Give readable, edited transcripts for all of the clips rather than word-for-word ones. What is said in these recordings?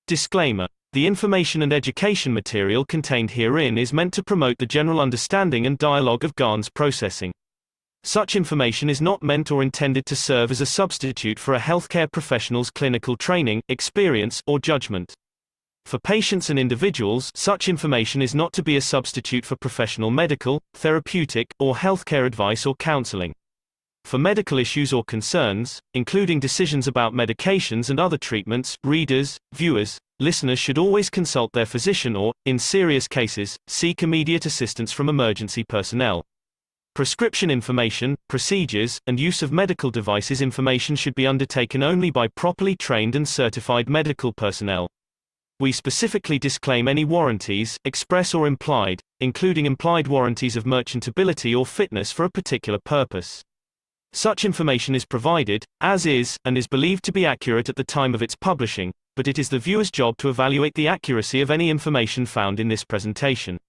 Disclaimer. The information and education material contained herein is meant to promote the general understanding and dialogue of GANs processing. Such information is not meant or intended to serve as a substitute for a healthcare professional's clinical training, experience, or judgment. For patients and individuals, such information is not to be a substitute for professional medical, therapeutic, or healthcare advice or counseling. For medical issues or concerns, including decisions about medications and other treatments, readers, viewers, listeners should always consult their physician or, in serious cases, seek immediate assistance from emergency personnel. Prescription information, procedures, and use of medical devices information should be undertaken only by properly trained and certified medical personnel. We specifically disclaim any warranties, express or implied, including implied warranties of merchantability or fitness for a particular purpose. Such information is provided, as is, and is believed to be accurate at the time of its publishing, but it is the viewer's job to evaluate the accuracy of any information found in this presentation.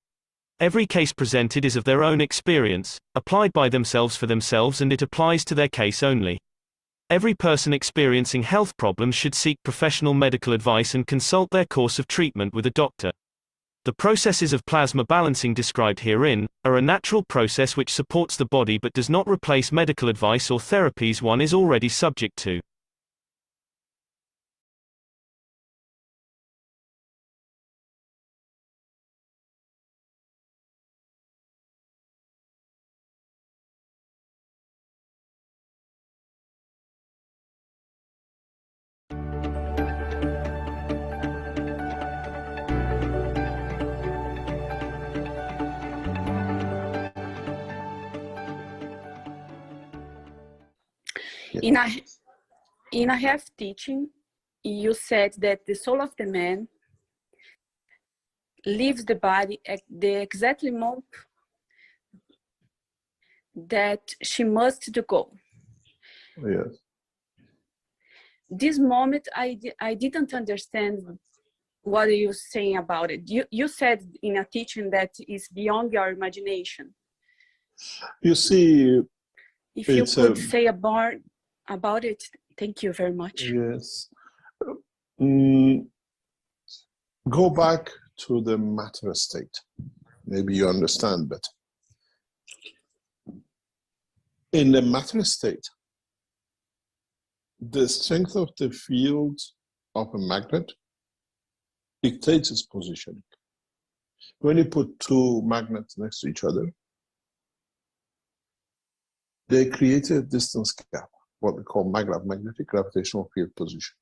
Every case presented is of their own experience, applied by themselves for themselves, and it applies to their case only. Every person experiencing health problems should seek professional medical advice and consult their course of treatment with a doctor. The processes of plasma balancing described herein are a natural process which supports the body but does not replace medical advice or therapies one is already subject to. In a health teaching, you said that the soul of the man leaves the body at the exact moment that she must to go. Yes. This moment, I didn't understand what are you saying about it. You said in a teaching that is beyond your imagination. You see, if you could say about it, thank you very much. Yes. Go back to the matter state. Maybe you understand better. In the matter state, the strength of the field of a magnet dictates its positioning. When you put two magnets next to each other, they create a distance gap, what we call magnetic gravitational field position.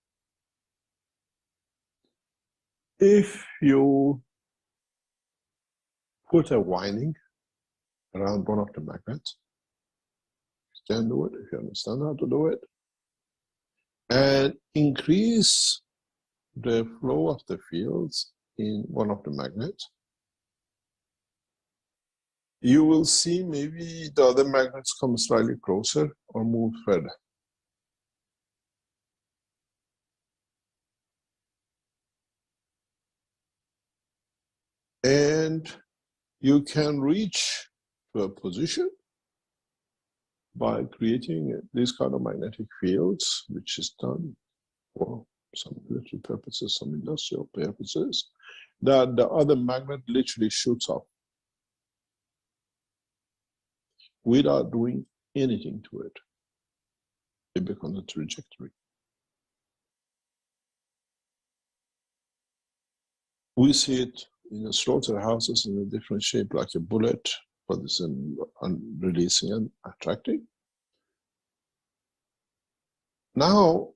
If you put a winding around one of the magnets, you can do it if you understand how to do it, and increase the flow of the fields in one of the magnets, you will see maybe the other magnets come slightly closer or move further. And you can reach to a position by creating these kind of magnetic fields, which is done for some military purposes, some industrial purposes, that the other magnet literally shoots up without doing anything to it. It becomes a trajectory. We see it in the slaughterhouses in a different shape, like a bullet, but it's releasing and attracting. Now,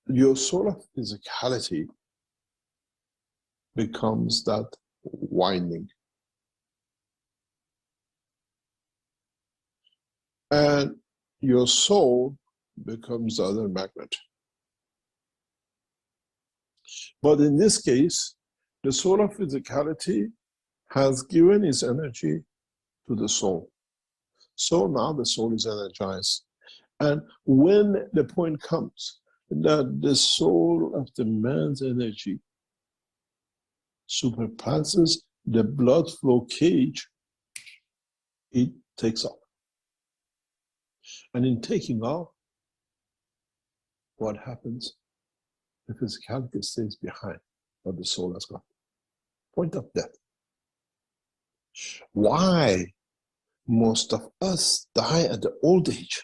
your solar physicality becomes that winding. And your soul becomes the other magnet. But in this case, the solar physicality has given its energy to the soul. So now the soul is energized. And when the point comes that the soul of the man's energy surpasses the blood flow cage, it takes off. And in taking off, what happens? the physicality stays behind, but the soul has gone. Point of death. Why most of us die at the old age?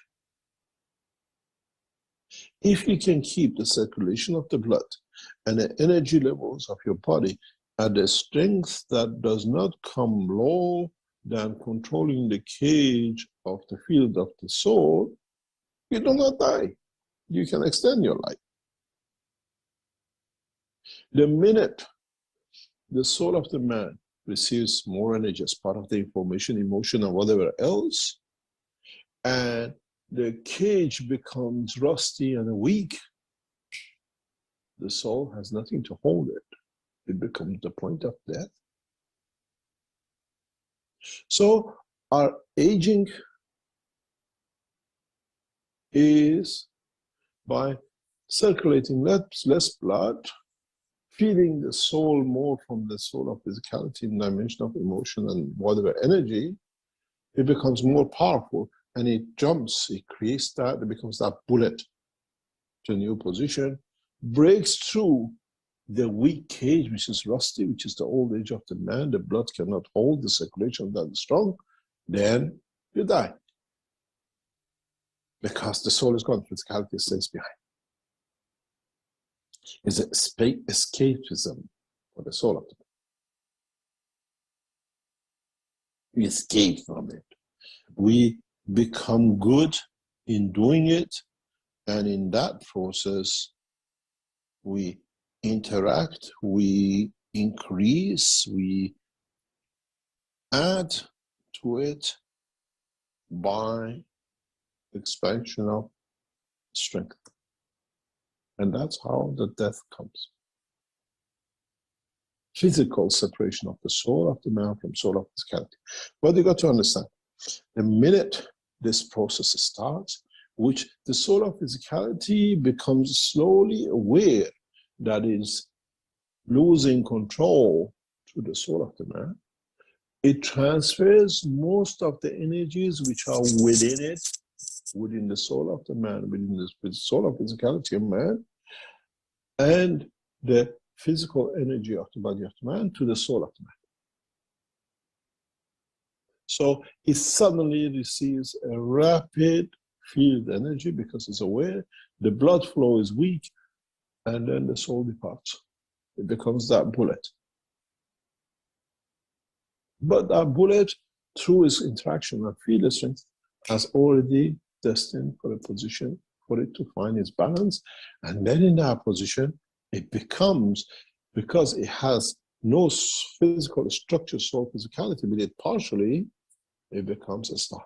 If you can keep the circulation of the blood and the energy levels of your body at a strength that does not come low than controlling the cage of the field of the soul, you do not die. You can extend your life. The minute the soul of the man receives more energy as part of the information, emotion, and whatever else, and the cage becomes rusty and weak, the soul has nothing to hold it. It becomes the point of death. So our aging is by circulating less blood, feeding the soul more from the soul of physicality in dimension of emotion and whatever energy, it becomes more powerful and it jumps, it creates that, it becomes that bullet to a new position, breaks through the weak cage, which is rusty, which is the old age of the man, the blood cannot hold the circulation that is strong, then you die. Because the soul is gone, physicality stays behind. It's escapism for the soul of the man. We escape from it. We become good in doing it, and in that process, we interact, we increase, we add to it by expansion of strength. And that's how the death comes. Physical separation of the soul of the man from soul of physicality. But you got to understand, the minute this process starts, which the soul of physicality becomes slowly aware that is losing control to the soul of the man, it transfers most of the energies which are within it, within the soul of the man, within the soul of physicality of man, and the physical energy of the body of the man to the soul of the man. So it suddenly receives a rapid field energy because it's aware, the blood flow is weak, and then the soul departs. It becomes that bullet. But that bullet, through its interaction with field strength, has already destined for a position for it to find its balance. And then in that position, it becomes, because it has no physical structure, soul physicality with it partially, it becomes a star.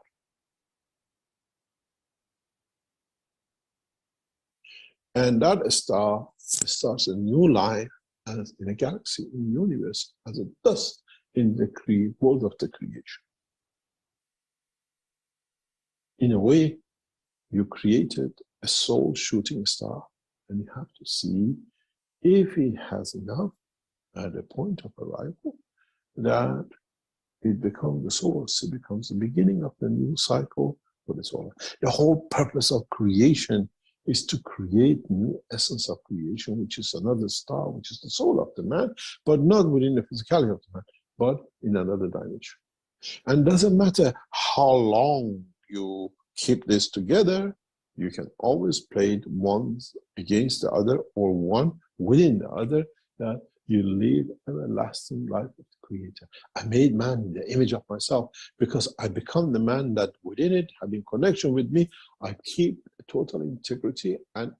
And that star starts a new life as in a galaxy, in the universe, as a dust in the world of the creation. In a way, you created a soul shooting star, and you have to see if it has enough at the point of arrival that it becomes the source, it becomes the beginning of the new cycle for the soul. The whole purpose of creation is to create new essence of creation, which is another star, which is the soul of the man, but not within the physicality of the man, but in another dimension. And doesn't matter how long you keep this together, you can always play it one against the other or one within the other, that you live an everlasting life of the Creator. I made man in the image of myself because I become the man that within it, having connection with me, I keep total integrity and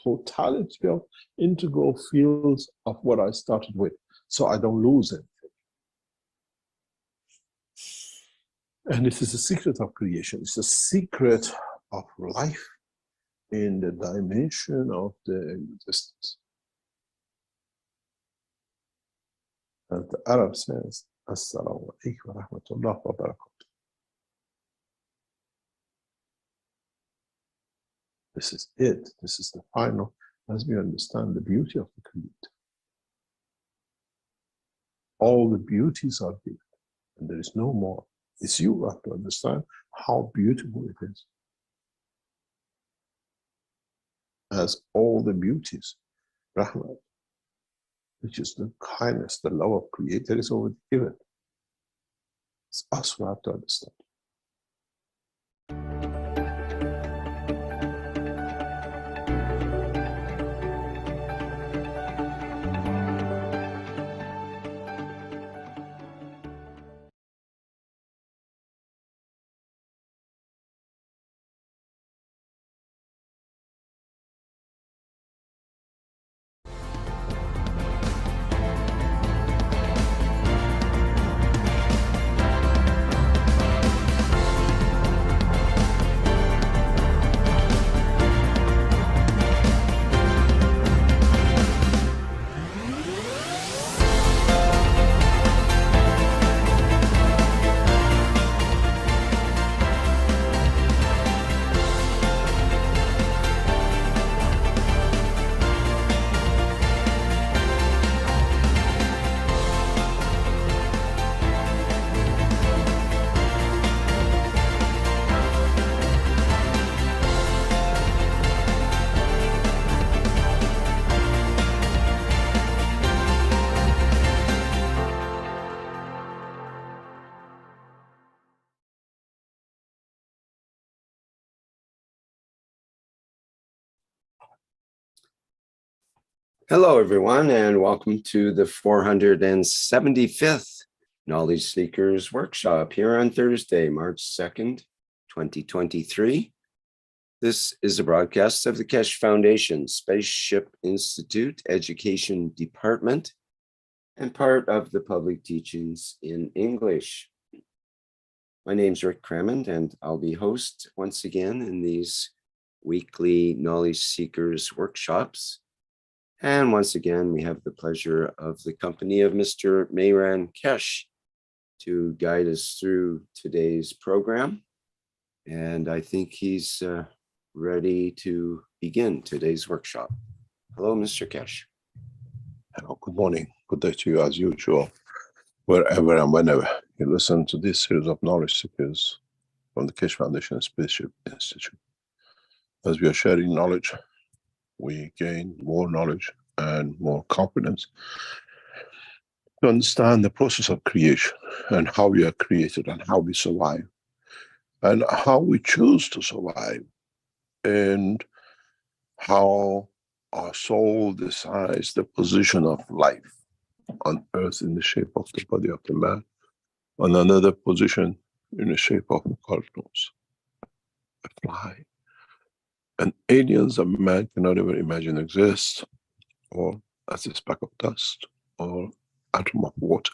totality of integral fields of what I started with, so I don't lose anything. And this is the secret of creation. It's the secret of life in the dimension of the existence. As the Arab says, Assalamu alaikum wa rahmatullah wa barakatuh. This is it. This is the final, as we understand the beauty of the Creator. All the beauties are given, and there is no more. It's you who have to understand how beautiful it is. As all the beauties Rahmat, which is the kindness, the love of Creator is already given. It's us who have to understand. Hello, everyone, and welcome to the 475th Knowledge Seekers Workshop here on Thursday, March 2nd, 2023. This is a broadcast of the Keshe Foundation, Spaceship Institute Education Department, and part of the public teachings in English. My name's Rick Crammond, and I'll be host once again in these weekly Knowledge Seekers Workshops. And once again, we have the pleasure of the company of Mr. Mehran Keshe to guide us through today's program. And I think he's ready to begin today's workshop. Hello, Mr. Keshe. Hello, good morning. Good day to you as usual, wherever and whenever you listen to this series of knowledge seekers from the Keshe Foundation and Spaceship Institute. As we are sharing knowledge, we gain more knowledge and more confidence to understand the process of creation and how we are created and how we survive and how we choose to survive and how our soul decides the position of life on earth in the shape of the body of the man, on another position in the shape of a cosmos, a fly. And aliens that man cannot even imagine exist, or as a speck of dust, or atom of water.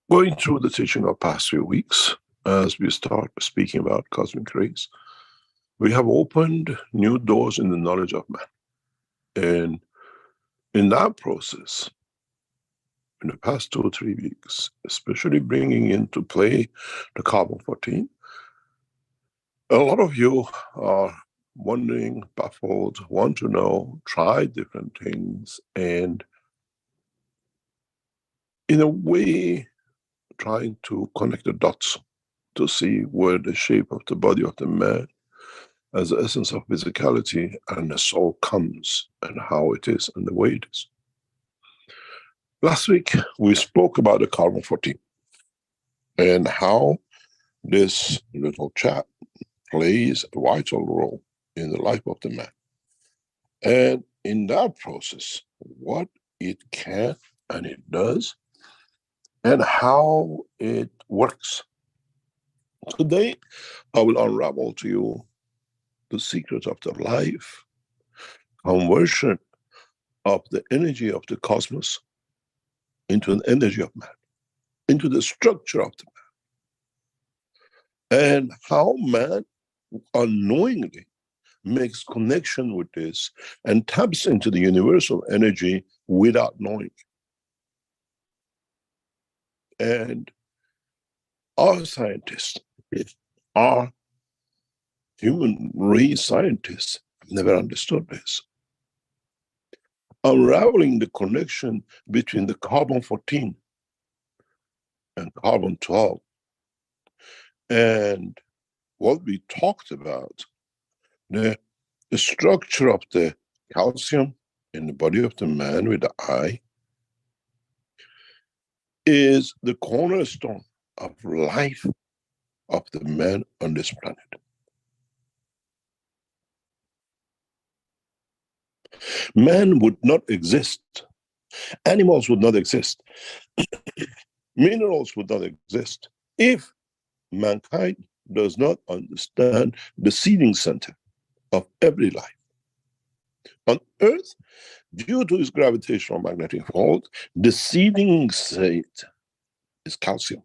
Going through the teaching of past few weeks, as we start speaking about cosmic rays, we have opened new doors in the knowledge of man. And in that process, in the past 2 or 3 weeks, especially bringing into play the carbon-14, a lot of you are wondering, baffled, want to know, try different things, and in a way, trying to connect the dots to see where the shape of the body of the man as the essence of physicality and the soul comes and how it is and the way it is. Last week, we spoke about the carbon-14 and how this little chap plays a vital role in the life of the man. And in that process, what it can and it does, and how it works. Today, I will unravel to you the secret of the life, conversion of the energy of the cosmos into an energy of man, into the structure of the man, and how man unknowingly makes connection with this and taps into the universal energy without knowing. And our scientists, our human race scientists, have never understood this. Unraveling the connection between the carbon-14 and carbon-12 and what we talked about, the structure of the calcium in the body of the man with the eye is the cornerstone of life of the man on this planet. Man would not exist. Animals would not exist. Minerals would not exist if mankind does not understand the seeding center of every life. On Earth, due to its gravitational magnetic field, the seeding site is calcium.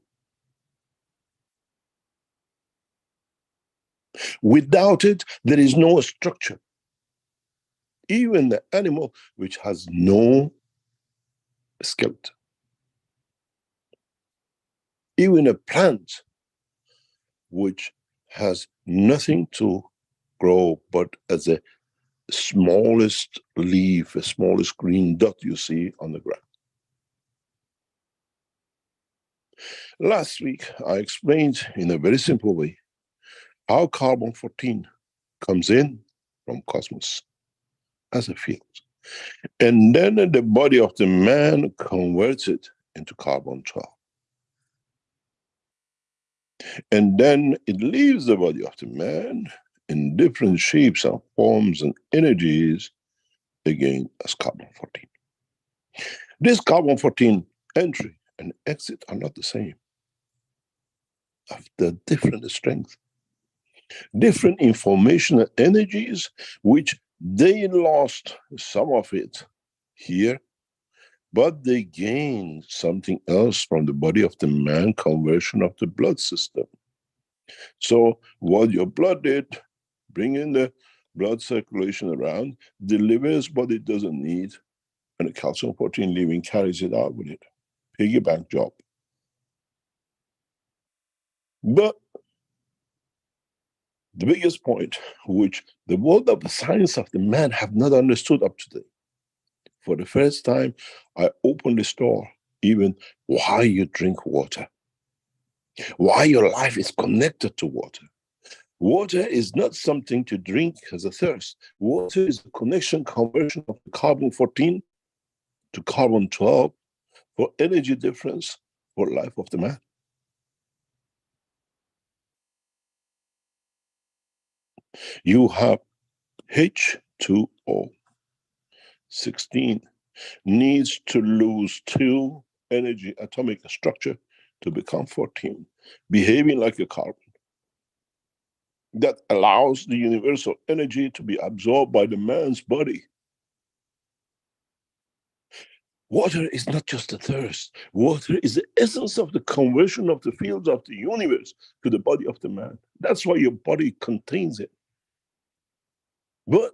Without it, there is no structure. Even the animal which has no skeleton. Even a plant which has nothing to grow but as a smallest leaf, the smallest green dot you see on the ground. Last week, I explained in a very simple way how carbon-14 comes in from cosmos as a field. And then the body of the man converts it into carbon-12. And then it leaves the body of the man in different shapes and forms and energies, again as carbon-14. This carbon-14 entry and exit are not the same. Of the different strength, different information and energies, which they lost some of it here, but they gained something else from the body of the man, conversion of the blood system. So what your blood did, bringing the blood circulation around, delivers what it doesn't need, and the calcium-14 leaving carries it out with it. Piggyback job. But the biggest point, which the world of the science of the man have not understood up to date, for the first time, I opened the store, even why you drink water, why your life is connected to water. Water is not something to drink as a thirst. Water is a connection, conversion of carbon-14 to carbon-12 for energy difference for life of the man. You have H2O. 16 needs to lose 2 energy atomic structure to become 14, behaving like a carbon. That allows the universal energy to be absorbed by the man's body. Water is not just a thirst. Water is the essence of the conversion of the fields of the universe to the body of the man. That's why your body contains it. But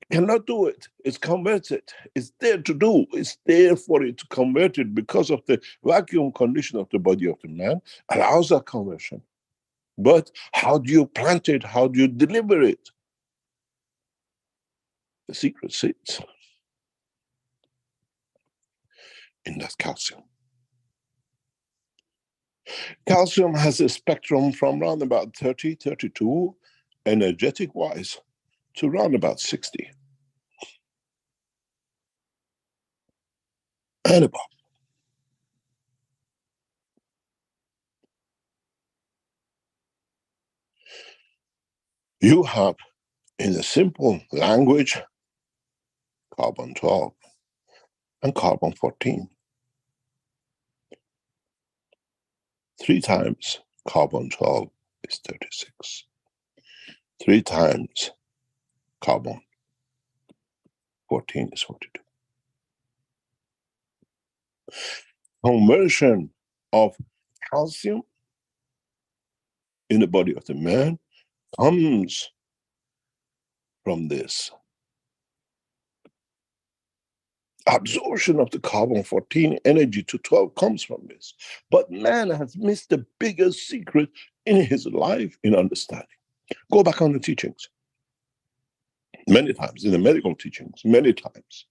cannot do it. It's converted. It's there to do. It's there for it to convert it because of the vacuum condition of the body of the man allows that conversion. But how do you plant it? How do you deliver it? The secret sits in that calcium. Calcium has a spectrum from around about 30, 32, energetic-wise, to around about 60. And above. You have, in a simple language, carbon-12 and carbon-14. 3 times carbon-12 is 36. 3 times carbon-14 is 42. Conversion of calcium in the body of the man comes from this. Absorption of the carbon-14 energy to 12 comes from this. But man has missed the biggest secret in his life in understanding. Go back on the teachings. Many times, in the medical teachings, many times,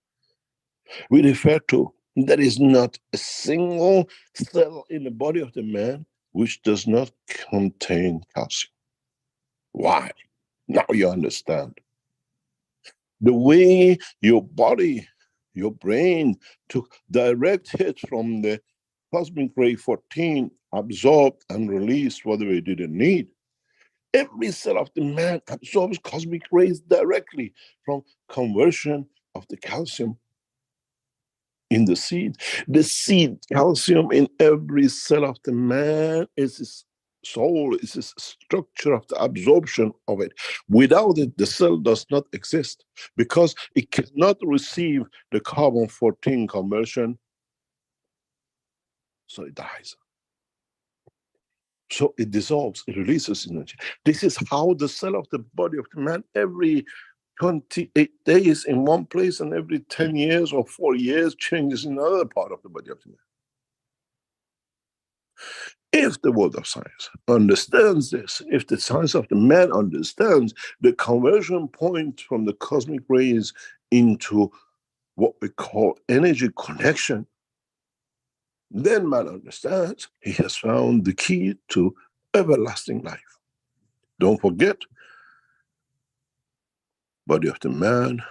we refer to there is not a single cell in the body of the man which does not contain calcium. Why? Now you understand. The way your body, your brain took direct hit from the cosmic ray 14, absorbed and released whatever it didn't need. Every cell of the man absorbs cosmic rays directly from conversion of the calcium in the seed. The seed calcium in every cell of the man is his soul, is his structure of the absorption of it. Without it, the cell does not exist because it cannot receive the carbon 14 conversion, so it dies. So it dissolves, it releases energy. This is how the cell of the body of the man every 28 days in one place and every 10 years or 4 years changes in another part of the body of the man. If the world of science understands this, if the science of the man understands the conversion point from the cosmic rays into what we call energy connection, then man understands he has found the key to everlasting life. Don't forget, body of the man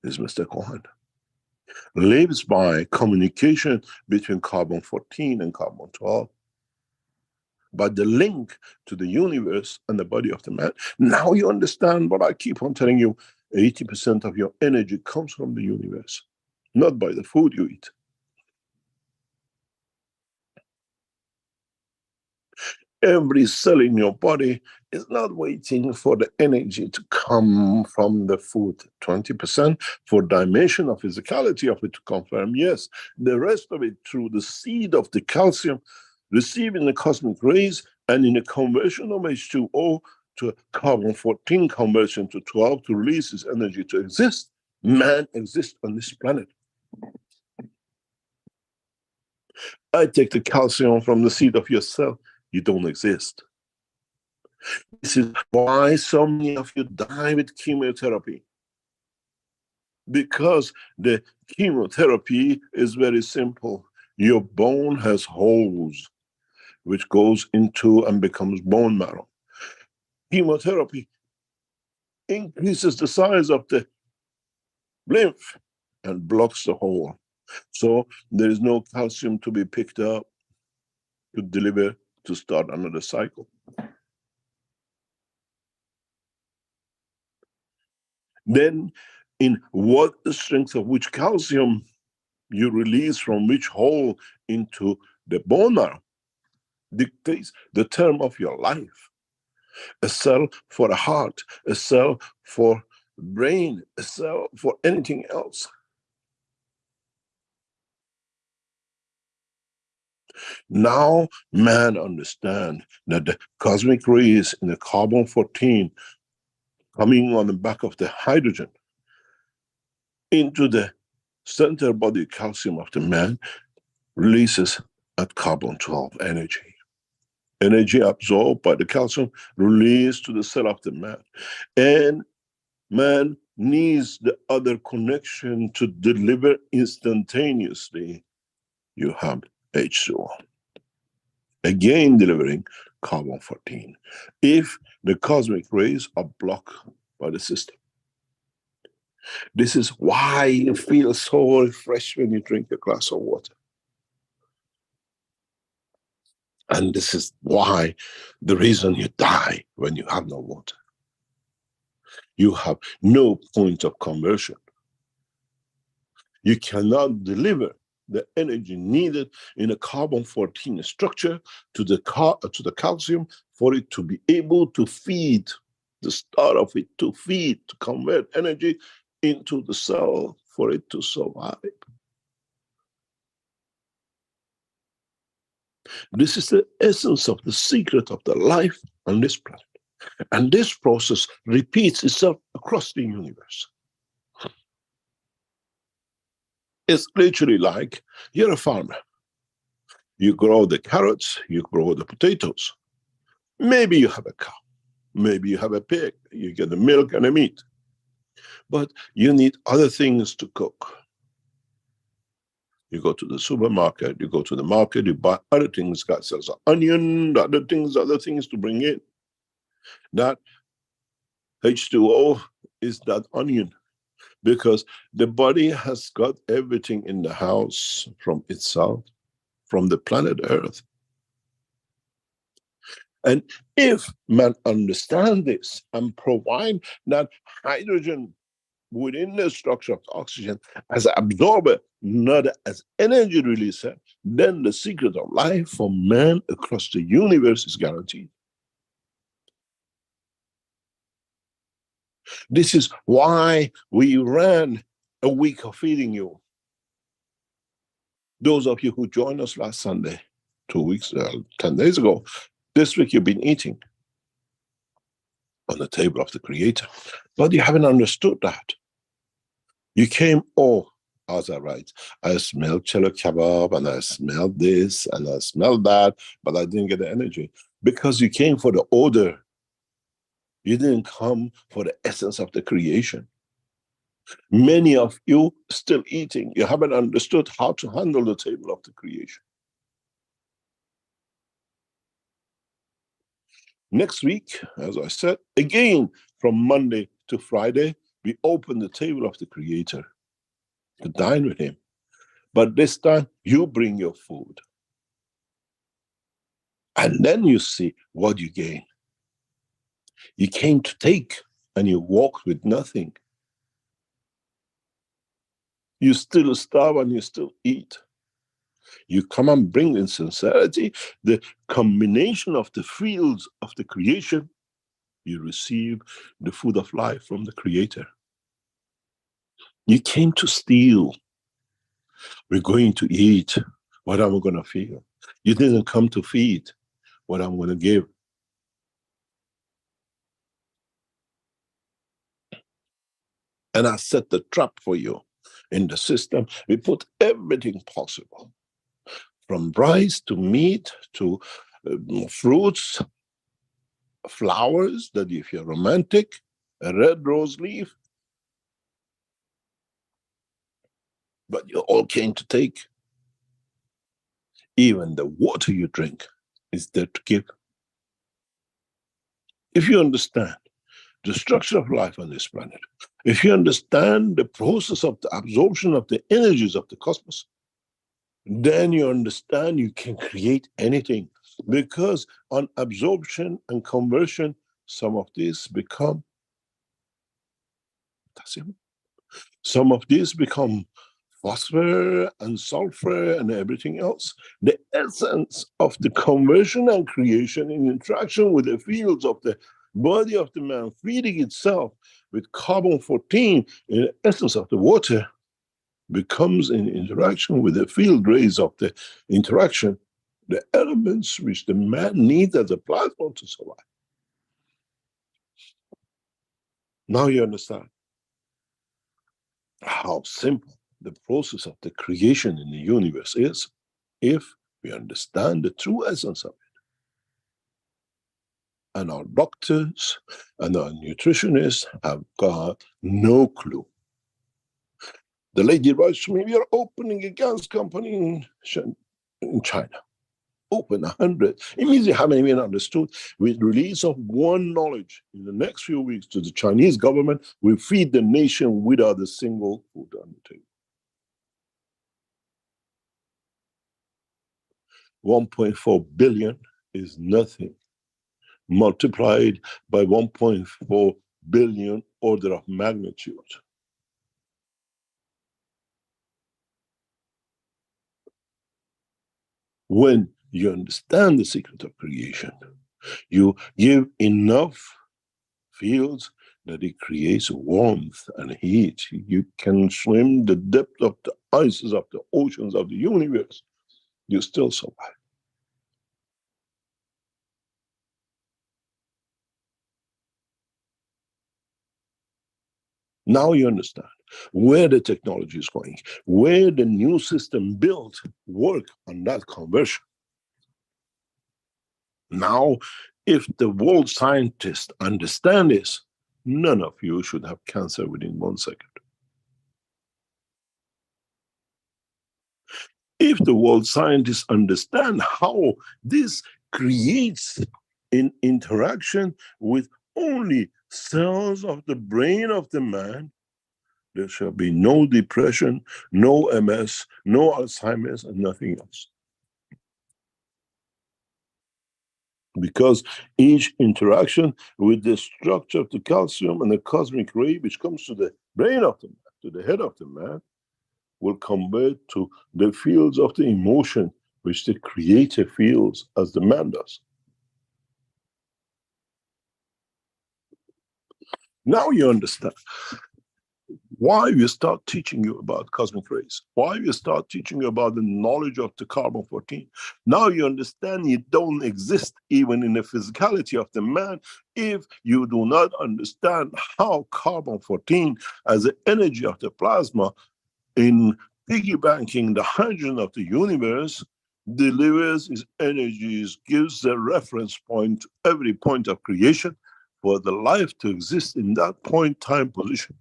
is Mr. Cohen. Lives by communication between carbon 14 and carbon 12. But the link to the universe and the body of the man, now you understand what I keep on telling you, 80% of your energy comes from the universe, not by the food you eat. Every cell in your body is not waiting for the energy to come from the food. 20% for dimension of physicality of it to confirm, yes. The rest of it through the seed of the calcium, receiving the cosmic rays, and in a conversion of H2O to carbon 14 conversion to 12 to release its energy to exist, man exists on this planet. I take the calcium from the seed of your cell, you don't exist. This is why so many of you die with chemotherapy. Because the chemotherapy is very simple. Your bone has holes which goes into and becomes bone marrow. Chemotherapy increases the size of the lymph and blocks the hole. So there is no calcium to be picked up to deliver to start another cycle. Then in what the strength of which calcium you release from which hole into the bone marrow dictates the term of your life. A cell for a heart, a cell for brain, a cell for anything else. Now man understands that the cosmic rays in the carbon 14 coming on the back of the hydrogen into the center body calcium of the man releases at carbon 12 energy. Energy absorbed by the calcium released to the cell of the man. And man needs the other connection to deliver instantaneously. You have H2O. Again delivering carbon 14. If the cosmic rays are blocked by the system. This is why you feel so refreshed when you drink a glass of water. And this is why the reason you die when you have no water. You have no point of conversion. You cannot deliver the energy needed in a carbon 14 structure to the calcium for it to be able to feed the start of it, to feed, to convert energy into the cell for it to survive. This is the essence of the secret of the life on this planet. And this process repeats itself across the universe. It's literally like you're a farmer. You grow the carrots, you grow the potatoes. Maybe you have a cow. Maybe you have a pig. You get the milk and the meat. But you need other things to cook. You go to the supermarket, you go to the market, you buy other things, God sells an onion, other things to bring in. That H2O is that onion, because the body has got everything in the house from itself, from the planet Earth. And if man understand this and provide that hydrogen within the structure of the oxygen as an absorber, not as energy releaser, then the secret of life for man across the universe is guaranteed. This is why we ran a week of feeding you. Those of you who joined us last Sunday, 2 weeks, 10 days ago, this week you've been eating on the table of the Creator. But you haven't understood that. You came, oh, how's that right? I smelled chelo kebab and I smelled this and I smelled that, but I didn't get the energy. Because you came for the order. You didn't come for the essence of the creation. Many of you still eating. You haven't understood how to handle the table of the creation. Next week, as I said, again, from Monday to Friday, we open the table of the Creator to dine with him. But this time, you bring your food. And then you see what you gain. You came to take, and you walk with nothing. You still starve and you still eat. You come and bring in sincerity the combination of the fields of the creation. You receive the food of life from the Creator. You came to steal. We're going to eat. What am I going to feel? You didn't come to feed. What I'm going to give. And I set the trap for you in the system. We put everything possible, from rice to meat to fruits, flowers, that if you're romantic, a red rose leaf. But you all came to take. Even the water you drink is there to give. If you understand the structure of life on this planet, if you understand the process of the absorption of the energies of the cosmos, then you understand you can create anything. Because on absorption and conversion, some of these become potassium. Some of these become phosphor and sulfur and everything else. The essence of the conversion and creation in interaction with the fields of the body of the man, feeding itself with carbon-14 in the essence of the water, becomes in interaction with the field rays of the interaction, the elements which the man needs as a platform to survive. Now you understand how simple the process of the creation in the universe is, if we understand the true essence of it. And our doctors and our nutritionists have got no clue. The lady writes to me, we are opening a gas company in China. Open 100. It means they haven't even understood. With release of one knowledge in the next few weeks to the Chinese government, we feed the nation without a single food on the table. 1.4 billion is nothing. Multiplied by 1.4 billion order of magnitude. When you understand the secret of creation, you give enough fields that it creates warmth and heat. You can swim the depth of the ices of the oceans of the universe. You still survive. Now you understand where the technology is going, where the new system built work on that conversion. Now, if the world scientists understand this, none of you should have cancer within 1 second. If the world scientists understand how this creates in interaction with only cells of the brain of the man, there shall be no depression, no MS, no Alzheimer's, and nothing else. Because each interaction with the structure of the calcium and the cosmic ray, which comes to the brain of the man, to the head of the man, will convert to the fields of the emotion, which the creator feels as the man does. Now you understand why we start teaching you about cosmic rays, why we start teaching you about the knowledge of the carbon-14. Now you understand you don't exist even in the physicality of the man if you do not understand how carbon-14 as the energy of the plasma in piggybanking the hydrogen of the universe delivers its energies, gives the reference point to every point of creation for the life to exist in that point time position.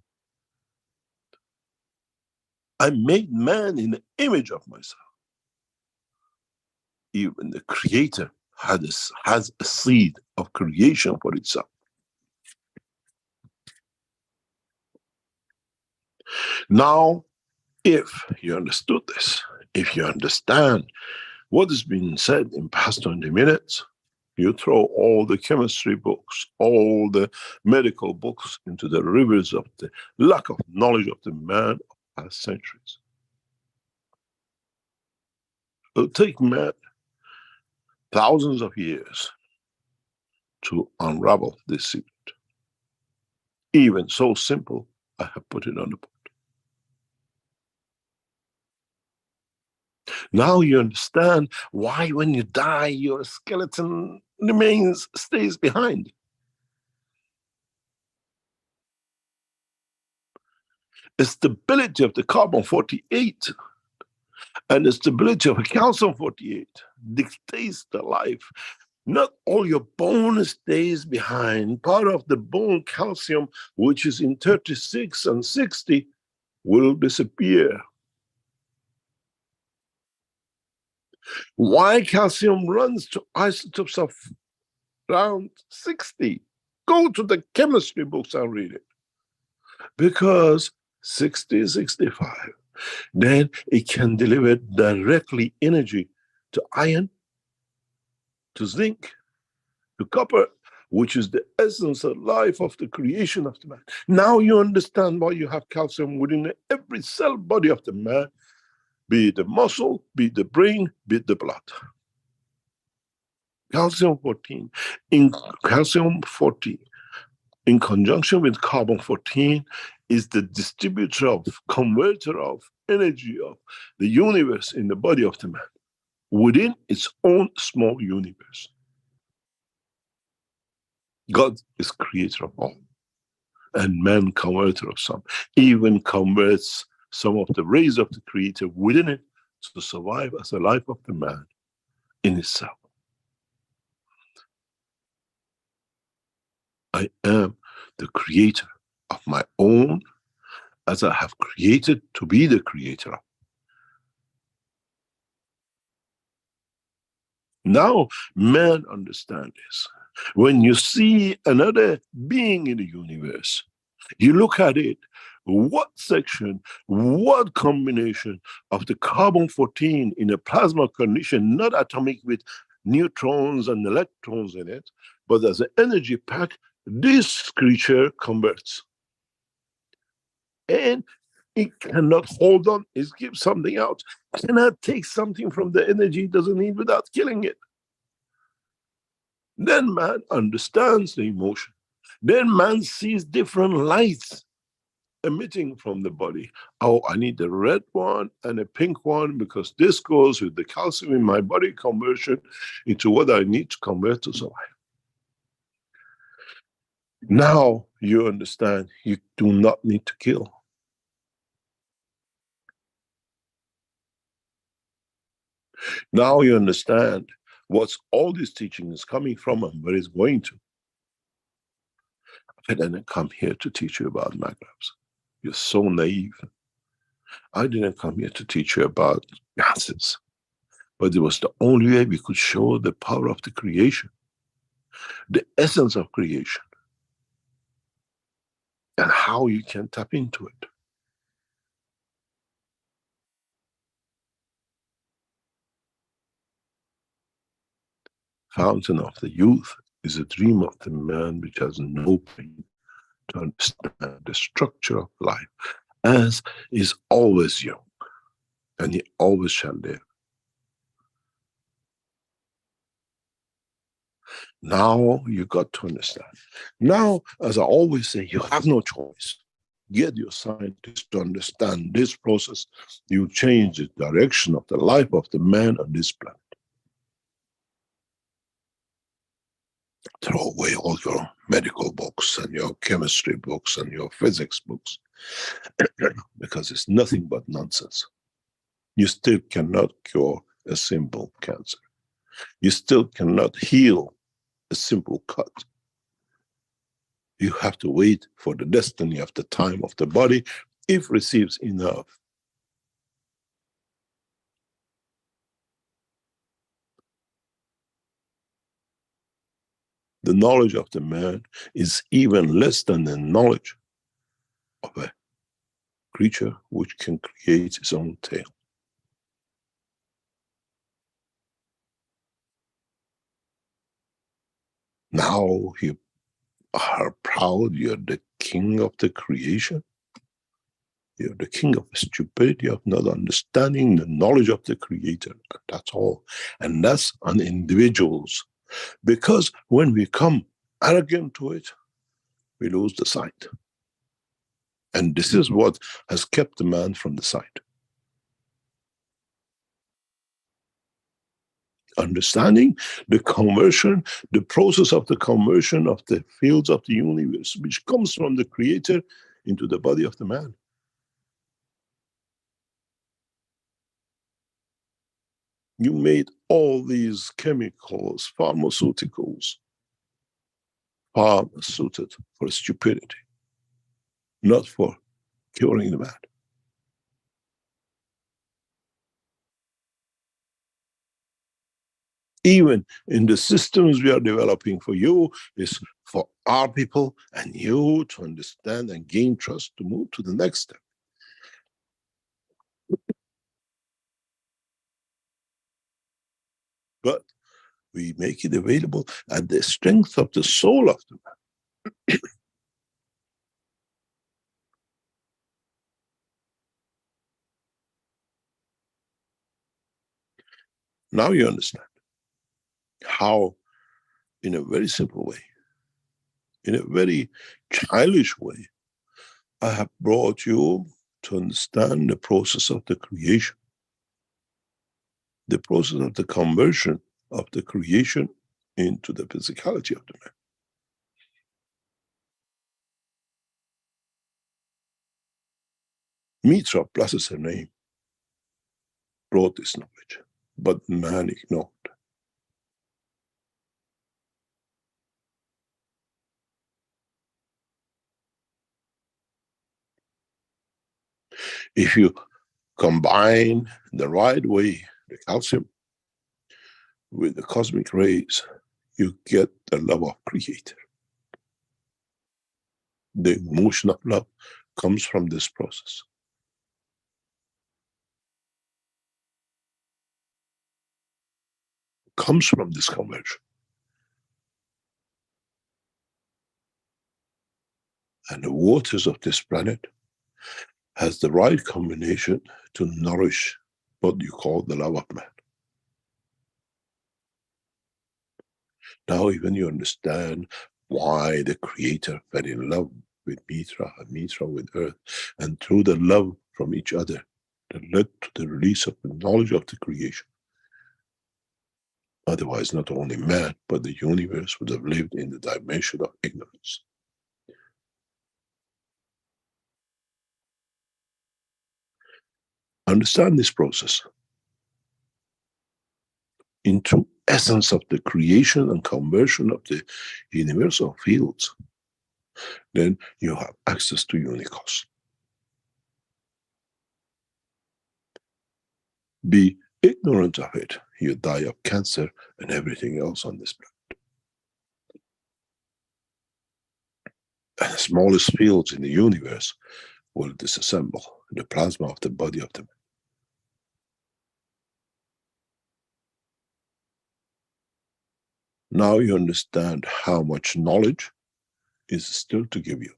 I made man in the image of myself. Even the creator has a seed of creation for itself. Now, if you understood this, if you understand what has been said in past 20 minutes, you throw all the chemistry books, all the medical books into the rivers of the lack of knowledge of the man of past centuries. It'll take man thousands of years to unravel this secret. Even so simple, I have put it on the board. Now you understand why when you die, your skeleton stays behind. The stability of the carbon-48 and the stability of the calcium-48 dictates the life. Not all your bone stays behind. Part of the bone calcium, which is in 36 and 60, will disappear. Why calcium runs to isotopes of around 60? Go to the chemistry books and read it. Because 60, 65, then it can deliver directly energy to iron, to zinc, to copper, which is the essence of life of the creation of the man. Now you understand why you have calcium within every cell body of the man, be it the muscle, be it the brain, be it the blood. Calcium-14, in calcium-14, in conjunction with carbon-14, is the distributor of, converter of energy of the universe in the body of the man, within its own small universe. God is creator of all, and man converter of some, even converts some of the rays of the creator within it to survive as a life of the man in itself. I am the creator of my own, as I have created to be the creator of. Now man understands this. When you see another being in the universe, you look at it, what section, what combination of the carbon-14 in a plasma condition, not atomic with neutrons and electrons in it, but as an energy pack, this creature converts. And it cannot hold on, it gives something out. It cannot take something from the energy it doesn't need without killing it. Then man understands the emotion. Then man sees different lights emitting from the body. Oh, I need a red one and a pink one because this goes with the calcium in my body conversion into what I need to convert to survive. Now you understand you do not need to kill. Now you understand what's all this teaching is coming from and where it's going to. I didn't come here to teach you about magnets. You're so naive. I didn't come here to teach you about gases, but it was the only way we could show the power of the creation, the essence of creation. and how you can tap into it. Fountain of the youth is a dream of the man which has no pain to understand the structure of life, as is always young, and he always shall live. Now you got to understand. Now, as I always say, you have no choice. Get your scientists to understand this process. You change the direction of the life of the man on this planet. Throw away all your medical books and your chemistry books and your physics books, because it's nothing but nonsense. You still cannot cure a simple cancer. You still cannot heal a simple cut. You have to wait for the destiny of the time of the body, if it receives enough. The knowledge of the man is even less than the knowledge of a creature which can create its own tail. Now you are proud you're the king of the creation. You're the king of stupidity, of not understanding the knowledge of the creator. That's all. And that's on individuals. Because when we come arrogant to it, we lose the sight. And this is what has kept the man from the sight. Understanding the conversion, the process of the conversion of the fields of the universe, which comes from the creator into the body of the man. You made all these chemicals, pharmaceuticals, suited for stupidity, not for curing the man. Even in the systems we are developing for you, is for our people and you to understand and gain trust to move to the next step. But we make it available at the strength of the soul of the man. Now you understand how, in a very simple way, in a very childish way, I have brought you to understand the process of the creation, the process of the conversion of the creation into the physicality of the man. Mitra, blessed her name, brought this knowledge, but man ignored. If you combine the right way, the calcium, with the cosmic rays, you get the love of Creator. The emotion of love comes from this process. Comes from this conversion. And the waters of this planet has the right combination to nourish what you call the love of man. Now even you understand why the Creator fell in love with Mitra and Mitra with Earth, and through the love from each other that led to the release of the knowledge of the creation. Otherwise, not only man, but the universe would have lived in the dimension of ignorance. Understand this process into essence of the creation and conversion of the universal fields. Then you have access to Unicos. Be ignorant of it, you die of cancer and everything else on this planet. And the smallest fields in the universe will disassemble in the plasma of the body of the man. Now you understand how much knowledge is still to give you.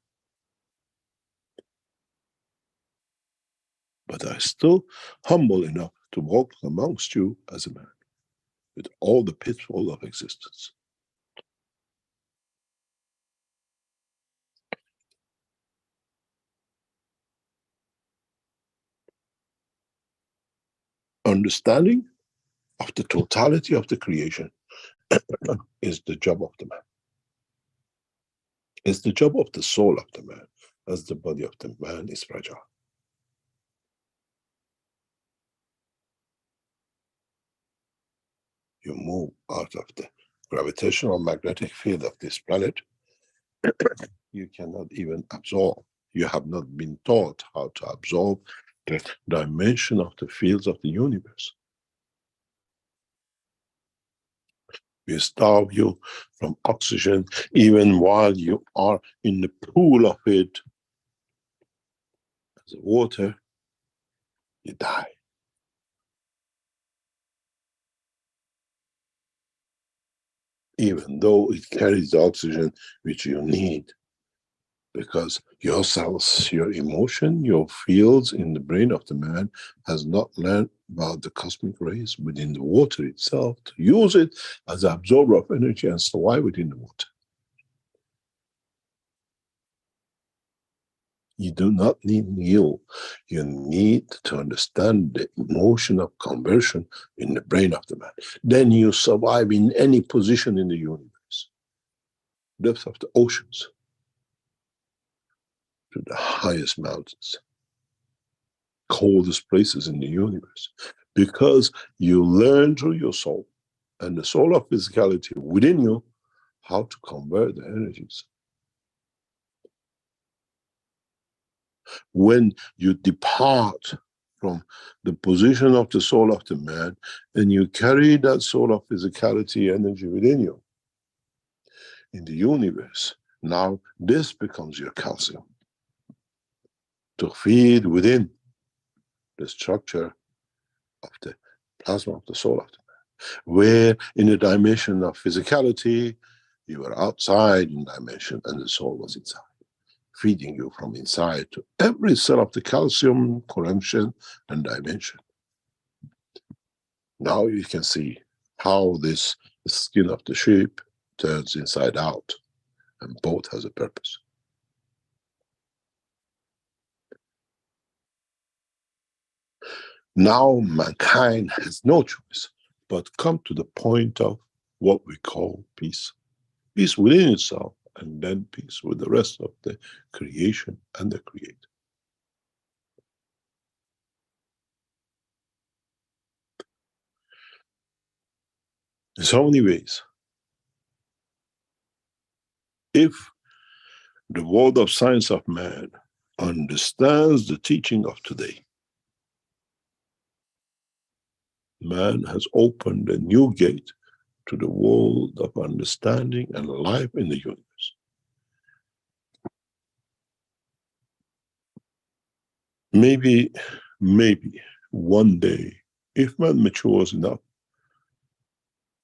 But I'm still humble enough to walk amongst you as a man, with all the pitfalls of existence. Understanding of the totality of the creation is the job of the man. It's the job of the soul of the man, as the body of the man is fragile. You move out of the gravitational magnetic field of this planet, you cannot even absorb. You have not been taught how to absorb the dimension of the fields of the universe. We starve you from oxygen even while you are in the pool of it. As water, you die. Even though it carries the oxygen which you need, because your cells, your emotion, your fields in the brain of the man has not learned about the cosmic rays within the water itself to use it as an absorber of energy and survive within the water. You do not need you. You need to understand the motion of conversion in the brain of the man. Then you survive in any position in the universe. Depth of the oceans to the highest mountains, coldest places in the universe, because you learn through your soul and the soul of physicality within you how to convert the energies. When you depart from the position of the soul of the man and you carry that soul of physicality energy within you in the universe, now this becomes your calcium to feed within the structure of the plasma of the soul of the man, where in the dimension of physicality you were outside in dimension and the soul was inside, feeding you from inside to every cell of the calcium, corruption, and dimension. Now you can see how this skin of the sheep turns inside out, and both has a purpose. Now mankind has no choice but come to the point of what we call peace. Peace within itself, and then peace with the rest of the creation and the creator. In so many ways, if the world of science of man understands the teaching of today, man has opened a new gate to the world of understanding and life in the universe. Maybe one day, if man matures enough,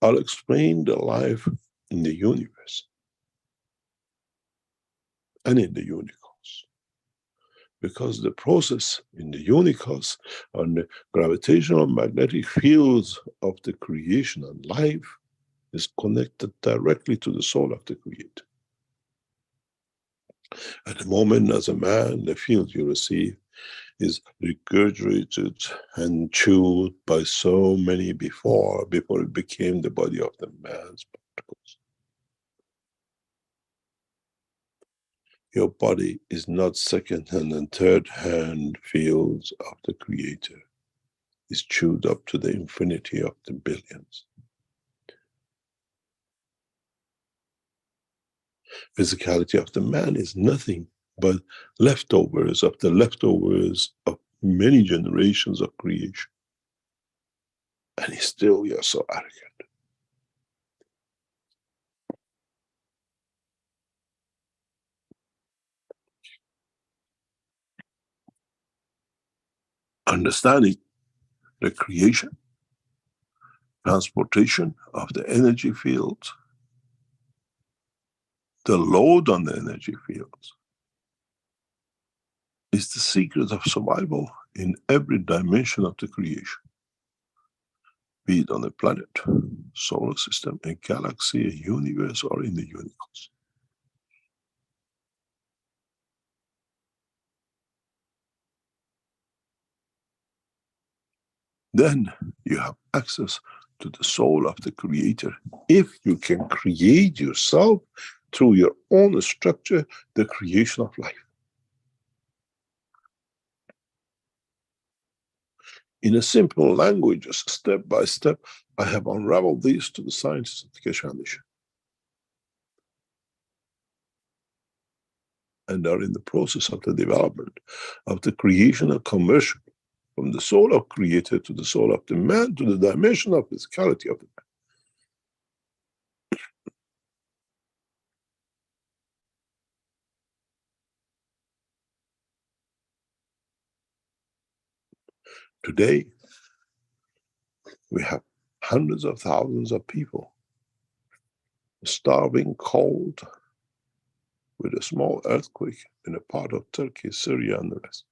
I'll explain the life in the universe and in the universe. Because the process in the universe and the gravitational magnetic fields of the creation and life is connected directly to the soul of the creator. At the moment, as a man, the field you receive is regurgitated and chewed by so many before it became the body of the man's particles. Your body is not second-hand and third-hand fields of the creator. It's chewed up to the infinity of the billions. Physicality of the man is nothing but leftovers of the leftovers of many generations of creation. And still you're so arrogant. understanding the creation, transportation of the energy fields, the load on the energy fields, is the secret of survival in every dimension of the creation, be it on a planet, solar system, a galaxy, a universe, or in the universe. Then you have access to the soul of the creator. If you can create yourself through your own structure, the creation of life. In a simple language, step by step, I have unraveled these to the scientists of the Keshe Foundation. And are in the process of the development of the creation and conversion from the soul of creator to the soul of the man to the dimension of physicality of the man. Today, we have hundreds of thousands of people starving cold with a small earthquake in a part of Turkey, Syria, and the rest.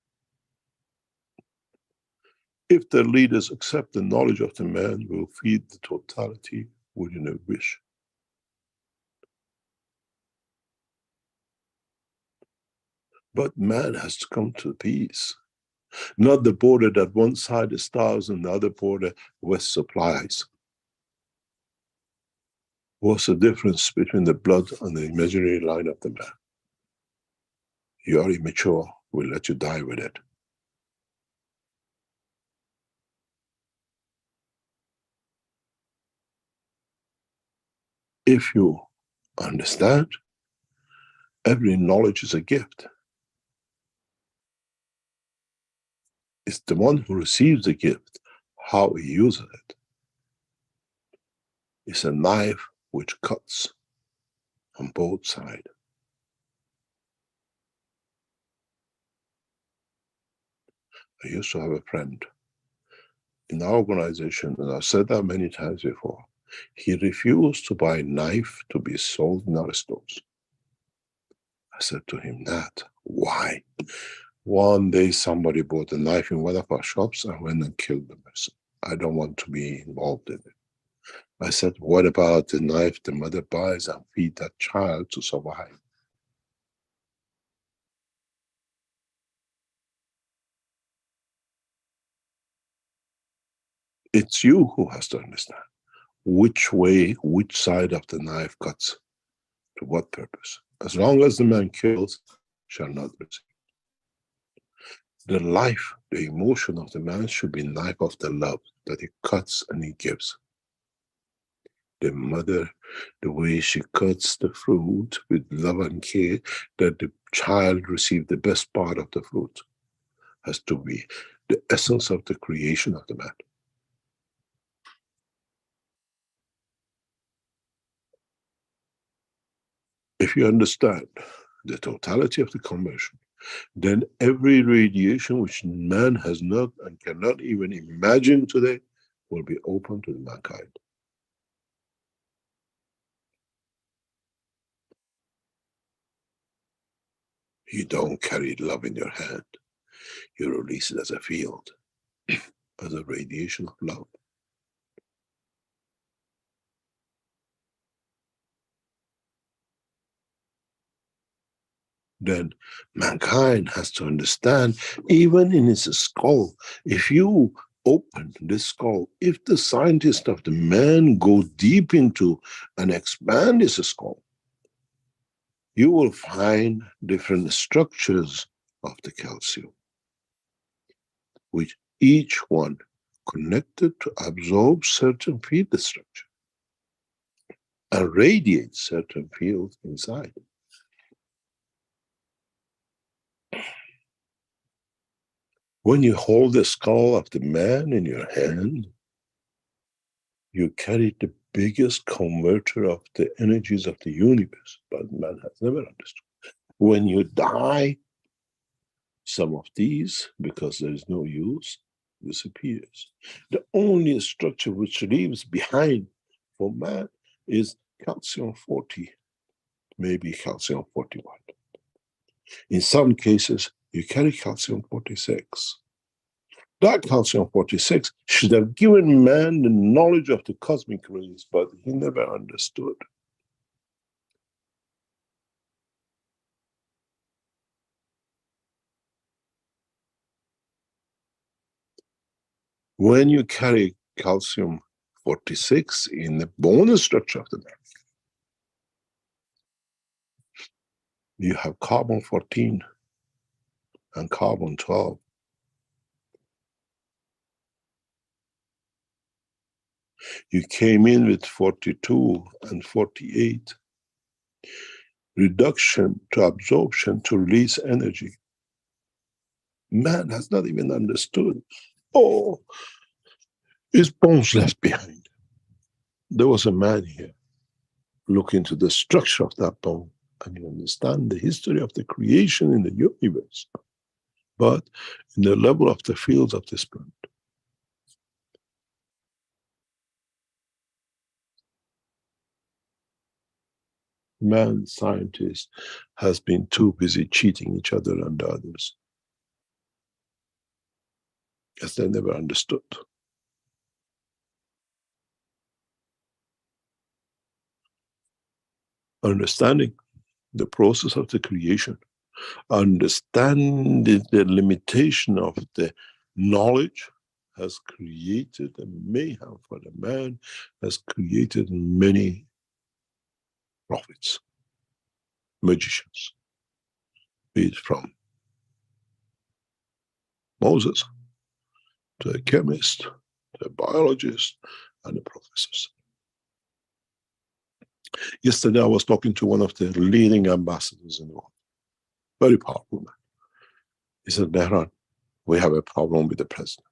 If their leaders accept the knowledge of the man, will feed the totality within a wish. But man has to come to peace. Not the border that one side is stars and the other border West supplies. What's the difference between the blood and the imaginary line of the man? You are immature, we'll let you die with it. If you understand, every knowledge is a gift. It's the one who receives the gift, how he uses it. It's a knife which cuts on both sides. I used to have a friend in our organization, and I've said that many times before. He refused to buy a knife to be sold in our stores. I said to him, Nat, why? One day somebody bought a knife in one of our shops and went and killed the person. I don't want to be involved in it. I said, what about the knife the mother buys and feed that child to survive? It's you who has to understand which way, which side of the knife cuts to what purpose. As long as the man kills, shall not receive. The life, the emotion of the man should be knife of the love that he cuts and he gives. The mother, the way she cuts the fruit with love and care, that the child receive the best part of the fruit, has to be the essence of the creation of the man. If you understand the totality of the conversion, then every radiation which man has not and cannot even imagine today will be open to mankind. You don't carry love in your hand. You release it as a field, as a radiation of love. Then mankind has to understand, even in its skull, if you open this skull, if the scientists of the man go deep into and expand this skull, you will find different structures of the calcium, which each one connected to absorb certain field structure and radiate certain fields inside. When you hold the skull of the man in your hand, you carry the biggest converter of the energies of the universe, but man has never understood. When you die, some of these, because there is no use, disappears. The only structure which leaves behind for man is calcium 40, maybe calcium 41. In some cases, you carry calcium 46. That calcium 46 should have given man the knowledge of the cosmic rays, but he never understood. When you carry calcium 46 in the bone structure of the man, you have carbon 14 and carbon 12. You came in with 42 and 48. Reduction to absorption to release energy. Man has not even understood. Oh, his bones left behind. There was a man here. Look into the structure of that bone and you understand the history of the creation in the universe, but in the level of the fields of the spirit. Man, scientist, has been too busy cheating each other and others, as they never understood. Understanding the process of the creation, understanding the limitation of the knowledge has created a mayhem for the man, has created many prophets, magicians, be it from Moses to a chemist, to a biologist, and the professors. Yesterday I was talking to one of the leading ambassadors in the world, very powerful man. He said, Mehran, we have a problem with the president.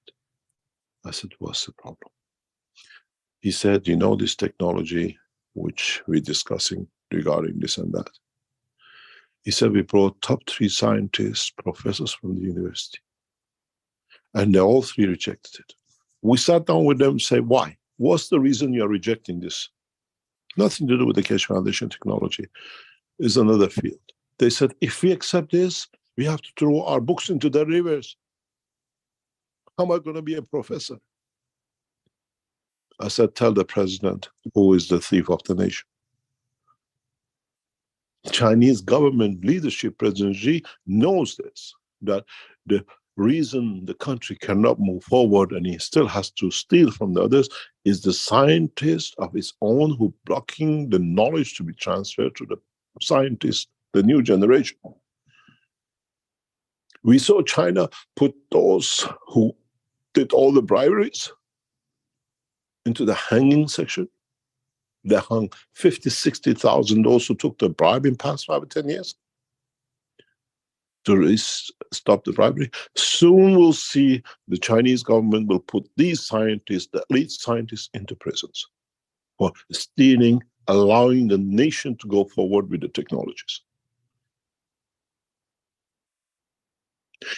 I said, what's the problem? He said, you know this technology which we're discussing regarding this and that. He said, we brought top 3 scientists, professors from the university, and they all 3 rejected it. We sat down with them and said, why? What's the reason you're rejecting this? Nothing to do with the Keshe Foundation technology. It's another field. They said, if we accept this, we have to throw our books into the rivers. How am I going to be a professor? I said, tell the president who is the thief of the nation. Chinese government leadership, President Xi, knows this, that the reason the country cannot move forward and he still has to steal from the others is the scientists of his own who blocking the knowledge to be transferred to the scientists, the new generation. We saw China put those who did all the briberies into the hanging section. They hung 50, 60,000 those who took the bribe in past 5 or 10 years to stop the bribery. Soon we'll see the Chinese government will put these scientists, the elite scientists, into prisons for stealing, allowing the nation to go forward with the technologies.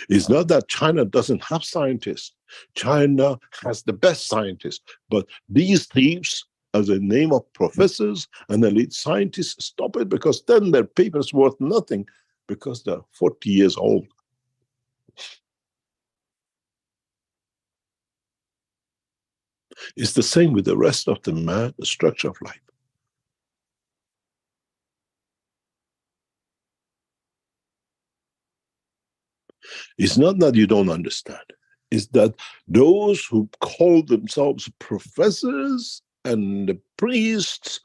It's not that China doesn't have scientists. China has the best scientists, but these thieves, as a name of professors and elite scientists, stop it, because then their paper's worth nothing because they're 40 years old. It's the same with the rest of the man, the structure of life. It's not that you don't understand. It's that those who call themselves professors and the priests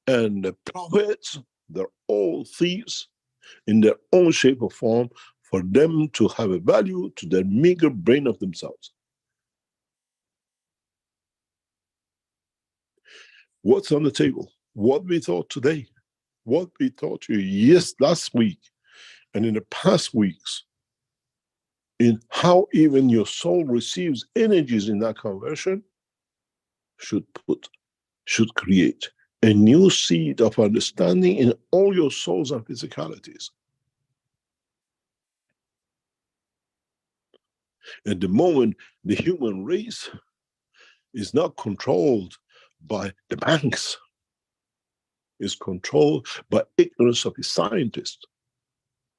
and the prophets, they're all thieves in their own shape or form for them to have a value to their meager brain of themselves. What's on the table? What we thought today, what we taught you last week, and in the past weeks, in how even your soul receives energies in that conversion, should create a new seed of understanding in all your souls and physicalities. At the moment, the human race is not controlled by the banks, it's controlled by ignorance of the scientists,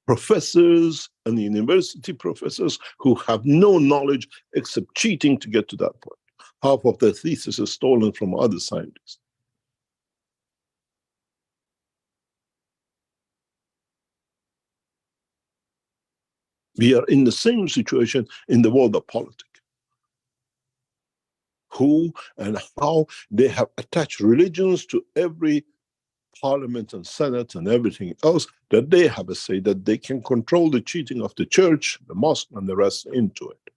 professors and university professors who have no knowledge except cheating to get to that point. Half of their thesis is stolen from other scientists. We are in the same situation in the world of politics. Who and how they have attached religions to every parliament and senate and everything else, that they have a say, that they can control the cheating of the church, the mosque, and the rest into it.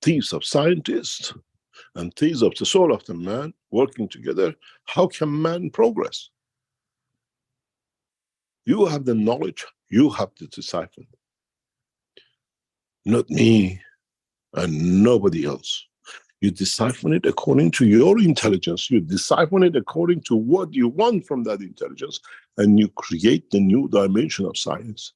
Thieves of scientists and thieves of the soul of the man working together, how can man progress? You have the knowledge, you have to decipher. Not me and nobody else. You decipher it according to your intelligence. You decipher it according to what you want from that intelligence, and you create the new dimension of science.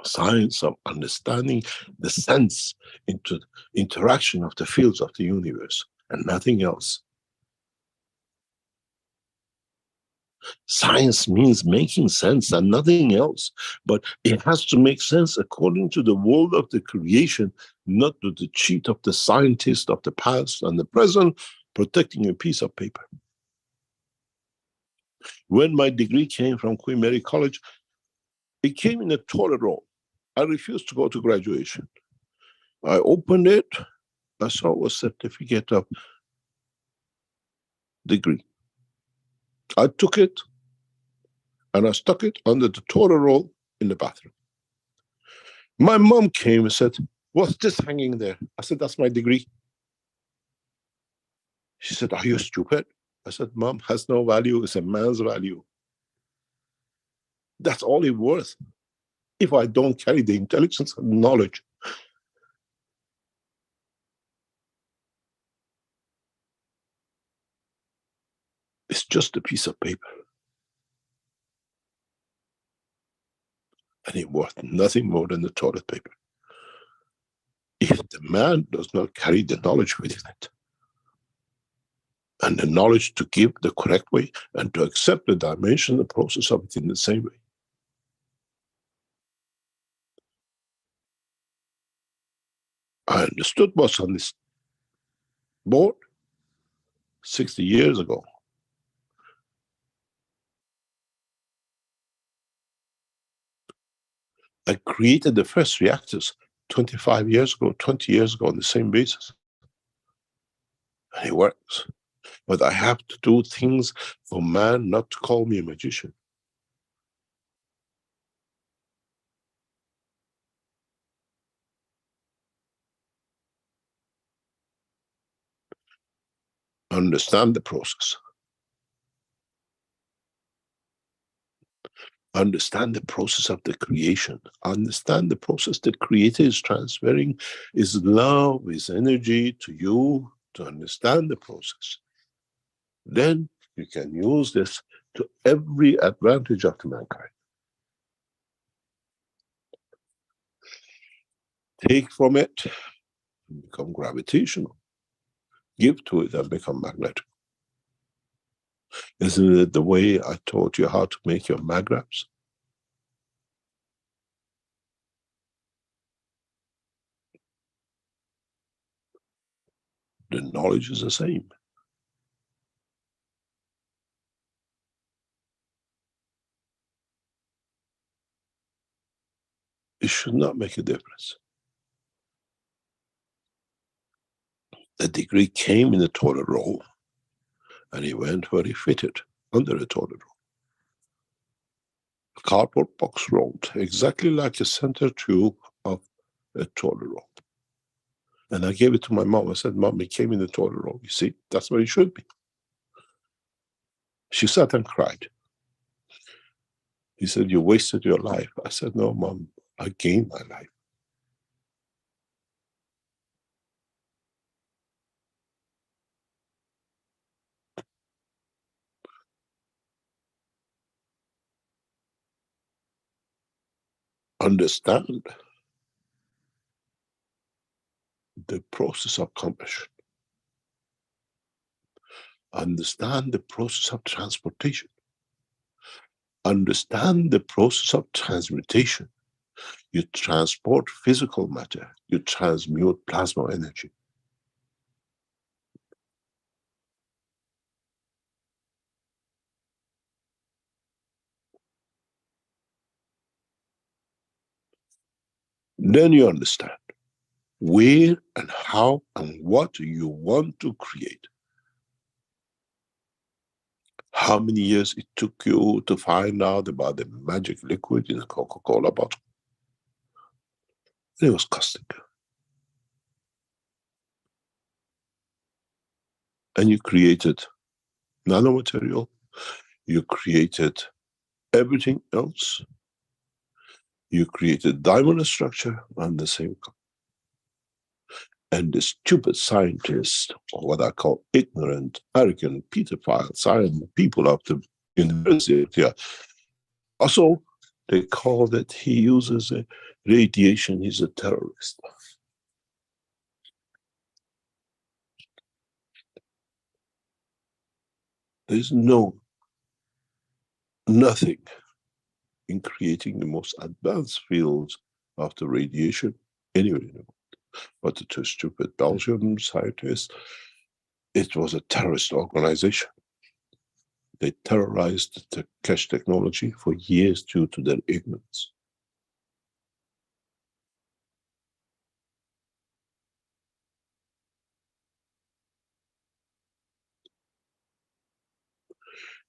Science of understanding the sense into interaction of the fields of the universe, and nothing else. Science means making sense and nothing else, but it has to make sense according to the world of the creation, not to the cheat of the scientist of the past and the present, protecting a piece of paper. When my degree came from Queen Mary College, it came in a toilet roll. I refused to go to graduation. I opened it, I saw a certificate of degree. I took it and I stuck it under the toilet roll in the bathroom. My mom came and said, "What's this hanging there?" I said, "That's my degree." She said, "Are you stupid?" I said, "Mom, has no value, it's a man's value. That's all it's worth if I don't carry the intelligence and knowledge." It's just a piece of paper. And it's worth nothing more than the toilet paper, if the man does not carry the knowledge within it. And the knowledge to give the correct way and to accept the dimension, the process of it in the same way. I understood what's on this board 60 years ago. I created the first reactors 25 years ago, 20 years ago on the same basis. And it works. But I have to do things for man not to call me a magician. Understand the process. Understand the process of the creation. Understand the process the creator is transferring his love, his energy to you to understand the process. Then you can use this to every advantage of the mankind. Take from it and become gravitational. Give to it and become magnetic. Isn't it the way I taught you how to make your magraphs? The knowledge is the same. It should not make a difference. The degree came in a toilet roll, and it went where it fitted, under a toilet roll. A cardboard box rolled, exactly like a center tube of a toilet roll. And I gave it to my mom. I said, "Mom, it came in the toilet roll. You see, that's where it should be." She sat and cried. He said, "You wasted your life." I said, "No, Mom, I gained my life." understand the process of combustion, understand the process of transportation, understand the process of transmutation. You transport physical matter, you transmute plasma energy. Then you understand where and how and what you want to create. How many years it took you to find out about the magic liquid in a Coca-Cola bottle? It was caustic. And you created nanomaterial, you created everything else, you created diamond structure on the same. And the stupid scientists, or what I call ignorant, arrogant, pedophile science people of the university, also they call that he uses a radiation, he's a terrorist. There's nothing in creating the most advanced fields of the radiation anywhere in the world. But the two stupid Belgian scientists, it was a terrorist organization. They terrorized the Keshe technology for years due to their ignorance.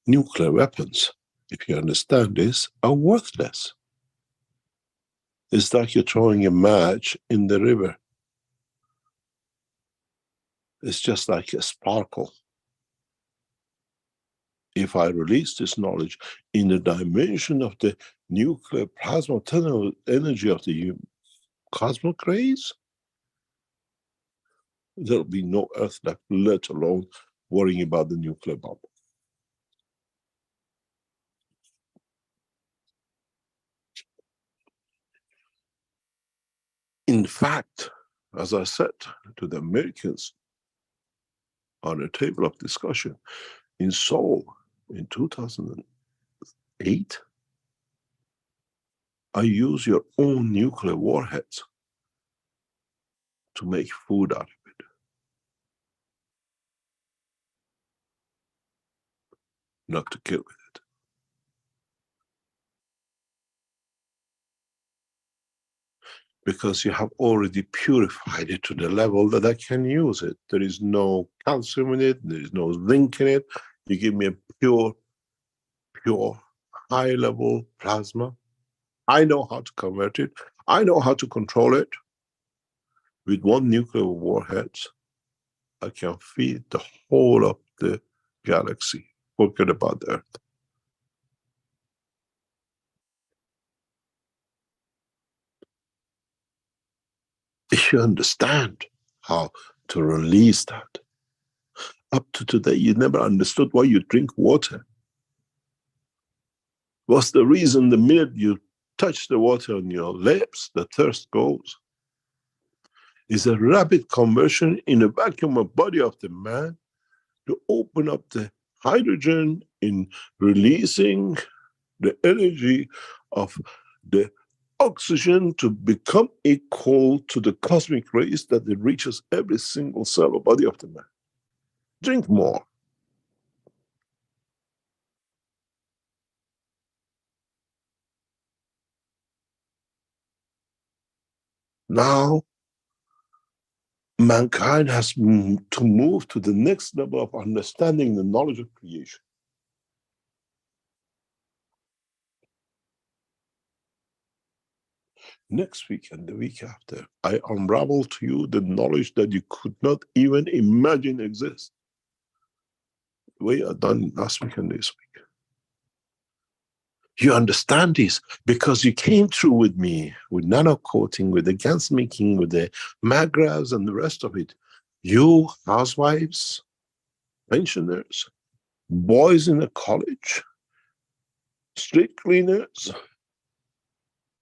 Nuclear weapons, if you understand this, are worthless. It's like you're throwing a match in the river. It's just like a sparkle. If I release this knowledge in the dimension of the nuclear plasma energy of the cosmic rays, there'll be no Earth left, let alone worrying about the nuclear bomb. In fact, as I said to the Americans on a table of discussion in Seoul in 2008, I use your own nuclear warheads to make food out of it. Not to kill with it. Because you have already purified it to the level that I can use it. There is no calcium in it, there is no zinc in it. You give me a pure, high-level plasma. I know how to convert it. I know how to control it. With one nuclear warhead, I can feed the whole of the galaxy. Forget about the Earth. If you understand how to release that, up to today, you never understood why you drink water. What's the reason the minute you touch the water on your lips, the thirst goes? Is a rapid conversion in the vacuum of body of the man to open up the hydrogen in releasing the energy of the oxygen to become equal to the cosmic rays that it reaches every single cell of body of the man. Drink more. Now, mankind has to move to the next level of understanding the knowledge of creation. Next week and the week after, I unravel to you the knowledge that you could not even imagine exists. We are done last week and this week. You understand this because you came through with me, with nano coating, with the gas making, with the magraves and the rest of it. You housewives, pensioners, boys in the college, street cleaners,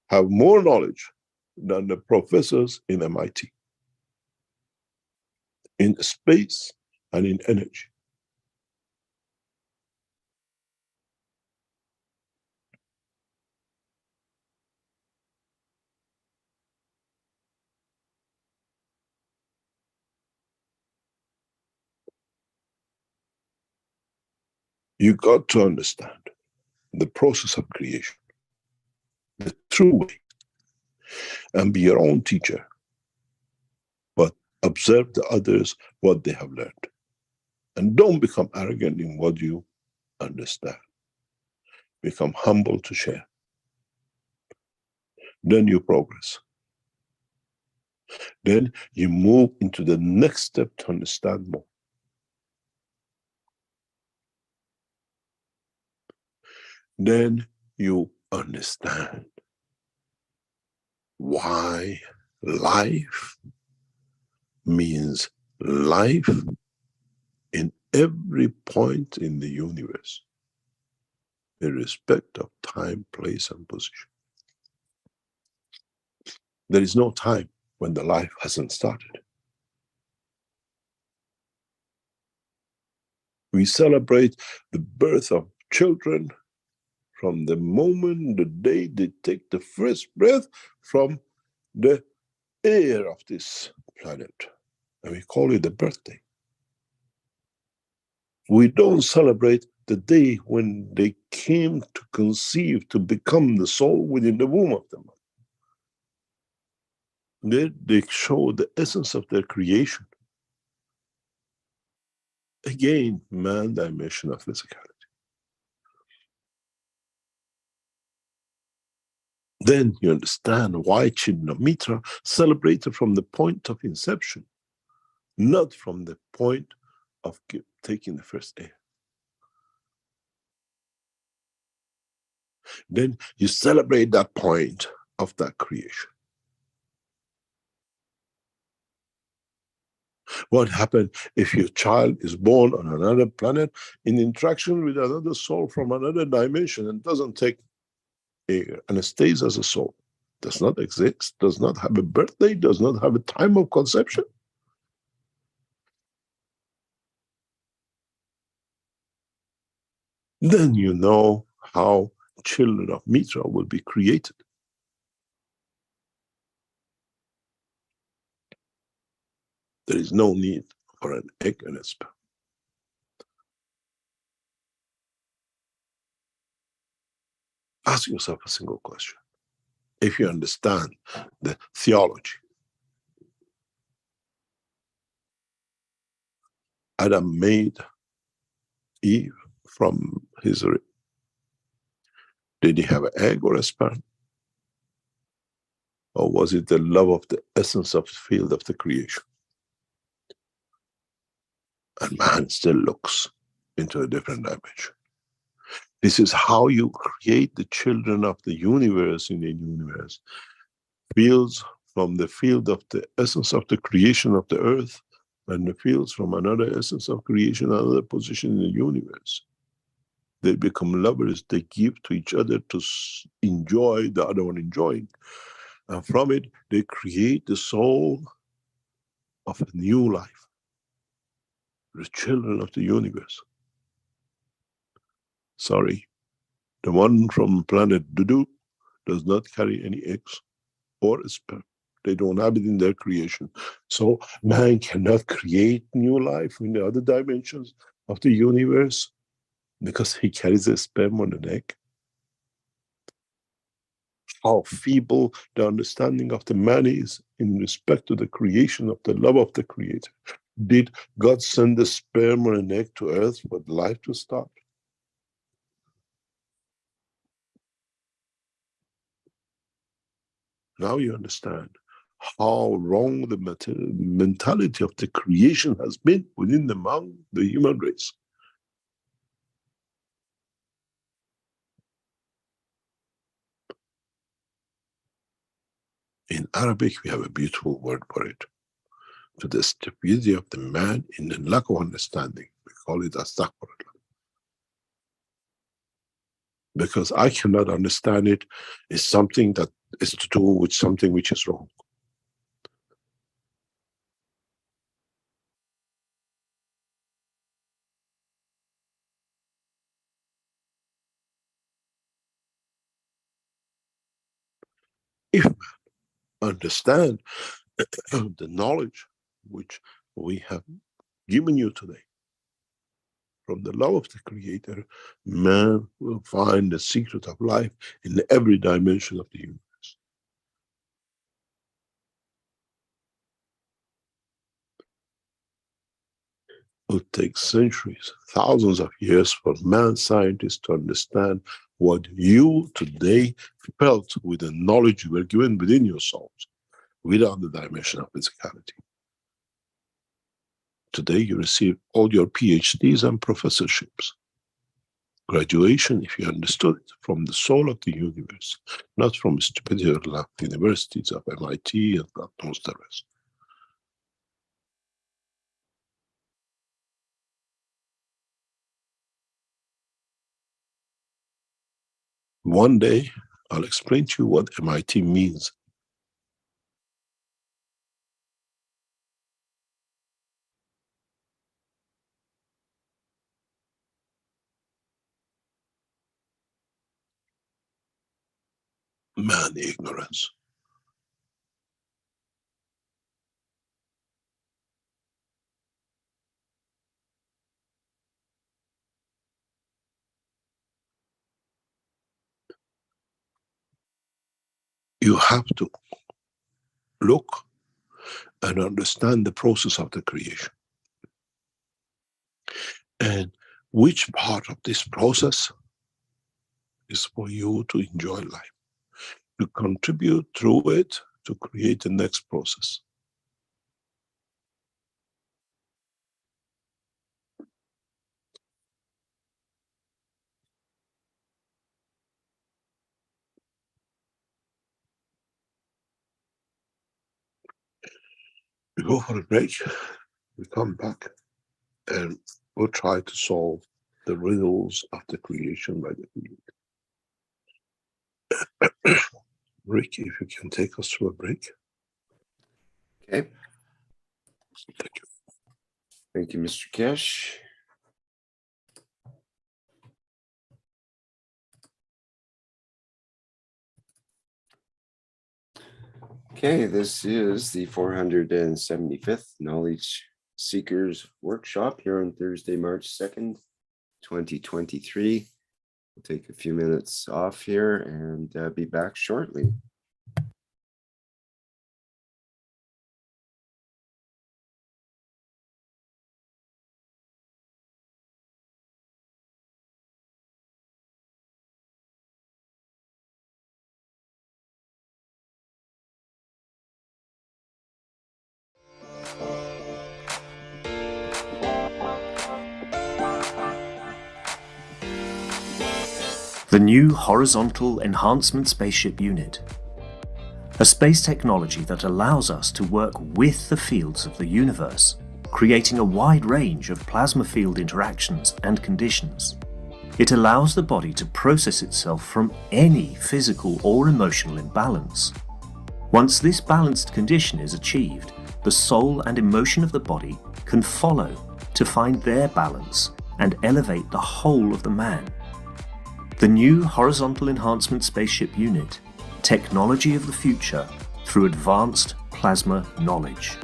have more knowledge than the professors in MIT, in space and in energy. You got to understand the process of creation, the true way, and be your own teacher, but observe the others, what they have learned. And don't become arrogant in what you understand. Become humble to share. Then you progress. Then you move into the next step to understand more. Then you understand why life means life in every point in the universe, irrespective of time, place, and position. There is no time when the life hasn't started. We celebrate the birth of children from the moment, the day they take the first breath from the air of this planet. And we call it a birthday. We don't celebrate the day when they came to conceive, to become the soul within the womb of the mother. There they show the essence of their creation. Again, man dimension of physicality. Then you understand why Chinna Mitra celebrated from the point of inception, not from the point of taking the first air. Then you celebrate that point of that creation. What happens if your child is born on another planet in interaction with another soul from another dimension and doesn't take air and stays as a soul? Does not exist, does not have a birthday, does not have a time of conception? Then you know how children of Mitra will be created. There is no need for an egg and a sperm. Ask yourself a single question. If you understand the theology, Adam made Eve from his rib. Did he have an egg or a sperm? Or was it the love of the essence of the field of the creation? And man still looks into a different dimension. This is how you create the children of the universe in the universe. Fields from the field of the essence of the creation of the earth, and the fields from another essence of creation, another position in the universe. They become lovers, they give to each other to enjoy the other one enjoying. And from it, they create the soul of a new life. The children of the universe. Sorry, the one from planet Dudu does not carry any eggs or sperm. They don't have it in their creation. So man cannot create new life in the other dimensions of the universe because he carries a sperm on an egg. How feeble the understanding of the man is in respect to the creation of the love of the Creator. Did God send the sperm or an egg to earth for life to start? Now you understand how wrong the mentality of the creation has been within among the human race. In Arabic, we have a beautiful word for it. To the stupidity of the man in the lack of understanding. We call it astaghfirullah. Because I cannot understand it, is something that is to do with something which is wrong. If man understand the knowledge which we have given you today, from the love of the Creator, man will find the secret of life in every dimension of the universe. It will take centuries, thousands of years for man scientists to understand what you today felt with the knowledge you were given within your souls, without the dimension of physicality. Today you receive all your PhDs and professorships. Graduation, if you understood it, from the soul of the universe, not from stupidity or lack universities of MIT and God knows the rest. One day, I'll explain to you what MIT means. Man ignorance. You have to look and understand the process of the creation. And which part of this process is for you to enjoy life, to contribute through it to create the next process. We go for a break, we come back, and we'll try to solve the riddles of the creation by the Creator. Rick, if you can take us through a break. Okay. Thank you. Thank you, Mr. Keshe. Okay, this is the 475th Knowledge Seekers Workshop here on Thursday, March 2nd, 2023. We'll take a few minutes off here and be back shortly. The new Horizontal Enhancement Spaceship Unit. A space technology that allows us to work with the fields of the universe, creating a wide range of plasma field interactions and conditions. It allows the body to process itself from any physical or emotional imbalance. Once this balanced condition is achieved, the soul and emotion of the body can follow to find their balance and elevate the whole of the man. The new Horizontal Enhancement Spaceship Unit, technology of the future through advanced plasma knowledge.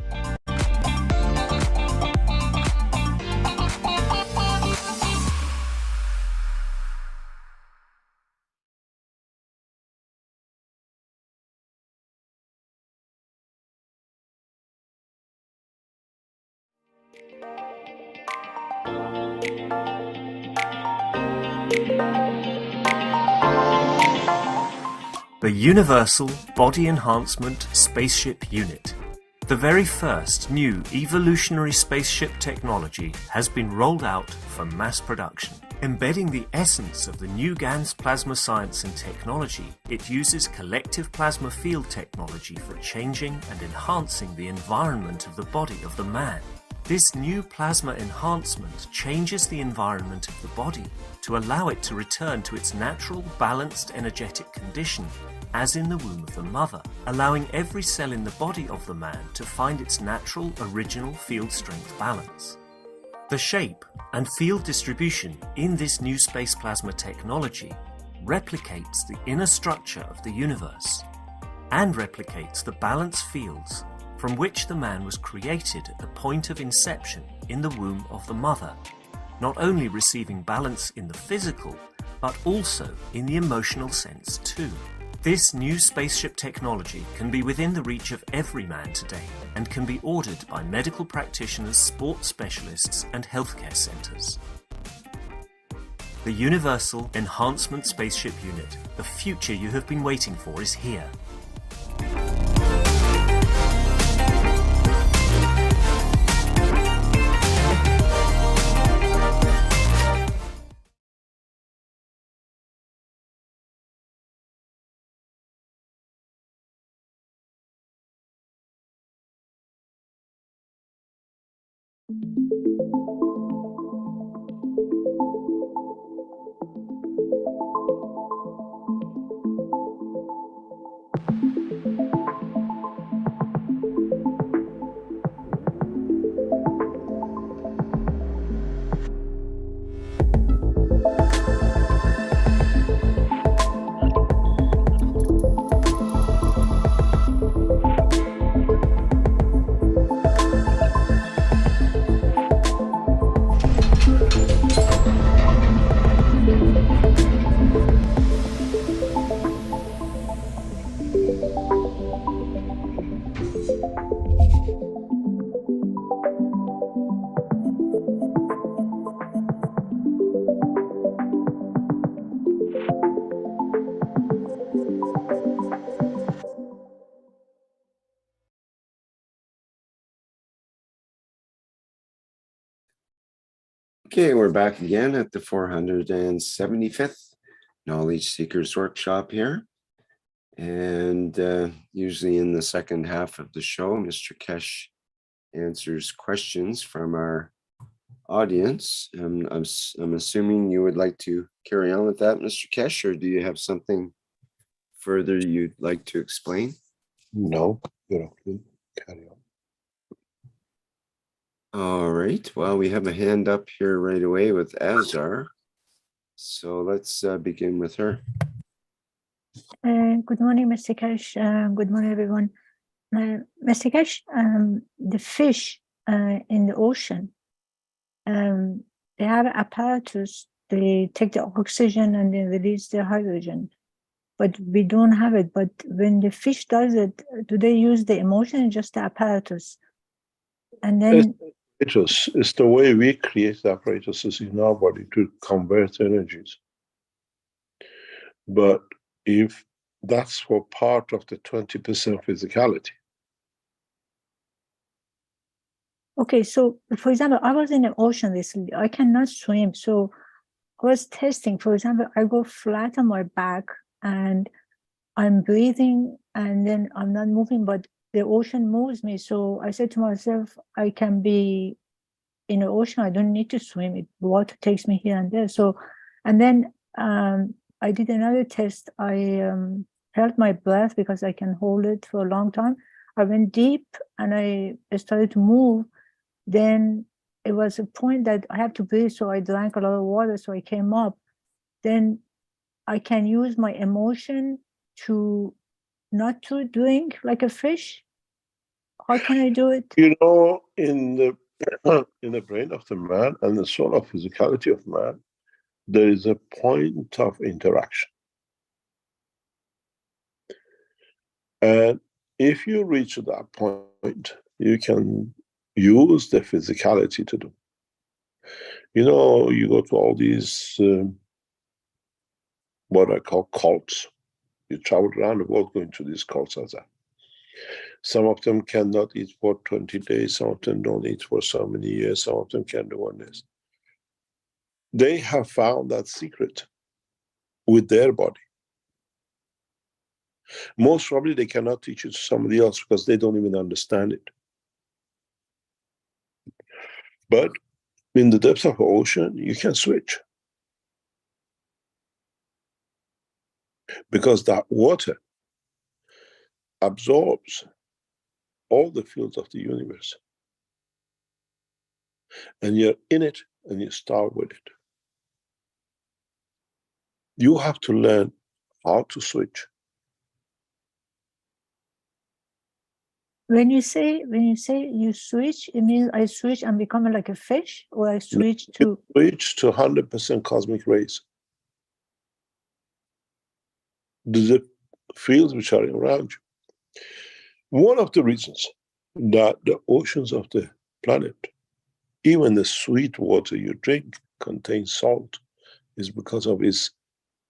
The Universal Body Enhancement Spaceship Unit. The very first new evolutionary spaceship technology has been rolled out for mass production. Embedding the essence of the new GANS plasma science and technology, it uses collective plasma field technology for changing and enhancing the environment of the body of the man. This new plasma enhancement changes the environment of the body to allow it to return to its natural, balanced energetic condition as in the womb of the mother, allowing every cell in the body of the man to find its natural, original field strength balance. The shape and field distribution in this new space plasma technology replicates the inner structure of the universe and replicates the balance fields from which the man was created at the point of inception in the womb of the mother, not only receiving balance in the physical, but also in the emotional sense too. This new spaceship technology can be within the reach of every man today and can be ordered by medical practitioners, sports specialists and healthcare centres. The Universal Enhancement Spaceship Unit, the future you have been waiting for, is here. Okay, we're back again at the 475th Knowledge Seekers Workshop here. And usually in the second half of the show, Mr. Keshe answers questions from our audience. I'm assuming you would like to carry on with that, Mr. Keshe, or do you have something further you'd like to explain? No, you're okay. Carry on. All right. Well, we have a hand up here right away with Azar. So let's begin with her. Good morning, Mr. Keshe. Good morning, everyone. Mr. Keshe, the fish in the ocean, they have apparatus. They take the oxygen and they release the hydrogen, but we don't have it. But when the fish does it, do they use the emotion or just the apparatus? And then it's the way we create the apparatuses in our body to convert energies. But if that's for part of the 20% physicality. Okay, so for example, I was in the ocean recently. I cannot swim, so I was testing. For example, I go flat on my back and I'm breathing, and then I'm not moving, but the ocean moves me. So I said to myself, I can be in the ocean. I don't need to swim. Water takes me here and there. So, and then I did another test. I held my breath because I can hold it for a long time. I went deep and I started to move. Then it was a point that I have to breathe. So I drank a lot of water. So I came up. Then I can use my emotion to not to drink like a fish. How can I do it? You know, in the brain of the man and the soul of physicality of man, there is a point of interaction. And if you reach that point, you can use the physicality to do. You know, you go to all these, what I call cults. You travel around the world going to these cults as that. Some of them cannot eat for 20 days. Some of them don't eat for so many years. Some of them can do one this. They have found that secret with their body. Most probably they cannot teach it to somebody else because they don't even understand it. But in the depths of the ocean, you can switch. Because that water absorbs all the fields of the universe. And you're in it and you start with it. You have to learn how to switch. When you say you switch, it means I switch and become like a fish, or I switch to Switch to 100% cosmic rays. The fields which are around you. One of the reasons that the oceans of the planet, even the sweet water you drink, contains salt, is because of its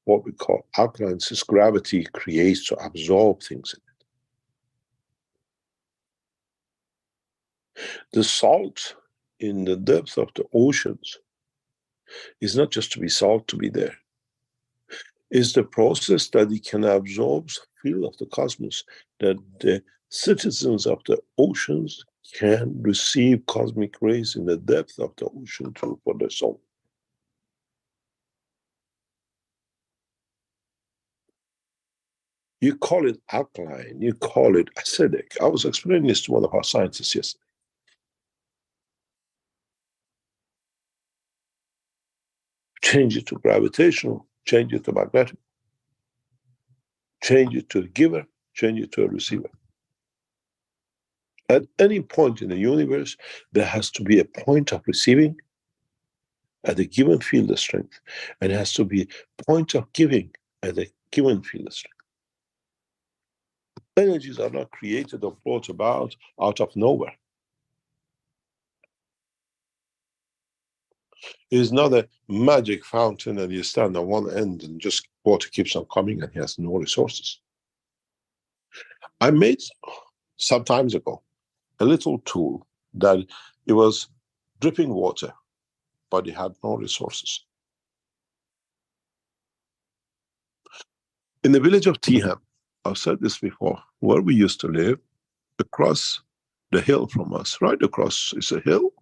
what we call alkalines. Its gravity creates to absorb things in it. The salt in the depth of the oceans is not just to be salt to be there. It's the process that it can absorb the field of the cosmos, that the citizens of the oceans can receive cosmic rays in the depth of the ocean too for their soul. You call it alkaline, you call it acidic. I was explaining this to one of our scientists yesterday. Change it to gravitational, change it to magnetic, change it to a giver, change it to a receiver. At any point in the universe, there has to be a point of receiving at a given field of strength, and it has to be a point of giving at a given field of strength. Energies are not created or brought about out of nowhere. It is not a magic fountain and you stand on one end and just water keeps on coming and he has no resources. I made some time ago a little tool that it was dripping water, but it had no resources. In the village of Tiham, I've said this before, where we used to live, across the hill from us, right across is a hill,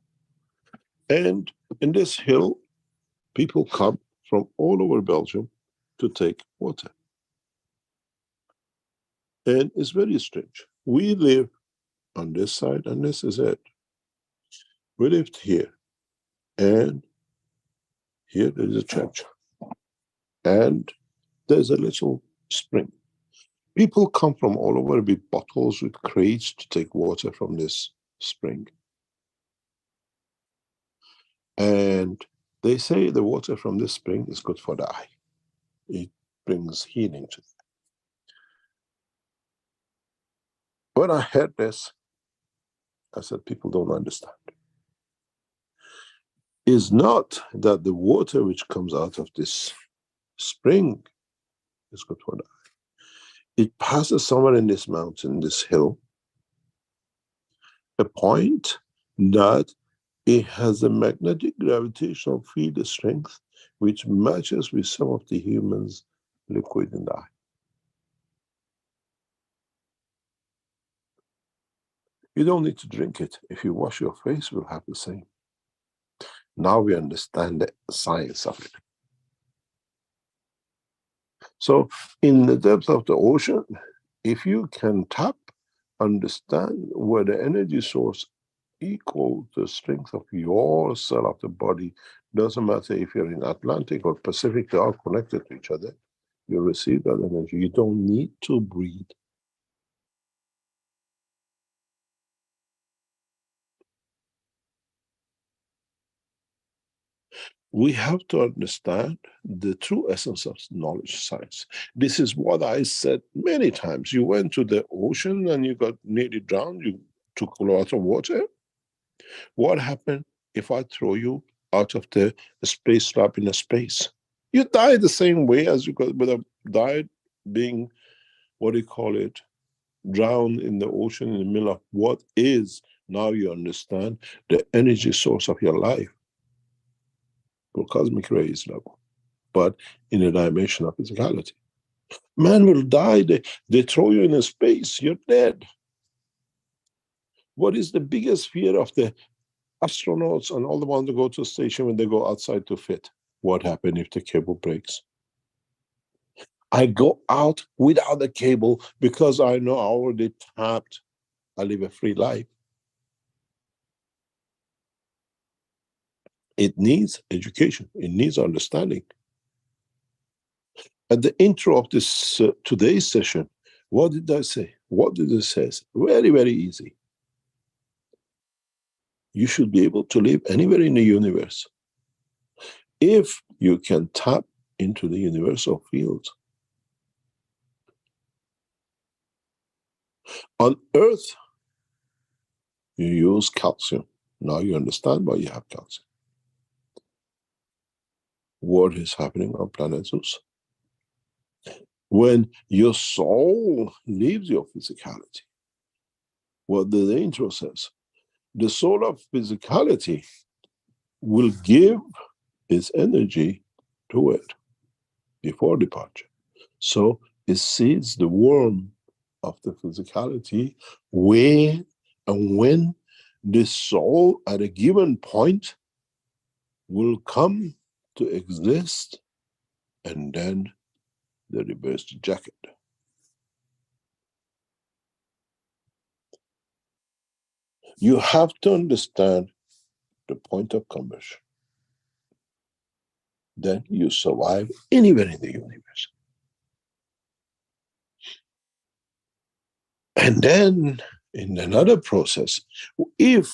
and in this hill, people come from all over Belgium to take water. And it's very strange. We live on this side, and this is it. We lived here, and here there's a church, and there's a little spring. People come from all over with bottles, with crates to take water from this spring. And they say the water from this spring is good for the eye. It brings healing to them. When I heard this, I said, people don't understand. It's not that the water which comes out of this spring is good for the eye. It passes somewhere in this mountain, this hill, a point that it has a magnetic gravitational field strength which matches with some of the humans' liquid in the eye. You don't need to drink it. If you wash your face, we'll have the same. Now we understand the science of it. So in the depth of the ocean, if you can tap, understand where the energy source equals the strength of your cell of the body, doesn't matter if you're in Atlantic or Pacific, they are connected to each other, you receive that energy. You don't need to breathe. We have to understand the true essence of knowledge science. This is what I said many times. You went to the ocean and you got nearly drowned, you took a lot of water. What happened if I throw you out of the space lab in a space? You die the same way as you would have died being, what do you call it, drowned in the ocean in the middle of what is, now you understand, the energy source of your life. Or cosmic rays level, but in a dimension of physicality. Man will die, they throw you in a space, you're dead. What is the biggest fear of the astronauts and all the ones who go to a station when they go outside to fit? What happens if the cable breaks? I go out without a cable because I know I already tapped. I live a free life. It needs education. It needs understanding. At the intro of this today's session, what did I say? What did it say? Very, very easy. You should be able to live anywhere in the universe if you can tap into the universal fields. On Earth, you use calcium. Now you understand why you have calcium. What is happening on planet Zeus? When your soul leaves your physicality, what the intro says, the soul of physicality will give its energy to it before departure. So it sees the worm of the physicality where and when the soul at a given point will come to exist, and then they reverse the jacket. You have to understand the point of conversion. Then you survive anywhere in the universe. And then in another process, if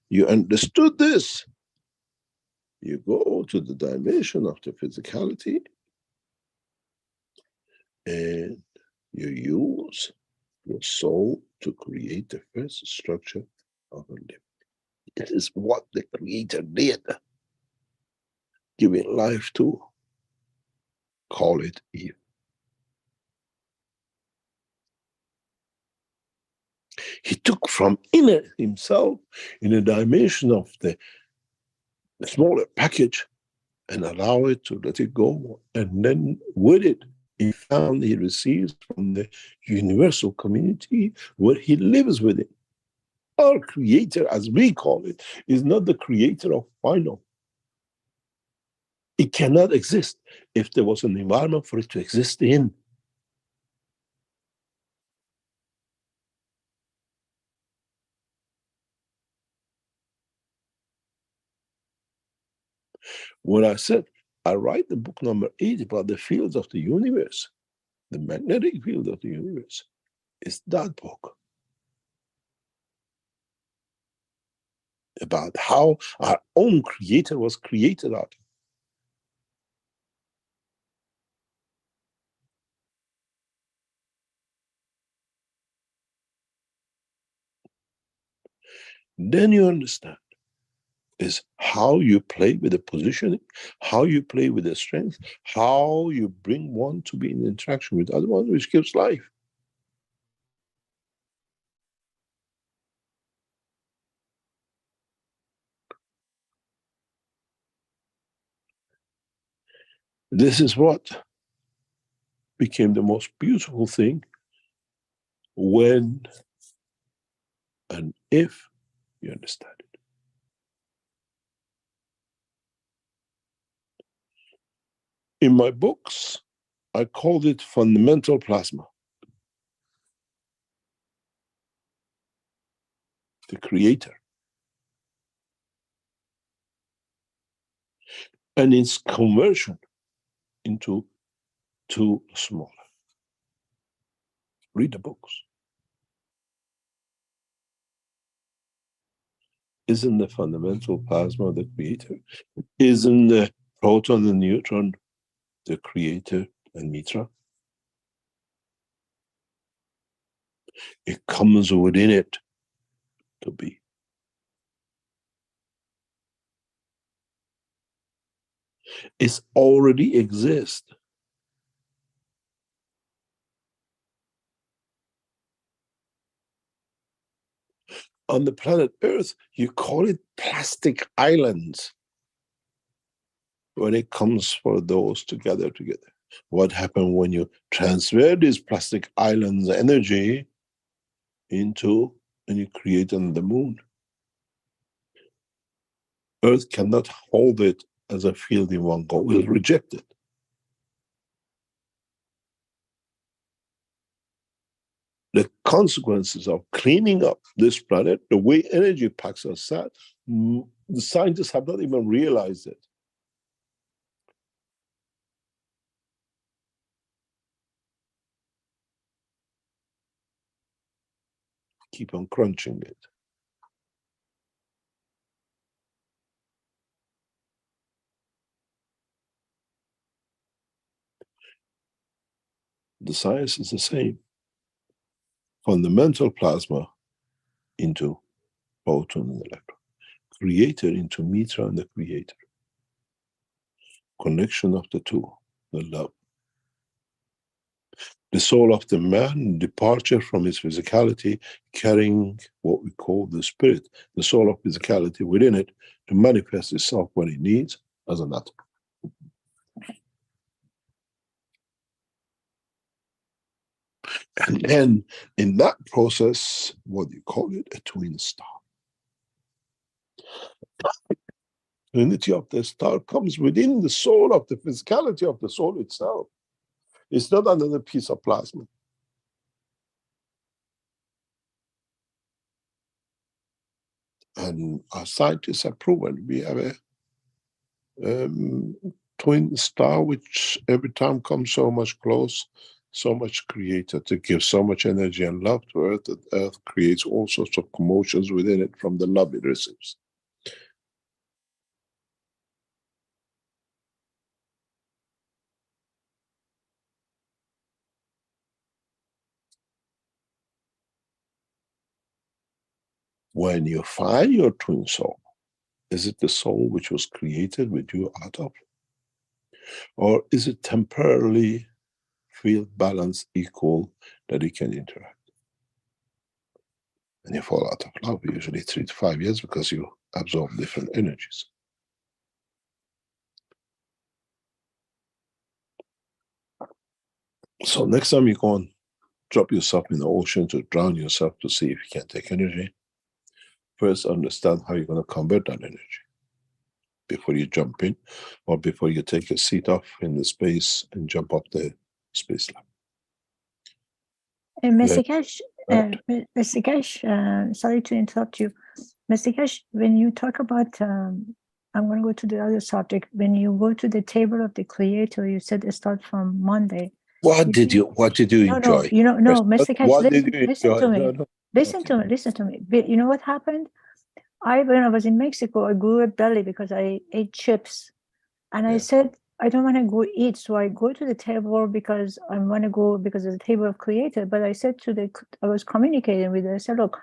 you understood this, you go to the dimension of the physicality and you use your soul to create the first structure of a living. It is what the Creator did, giving life to. Call it Eve. He took from inner himself in a dimension of the smaller package and allow it to let it go. And then with it, he receives from the universal community where he lives with it. Our Creator, as we call it, is not the creator of final. It cannot exist if there was an environment for it to exist in. When I said, I write the book number 8 about the fields of the universe, the magnetic field of the universe, is that book. About how our own Creator was created out of. Then you understand is how you play with the positioning, how you play with the strength, how you bring one to be in interaction with the other one, which gives life. This is what became the most beautiful thing when and if you understand it. In my books, I called it fundamental plasma. The Creator. And its conversion into too smaller. Read the books. Isn't the fundamental plasma the Creator? Isn't the proton and neutron the Creator and Mitra? It comes within it to be. It already exists. On the planet Earth, you call it plastic islands when it comes for those together. What happened when you transfer these plastic islands energy into and you create on the moon? Earth cannot hold it as a field in one go. We'll reject it. consequences of cleaning up this planet, the way energy packs are set, the scientists have not even realized it. Keep on crunching it. The science is the same. Fundamental plasma into proton and electron. Creator into meter and the creator. Connection of the two, the love. The soul of the man, departure from his physicality, carrying what we call the spirit, the soul of physicality within it, to manifest itself when it needs as an atom. And then in that process, what do you call it? A twin star. The unity of the star comes within the soul of the physicality of the soul itself. It's not another piece of plasma. And our scientists have proven we have a twin star which every time comes so much close, so much creator to give so much energy and love to Earth that Earth creates all sorts of commotions within it from the love it receives. When you find your twin soul, is it the soul which was created with you out of? Or is it temporarily field balance equal that it can interact? And you fall out of love, usually 3 to 5 years, because you absorb different energies. So next time you go and drop yourself in the ocean to drown yourself to see if you can take energy, first understand how you're going to convert that energy before you jump in, or before you take a seat off in the space and jump up the space lab. Mr. Keshe, sorry to interrupt you. Mr. Keshe, when you talk about, I'm going to go to the other subject. When you go to the table of the creator, you said it starts from Monday. What did you enjoy? No, Mr. Keshe, listen to me. Okay. Listen to me. You know what happened? When I was in Mexico, I grew a belly because I ate chips. And I said, I don't want to go eat. So I go to the table because I want to go because of the table of creator. But I said I was communicating with her. I said, look,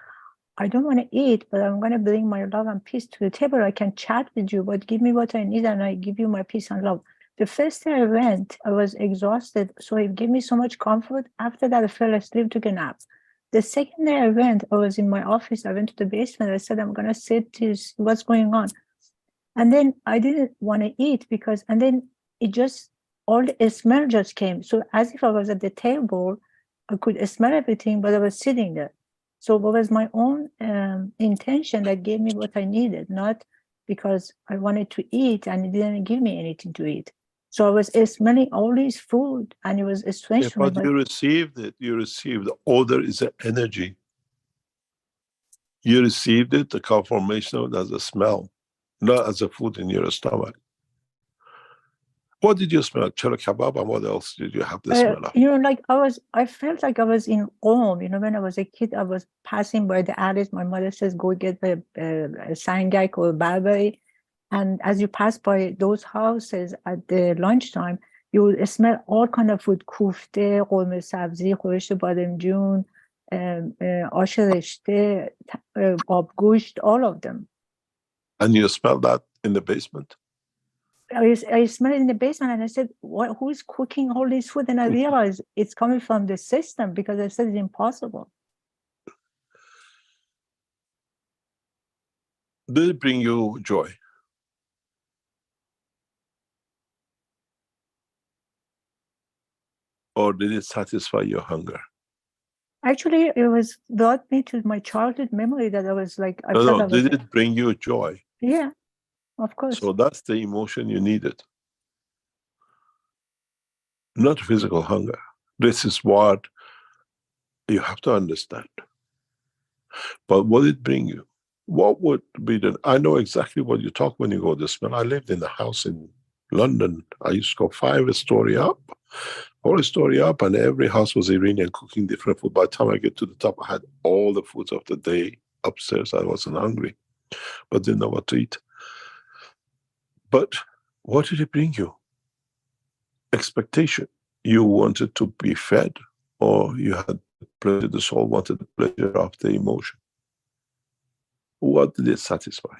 I don't want to eat, but I'm going to bring my love and peace to the table. I can chat with you, but give me what I need and I give you my peace and love. The first day I went, I was exhausted. So it gave me so much comfort. After that, I fell asleep, took a nap. The second day I went, I was in my office. I went to the basement. I said, I'm going to sit to see what's going on. And then I didn't want to eat and then it just, all the smell just came. So as if I was at the table, I could smell everything, but I was sitting there. So it was my own intention that gave me what I needed, not because I wanted to eat and it didn't give me anything to eat. So I was smelling all this food and it was strange to me. But you received it. You received the odor is an energy. You received it, the confirmation of it as a smell, not as a food in your stomach. What did you smell? Chara kebab, and what else did you have the smell of? I felt like I was in Rome. When I was a kid, I was passing by the alleys. My mother says, go get a sangak or barberry. And as you pass by those houses at the lunchtime, you will smell all kind of food: kufte, قرمه سبزی, خورش بادمجون, آش رشته, آبگوشت, all of them. And you smell that in the basement? I smelled it in the basement and I said, who's cooking all this food? And I realized it's coming from the system because I said it's impossible. Did it bring you joy? Or did it satisfy your hunger? Actually, it brought me to my childhood memory that I was like, did it bring you joy? Yeah, of course. So that's the emotion you needed. Not physical hunger. This is what You have to understand. But what did it bring you? What would be the, I know exactly what you talk when you go this, man. I lived in a house in London. I used to go 5-story up, 4-story up, and every house was Iranian, cooking different food. By the time I get to the top, I had all the foods of the day upstairs. I wasn't hungry, but didn't know what to eat. But what did it bring you? Expectation. You wanted to be fed, or you had pleasure, the soul wanted the pleasure of the emotion. What did it satisfy?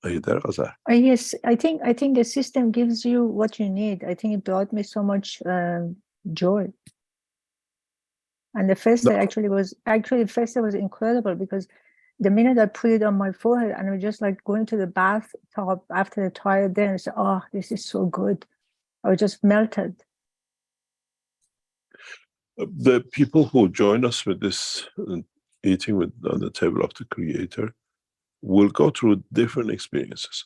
Are you there, Azar? Yes, I think the system gives you what you need. I think it brought me so much joy. And the first day the first day was incredible, because the minute I put it on my forehead and I was just like going to the bathtub after the tired day and say, oh, this is so good. I was just melted. The people who join us with this eating with on the table of the Creator will go through different experiences.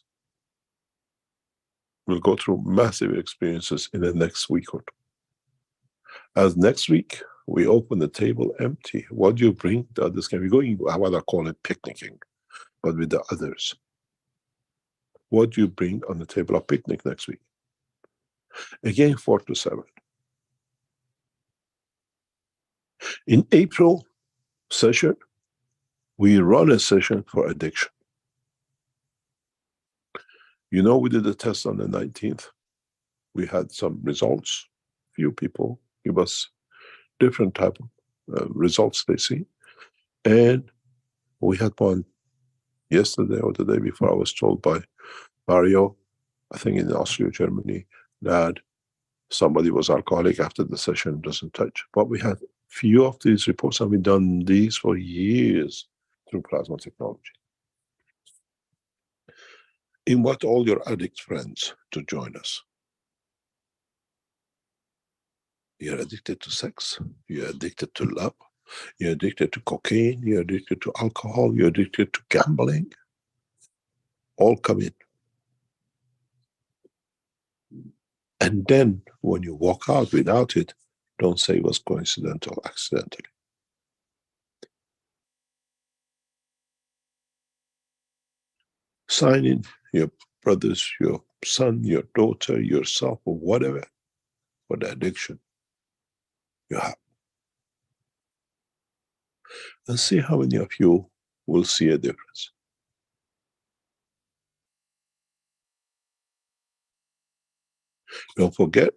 We'll go through massive experiences in the next week or two. As next week, we open the table empty. What do you bring? The others can be going, what I call it, picnicking, but with the others. What do you bring on the table of picnic next week? Again, 4 to 7. In April session, we run a session for addiction. You know, we did a test on the 19th. We had some results. Few people give us different type of results they see. And we had one yesterday or the day before. I was told by Mario, I think in Austria, Germany, that somebody was alcoholic after the session, doesn't touch. But we had few of these reports, and we've done these for years through plasma technology. Invite all your addict friends to join us. You're addicted to sex, you're addicted to love, you're addicted to cocaine, you're addicted to alcohol, you're addicted to gambling. All come in. And then when you walk out without it, don't say it was coincidental, accidentally. Sign in your brothers, your son, your daughter, yourself, or whatever, for the addiction you have. And see how many of you will see a difference. Don't forget,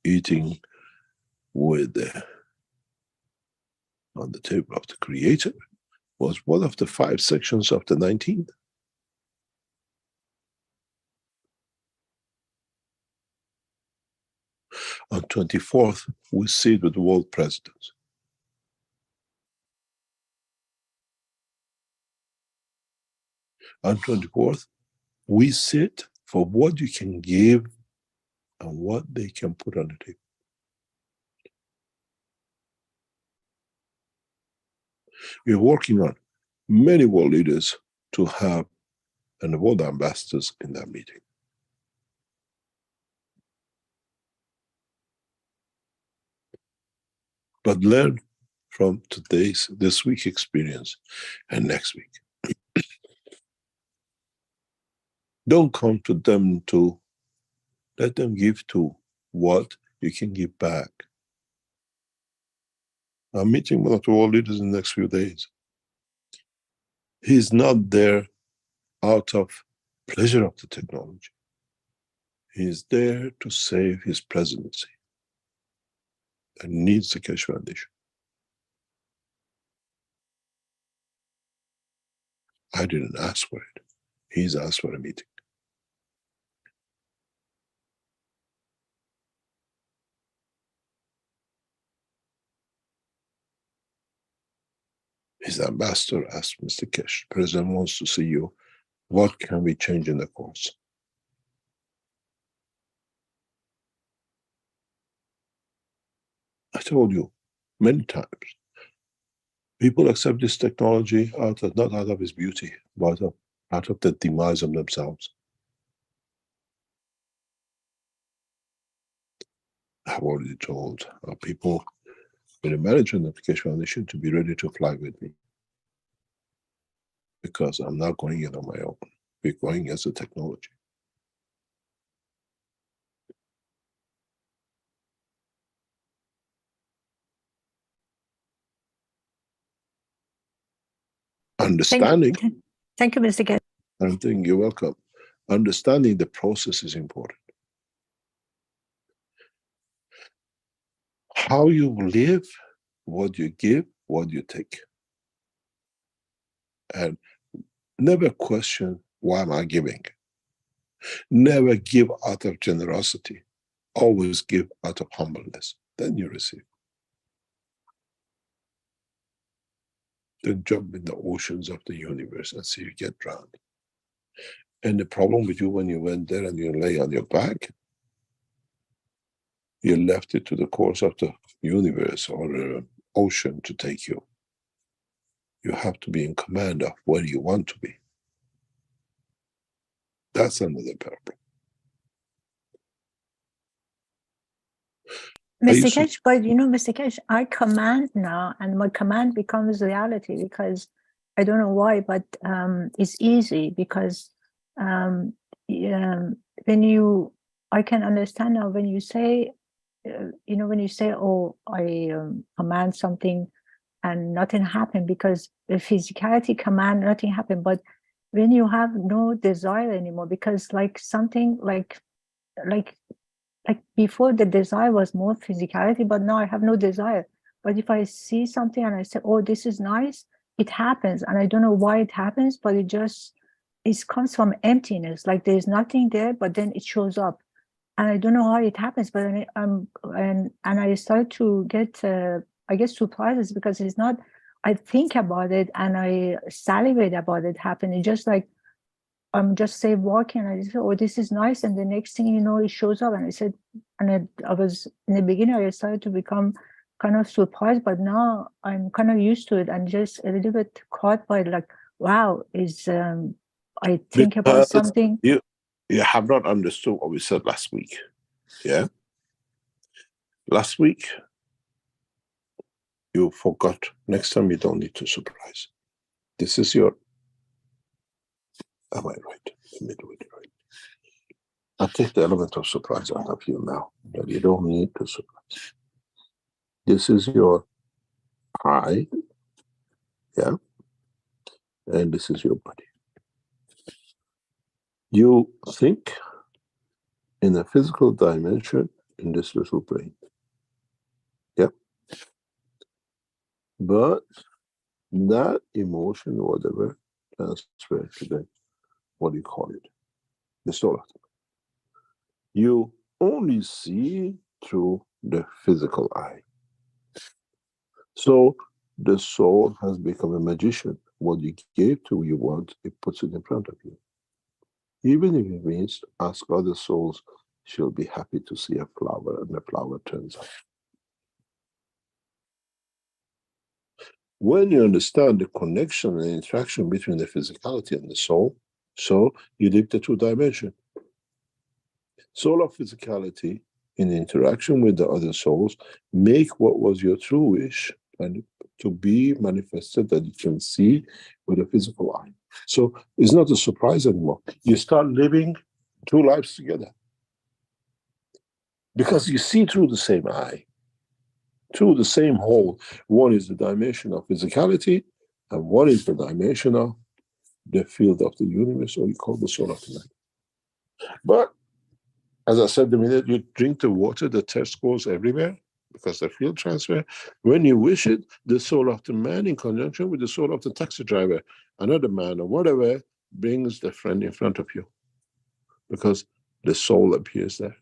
eating with on the table of the Creator was one of the 5 sections of the 19th. On 24th, we sit with the world presidents. On 24th, we sit for what you can give and what they can put on the table. We're working on many world leaders to have and world ambassadors in that meeting. But learn from this week's experience and next week. Don't come to them to let them give to what you can give back. I'm meeting one of the world leaders in the next few days. He's not there out of pleasure of the technology. He's there to save his presidency and needs the Keshe Foundation. I didn't ask for it. He's asked for a meeting. His ambassador asked Mr. Keshe, the president wants to see you. What can we change in the course? I told you many times, People accept this technology not out of its beauty, but out of the demise of themselves. I've already told people in the management of the Keshe Foundation to be ready to fly with me, because I'm not going in on my own. We're going as a technology. Understanding. Thank you, Mr. Keshe. I think you're welcome. Understanding the process is important. How you live, what you give, what you take. And never question, why am I giving? Never give out of generosity. Always give out of humbleness. Then you receive. Then jump in the oceans of the universe and see you get drowned. And the problem with you when you went there and you lay on your back, you left it to the course of the universe or the ocean to take you. You have to be in command of where you want to be. That's another problem. Mr. Keshe, but you know, Mr. Keshe, I command now, and my command becomes reality because I don't know why, but it's easy because when I can understand now when you say, when you say, oh, I command something and nothing happened, because the physicality command, nothing happened. But when you have no desire anymore, because like something like before the desire was more physicality, but now I have no desire. But if I see something and I say, oh, this is nice, it happens. And I don't know why it happens, but it comes from emptiness. Like there's nothing there, but then it shows up. And I don't know how it happens, but and I start to get, I guess, surprises because it's not, I think about it and I salivate about it happening. Just like, I'm just say walking and I said, oh, this is nice. And the next thing you know, it shows up. And I said, and I was in the beginning, I started to become kind of surprised, but now I'm kind of used to it and just a little bit caught by like, wow, I think about something. You have not understood what we said last week. Yeah. Last week, you forgot. Next time you don't need to surprise. This is your, am I right? Let me do it right. I take the element of surprise out of you now, that you don't need to surprise. This is your I, yeah, and this is your body. You think in a physical dimension in this little brain, yeah, but that emotion, whatever, transfer to the, what do you call it, the soul. You only see through the physical eye. So the soul has become a magician. What you gave to you want, it puts it in front of you. Even if it means ask other souls, she'll be happy to see a flower and the flower turns up. When you understand the connection and interaction between the physicality and the soul, so you live the two dimension. Soul of physicality in interaction with the other souls make what was your true wish and to be manifested that you can see with a physical eye. So it's not a surprise anymore. You start living two lives together because you see through the same eye, through the same hole. One is the dimension of physicality and one is the dimension of the field of the universe, or you call the soul of the man. But as I said, the minute you drink the water, the test goes everywhere because the field transfer. When you wish it, the soul of the man in conjunction with the soul of the taxi driver, another man or whatever, brings the friend in front of you because the soul appears there.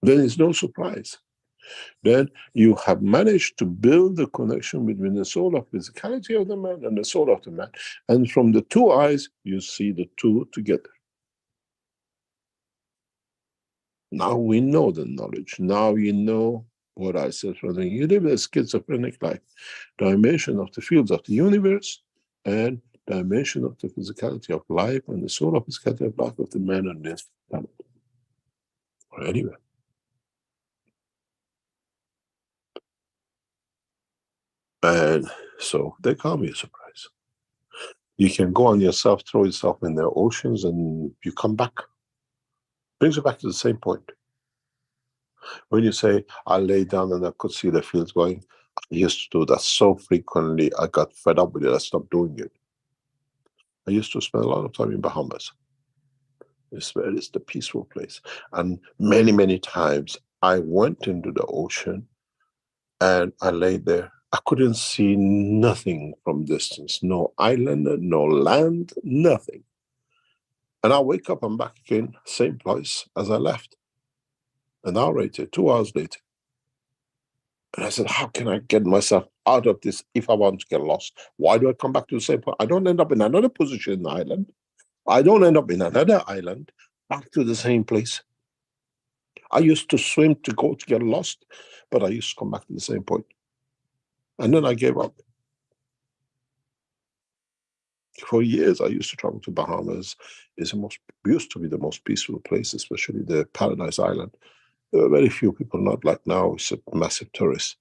Then it's no surprise. Then you have managed to build the connection between the soul of physicality of the man and the soul of the man. And from the two eyes, you see the two together. Now we know the knowledge. Now you know what I said from the you live a schizophrenic life, dimension of the fields of the universe and dimension of the physicality of life and the soul of physicality of life of the man on this planet. Or anywhere. And so they call me a surprise. You can go on yourself, throw yourself in the oceans, and you come back. Brings you back to the same point. When you say, I lay down and I could see the fields going, I used to do that so frequently, I got fed up with it, I stopped doing it. I used to spend a lot of time in Bahamas. It's the peaceful place. And many, many times I went into the ocean and I lay there. I couldn't see nothing from distance. No island, no land, nothing. And I wake up and back again, same place as I left. An hour later, 2 hours later. And I said, how can I get myself out of this if I want to get lost? Why do I come back to the same point? I don't end up in another position in the island. I don't end up in another island, back to the same place. I used to swim to go to get lost, but I used to come back to the same point. And then I gave up. For years, I used to travel to Bahamas. Used to be the most peaceful place, especially the Paradise Island. There were very few people, not like now, it's a massive tourist.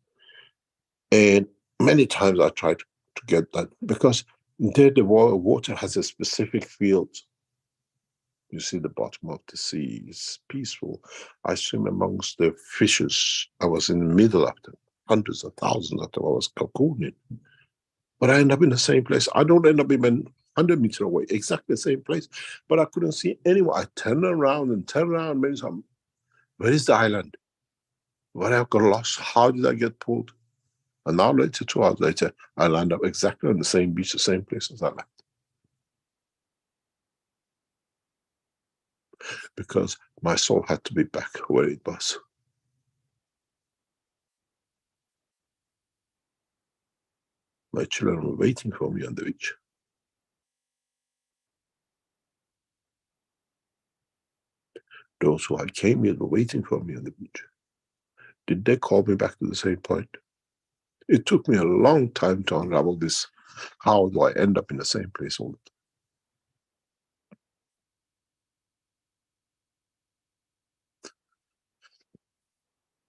And many times I tried to get that because there the water has a specific field. You see the bottom of the sea, it's peaceful. I swim amongst the fishes. I was in the middle of them, hundreds of thousands of them. I was cocooning. But I end up in the same place. I don't end up even 100 meters away, exactly the same place. But I couldn't see anyone. I turned around and turned around. Maybe where is the island? Where I got lost? How did I get pulled? An hour later, 2 hours later, I land up exactly on the same beach, the same place as I left. Because my soul had to be back where it was. My children were waiting for me on the beach. Those who I came with were waiting for me on the beach. Did they call me back to the same point? It took me a long time to unravel this. How do I end up in the same place all the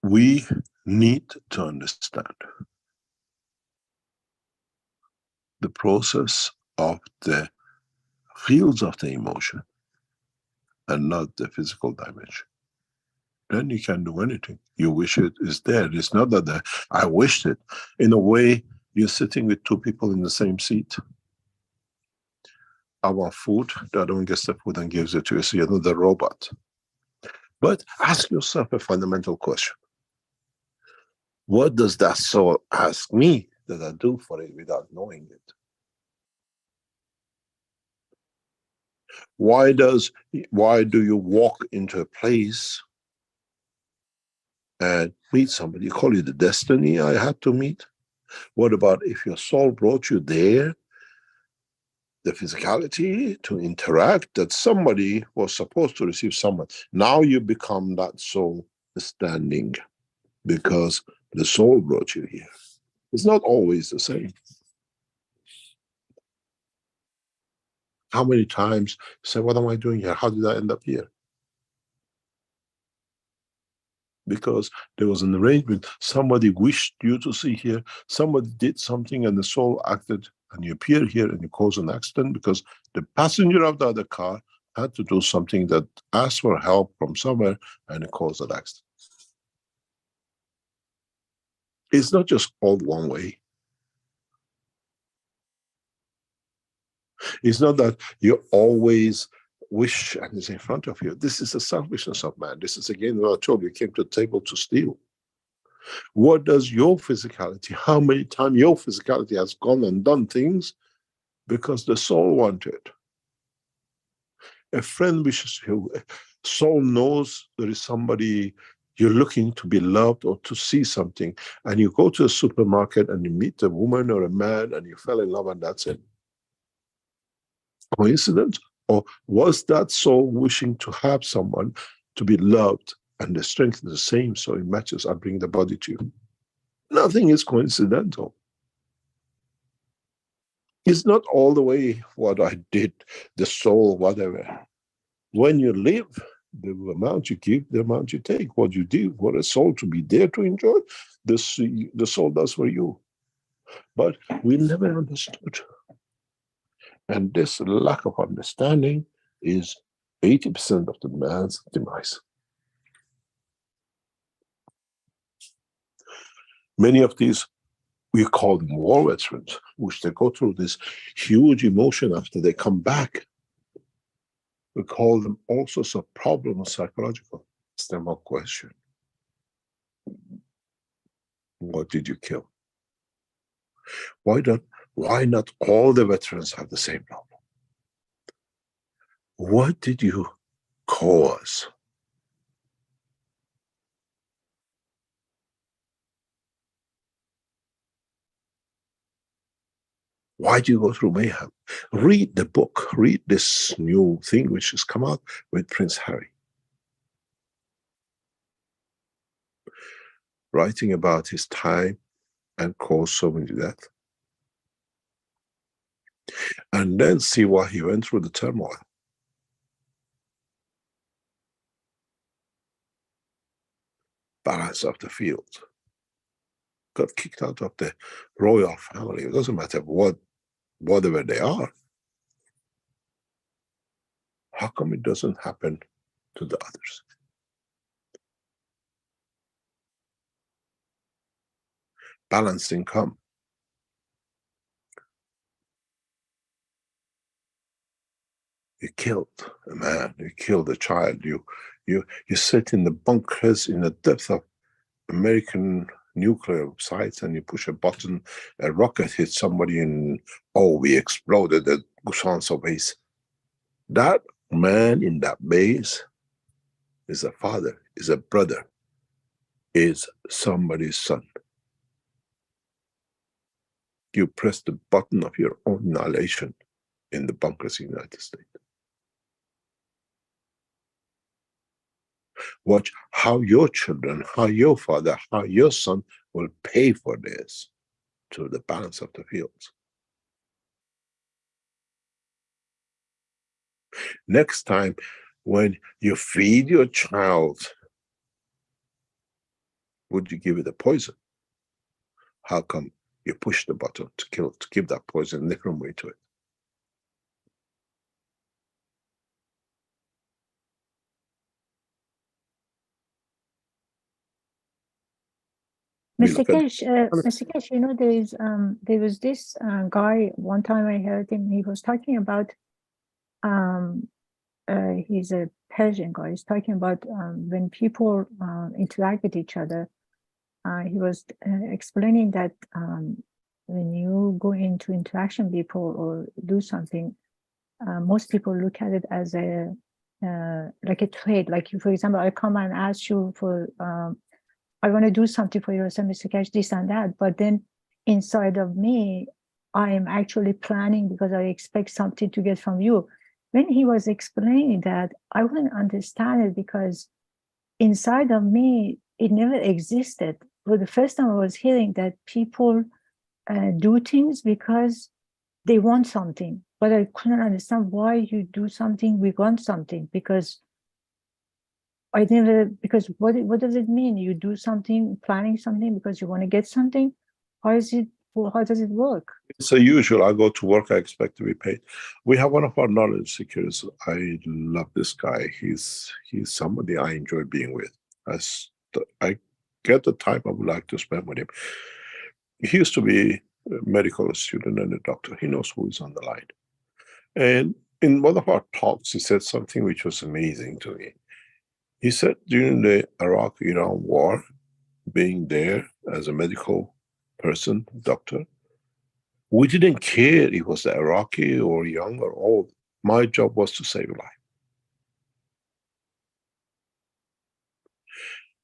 time? We need to understand the process of the fields of the emotion and not the physical dimension. Then you can do anything. You wish it is there. It's not that I wished it. In a way, you're sitting with two people in the same seat. I want food, the other one gets the food and gives it to you, so you're not the robot. But ask yourself a fundamental question. What does that soul ask me that I do for it without knowing it? Why do you walk into a place and meet somebody? You call it the destiny I had to meet? What about if your soul brought you there, the physicality to interact, that somebody was supposed to receive someone? Now you become that soul standing because the soul brought you here. It's not always the same. How many times say, what am I doing here? How did I end up here? Because there was an arrangement. Somebody wished you to see here. Somebody did something and the soul acted and you appear here and you cause an accident because the passenger of the other car had to do something that asked for help from somewhere and it caused an accident. It's not just all one way. It's not that you always wish and it's in front of you. This is the selfishness of man. This is again what I told you, came to the table to steal. What does your physicality, how many times your physicality has gone and done things because the soul wanted? A friend wishes you, soul knows there is somebody you're looking to be loved or to see something, and you go to a supermarket and you meet a woman or a man and you fell in love and that's it. Coincidence? Or was that soul wishing to have someone to be loved and the strength is the same, so it matches. I bring the body to you. Nothing is coincidental. It's not all the way what I did, the soul, whatever. When you live, the amount you give, the amount you take. What you do, for a soul to be there to enjoy, the soul does for you. But we never understood. And this lack of understanding is 80% of the man's demise. Many of these, we call them war veterans, which they go through this huge emotion after they come back. We call them all sorts of problems, psychological. It's them a question. What did you kill? Why not all the veterans have the same problem? What did you cause? Why do you go through mayhem? Read the book, read this new thing which has come out with Prince Harry. Writing about his time and caused so many deaths. And then see why he went through the turmoil. Balance of the field. Got kicked out of the royal family. It doesn't matter whatever they are. How come it doesn't happen to the others? Balanced income. You killed a man, you killed a child, you sit in the bunkers in the depth of American nuclear sites and you push a button, a rocket hits somebody and, oh, we exploded the Gusanso base. That man in that base is a father, is a brother, is somebody's son. You press the button of your own annihilation in the bunkers in the United States. Watch how your children, how your father, how your son will pay for this to the balance of the fields. Next time, when you feed your child, would you give it a poison? How come you push the button to kill, to give that poison a different way to it? Mr. Keshe, you know, there was this guy, one time I heard him, he was talking about, he's a Persian guy, he's talking about when people interact with each other, he was explaining that when you go into interaction with people or do something, most people look at it as a, like a trade. Like, for example, I come and ask you for, I want to do something for you, Mr. Keshe, this and that, but then inside of me, I am actually planning because I expect something to get from you. When he was explaining that, I wouldn't understand it because inside of me, it never existed. For the first time I was hearing that people do things because they want something, but I couldn't understand why you do something, we want something, because because what does it mean? You do something, planning something because you want to get something? How does it work? It's a usual. I go to work, I expect to be paid. We have one of our knowledge seekers. I love this guy. He's somebody I enjoy being with. I get the time I would like to spend with him. He used to be a medical student and a doctor. He knows who is on the line. And in one of our talks, he said something which was amazing to me. He said during the Iraq-Iran war, being there as a medical person, doctor, we didn't care if it was the Iraqi or young or old. My job was to save life.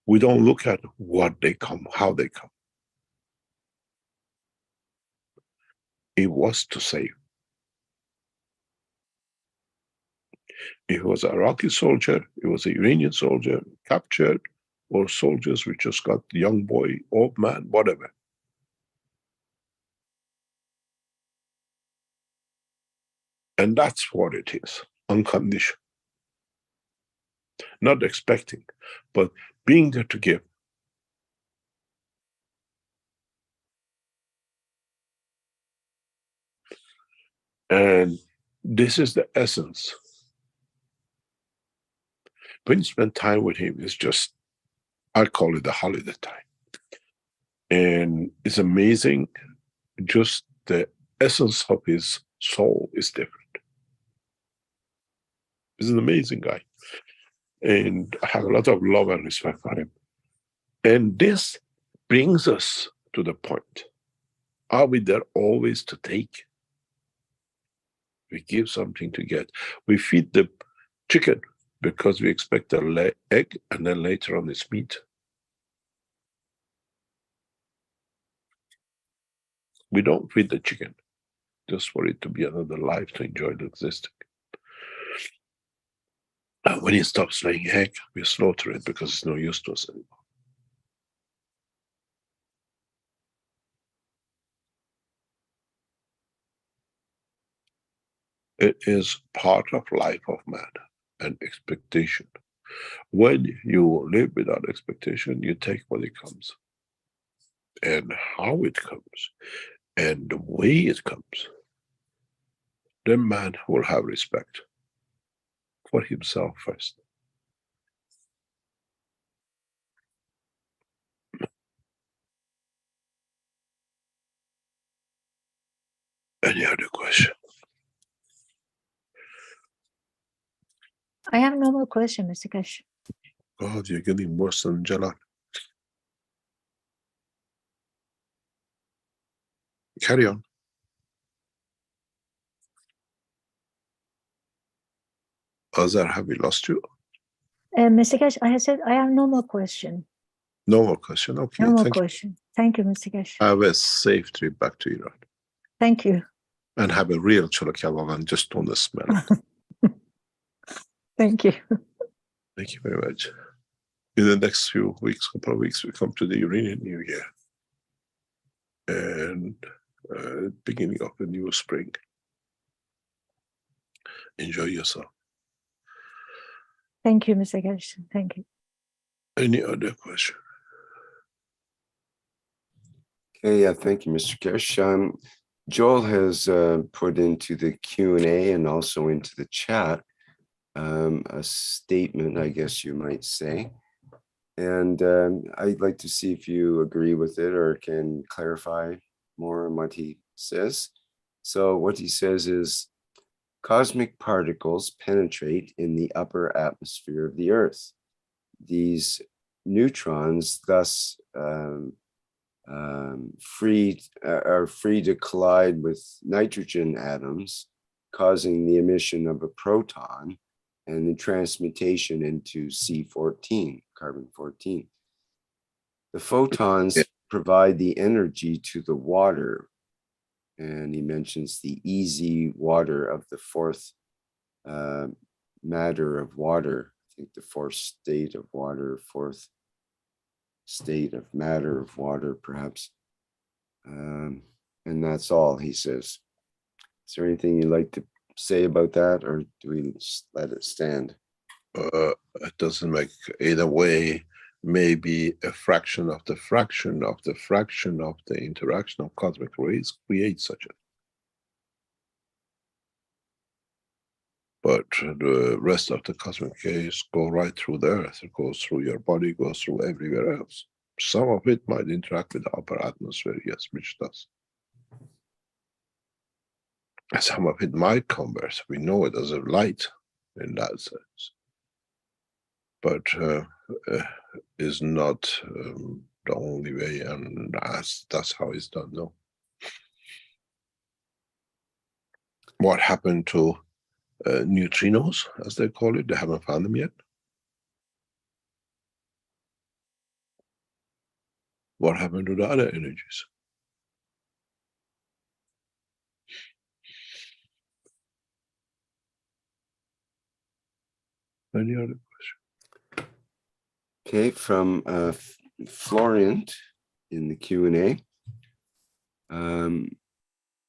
We don't look at what they come, how they come. It was to save. If it was an Iraqi soldier, it was a Iranian soldier captured, or soldiers we just got young boy, old man, whatever. And that's what it is, unconditional. Not expecting, but being there to give. And this is the essence. When you spend time with him, it's just, I call it the holiday time. And it's amazing, just the essence of his soul is different. He's an amazing guy. And I have a lot of love and respect for him. And this brings us to the point. Are we there always to take? We give something to get. We feed the chicken because we expect an egg, and then later on it's meat. We don't feed the chicken just for it to be another life to enjoy the existing. And when it stops laying egg, we slaughter it because it's no use to us anymore. It is part of life of man, and expectation. When you live without expectation, you take what it comes, and how it comes, and the way it comes. Then man will have respect for himself first. Any other question? I have no more question, Mr. Keshe. God, you're getting worse than Jalal. Carry on. Azar, have we lost you? Mr. Keshe, I have said I have no more question. No more question. Okay, No more thank you. question. Thank you, Mr. Keshe. Have a safe trip back to Iran. Thank you. And have a real cholo kebab and just don't smell it. Thank you. Thank you very much. In the next few weeks, couple of weeks, we come to the Iranian New Year. And beginning of the new spring. Enjoy yourself. Thank you, Mr. Keshe. Thank you. Any other question? Okay, yeah, thank you, Mr. Keshe. Joel has put into the Q&A and also into the chat a statement, I guess you might say. And I'd like to see if you agree with it or can clarify more on what he says. So what he says is, cosmic particles penetrate in the upper atmosphere of the Earth. These neutrons thus are free to collide with nitrogen atoms, causing the emission of a proton and the transmutation into C14, carbon 14. The photons provide the energy to the water, and he mentions the easy water of the fourth matter of water. I think the fourth state of water, fourth state of matter of water, perhaps. And that's all he says. Is there anything you'd like to say about that, or do we just let it stand? It doesn't make either way. Maybe a fraction of the fraction of the fraction of the interaction of cosmic rays creates such a. But the rest of the cosmic rays go right through the Earth. It goes through your body, goes through everywhere else. Some of it might interact with the upper atmosphere, yes, which does. Some of it might converse. We know it as a light in that sense. But is not the only way, and that's how it's done, no. What happened to neutrinos, as they call it? They haven't found them yet. What happened to the other energies? Any other question? Okay, from Florient in the Q&A.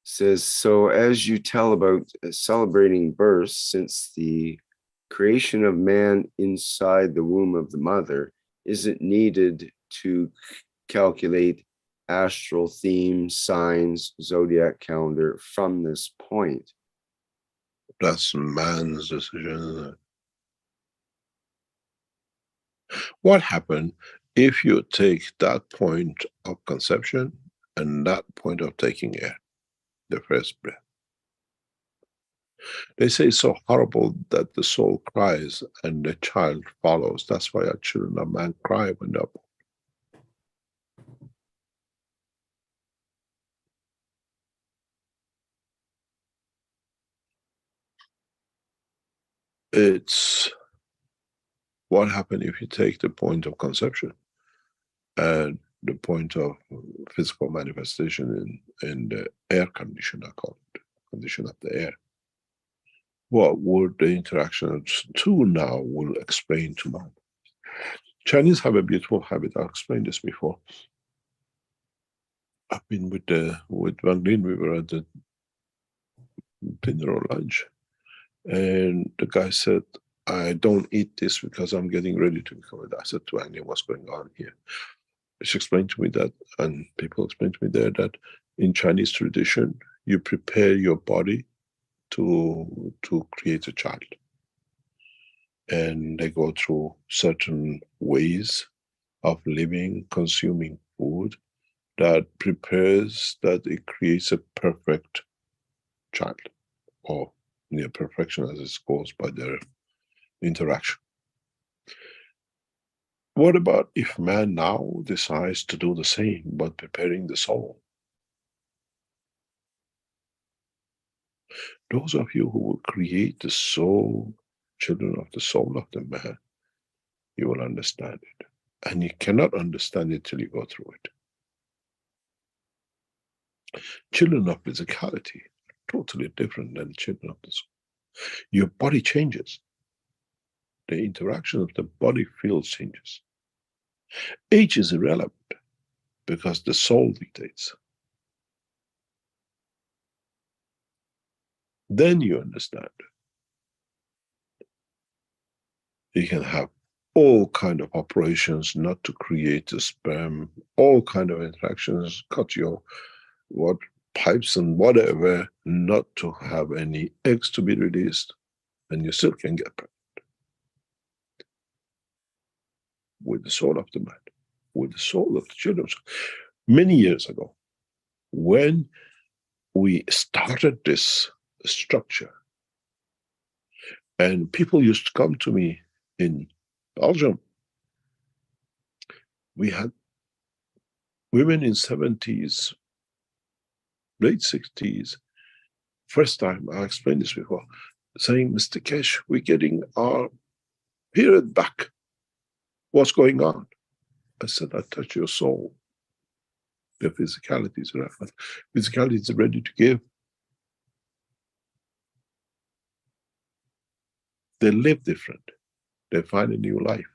Says, so as you tell about celebrating birth, since the creation of man inside the womb of the mother, is it needed to calculate astral themes, signs, zodiac calendar from this point? That's man's decision. What happened if you take that point of conception and that point of taking air, the first breath? They say it's so horrible that the soul cries and the child follows. That's why our children of man cry when they're born. It's what happened if you take the point of conception and the point of physical manifestation in the air condition, I call it, condition of the air. What would the interactions two now will explain to man? Chinese have a beautiful habit. I explained this before. I've been with Van Lin. We were at the dinner or lunch, and the guy said, "I don't eat this because I'm getting ready to become a." I said to Annie, "What's going on here?" She explained to me that, and people explained to me there that in Chinese tradition, you prepare your body to create a child. And they go through certain ways of living, consuming food that prepares, that it creates a perfect child, or near perfection as it goes by their interaction. What about if man now decides to do the same, but preparing the soul? Those of you who will create the soul, children of the soul of the man, you will understand it. And you cannot understand it till you go through it. Children of physicality are totally different than children of the soul. Your body changes. The interaction of the body field changes. Age is irrelevant because the soul dictates. Then you understand. You can have all kind of operations not to create a sperm, all kind of interactions, cut your pipes and whatever, not to have any eggs to be released, and you still can get pregnant. With the soul of the man, with the soul of the children. Many years ago, when we started this structure, and people used to come to me in Belgium, we had women in 70s, late 60s, first time, I explained this before, saying, "Mr. Keshe, we're getting our period back. What's going on?" I said, "I touch your soul. The physicality is relevant. Physicality is ready to give." They live different. They find a new life.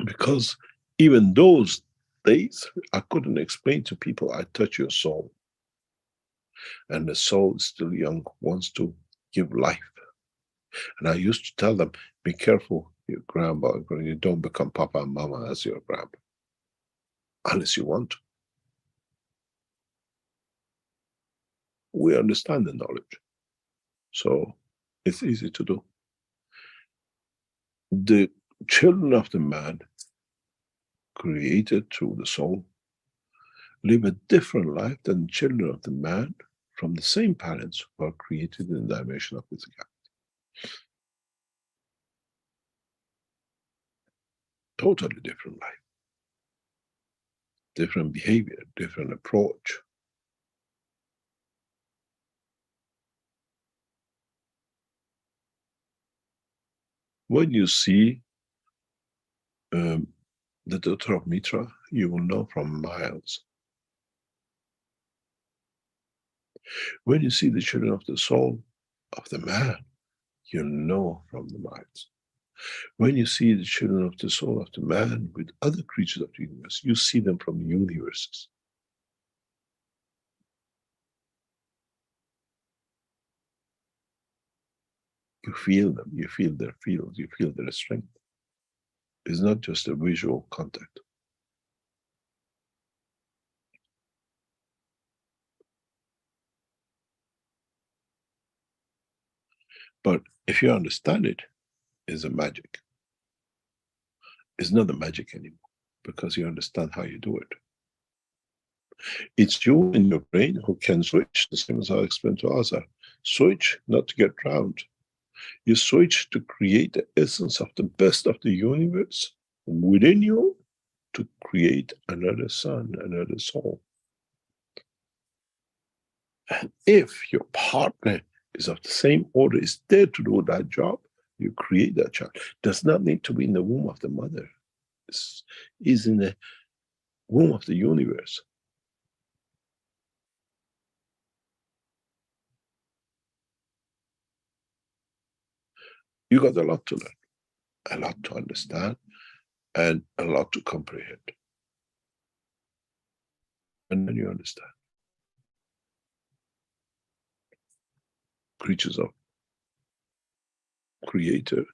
Because even those days, I couldn't explain to people, I touch your soul. And the soul is still young, wants to give life. And I used to tell them, be careful, your grandpa, you don't become papa and mama as your grandpa. Unless you want to. We understand the knowledge. So it's easy to do. The children of the man, created through the soul, live a different life than the children of the man from the same parents who are created in the dimension of physicality. Totally different life. Different behavior, different approach. When you see the daughter of Mitra, you will know from miles. When you see the children of the soul of the man, You know from the minds. When you see the children of the soul of the man with other creatures of the universe, you see them from universes. You feel them, you feel their fields, you feel their strength. It's not just a visual contact. But if you understand it, it's a magic. It's not a magic anymore, because you understand how you do it. It's you in your brain who can switch, the same as I explained to Azar. Switch not to get drowned. You switch to create the essence of the best of the universe within you to create another sun, another soul. And if your partner is of the same order, is there to do that job, you create that child. Does not need to be in the womb of the mother. Is in the womb of the universe. You got a lot to learn, a lot to understand, and a lot to comprehend. And then you understand. Creatures of Creator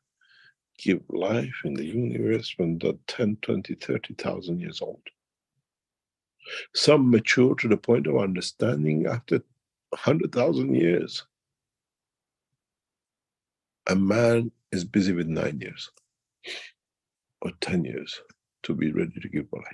give life in the universe when they're 10, 20, 30,000 years old. Some mature to the point of understanding after 100,000 years. A man is busy with 9 years or 10 years to be ready to give life.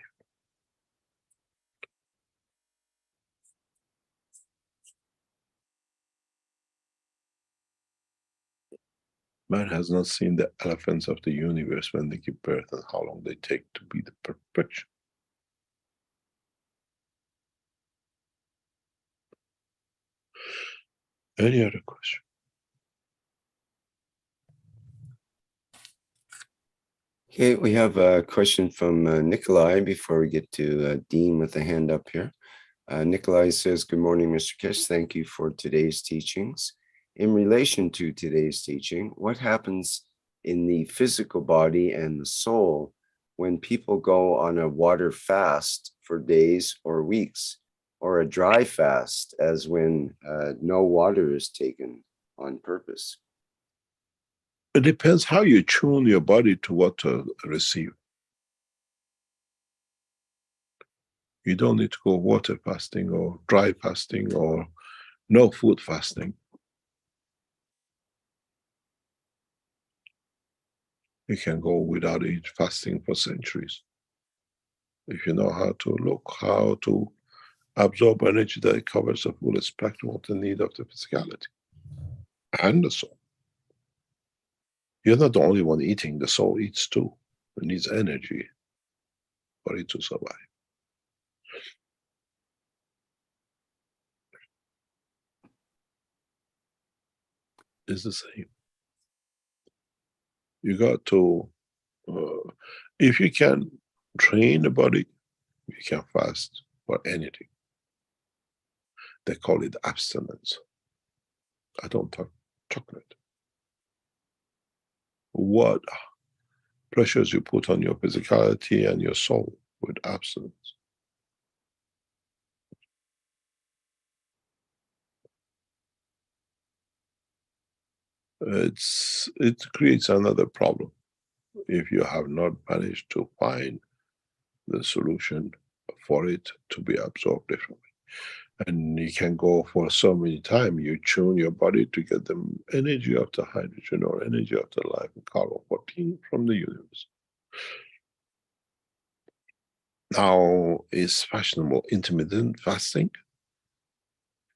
Man has not seen the elephants of the universe when they give birth and how long they take to be the perfection. Any other question? Okay, we have a question from Nikolai before we get to Dean with a hand up here. Nikolai says, good morning, Mr. Keshe. Thank you for today's teachings. In relation to today's teaching, what happens in the physical body and the soul when people go on a water fast for days or weeks, or a dry fast, as when no water is taken on purpose? It depends how you tune your body to what to receive. You don't need to go water fasting or dry fasting or no food fasting. You can go without eating fasting for centuries. If you know how to look, how to absorb energy that covers the full spectrum of the need of the physicality and the soul. You're not the only one eating, the soul eats too. It needs energy for it to survive. It's the same. You got to, if you can train the body, you can fast for anything. They call it abstinence. I don't touch chocolate. What pressures you put on your physicality and your soul with abstinence? It creates another problem if you have not managed to find the solution for it to be absorbed differently. And you can go for so many times, you tune your body to get the energy of the hydrogen or energy of the life in carbon 14 from the universe. Now is fashionable intermittent fasting.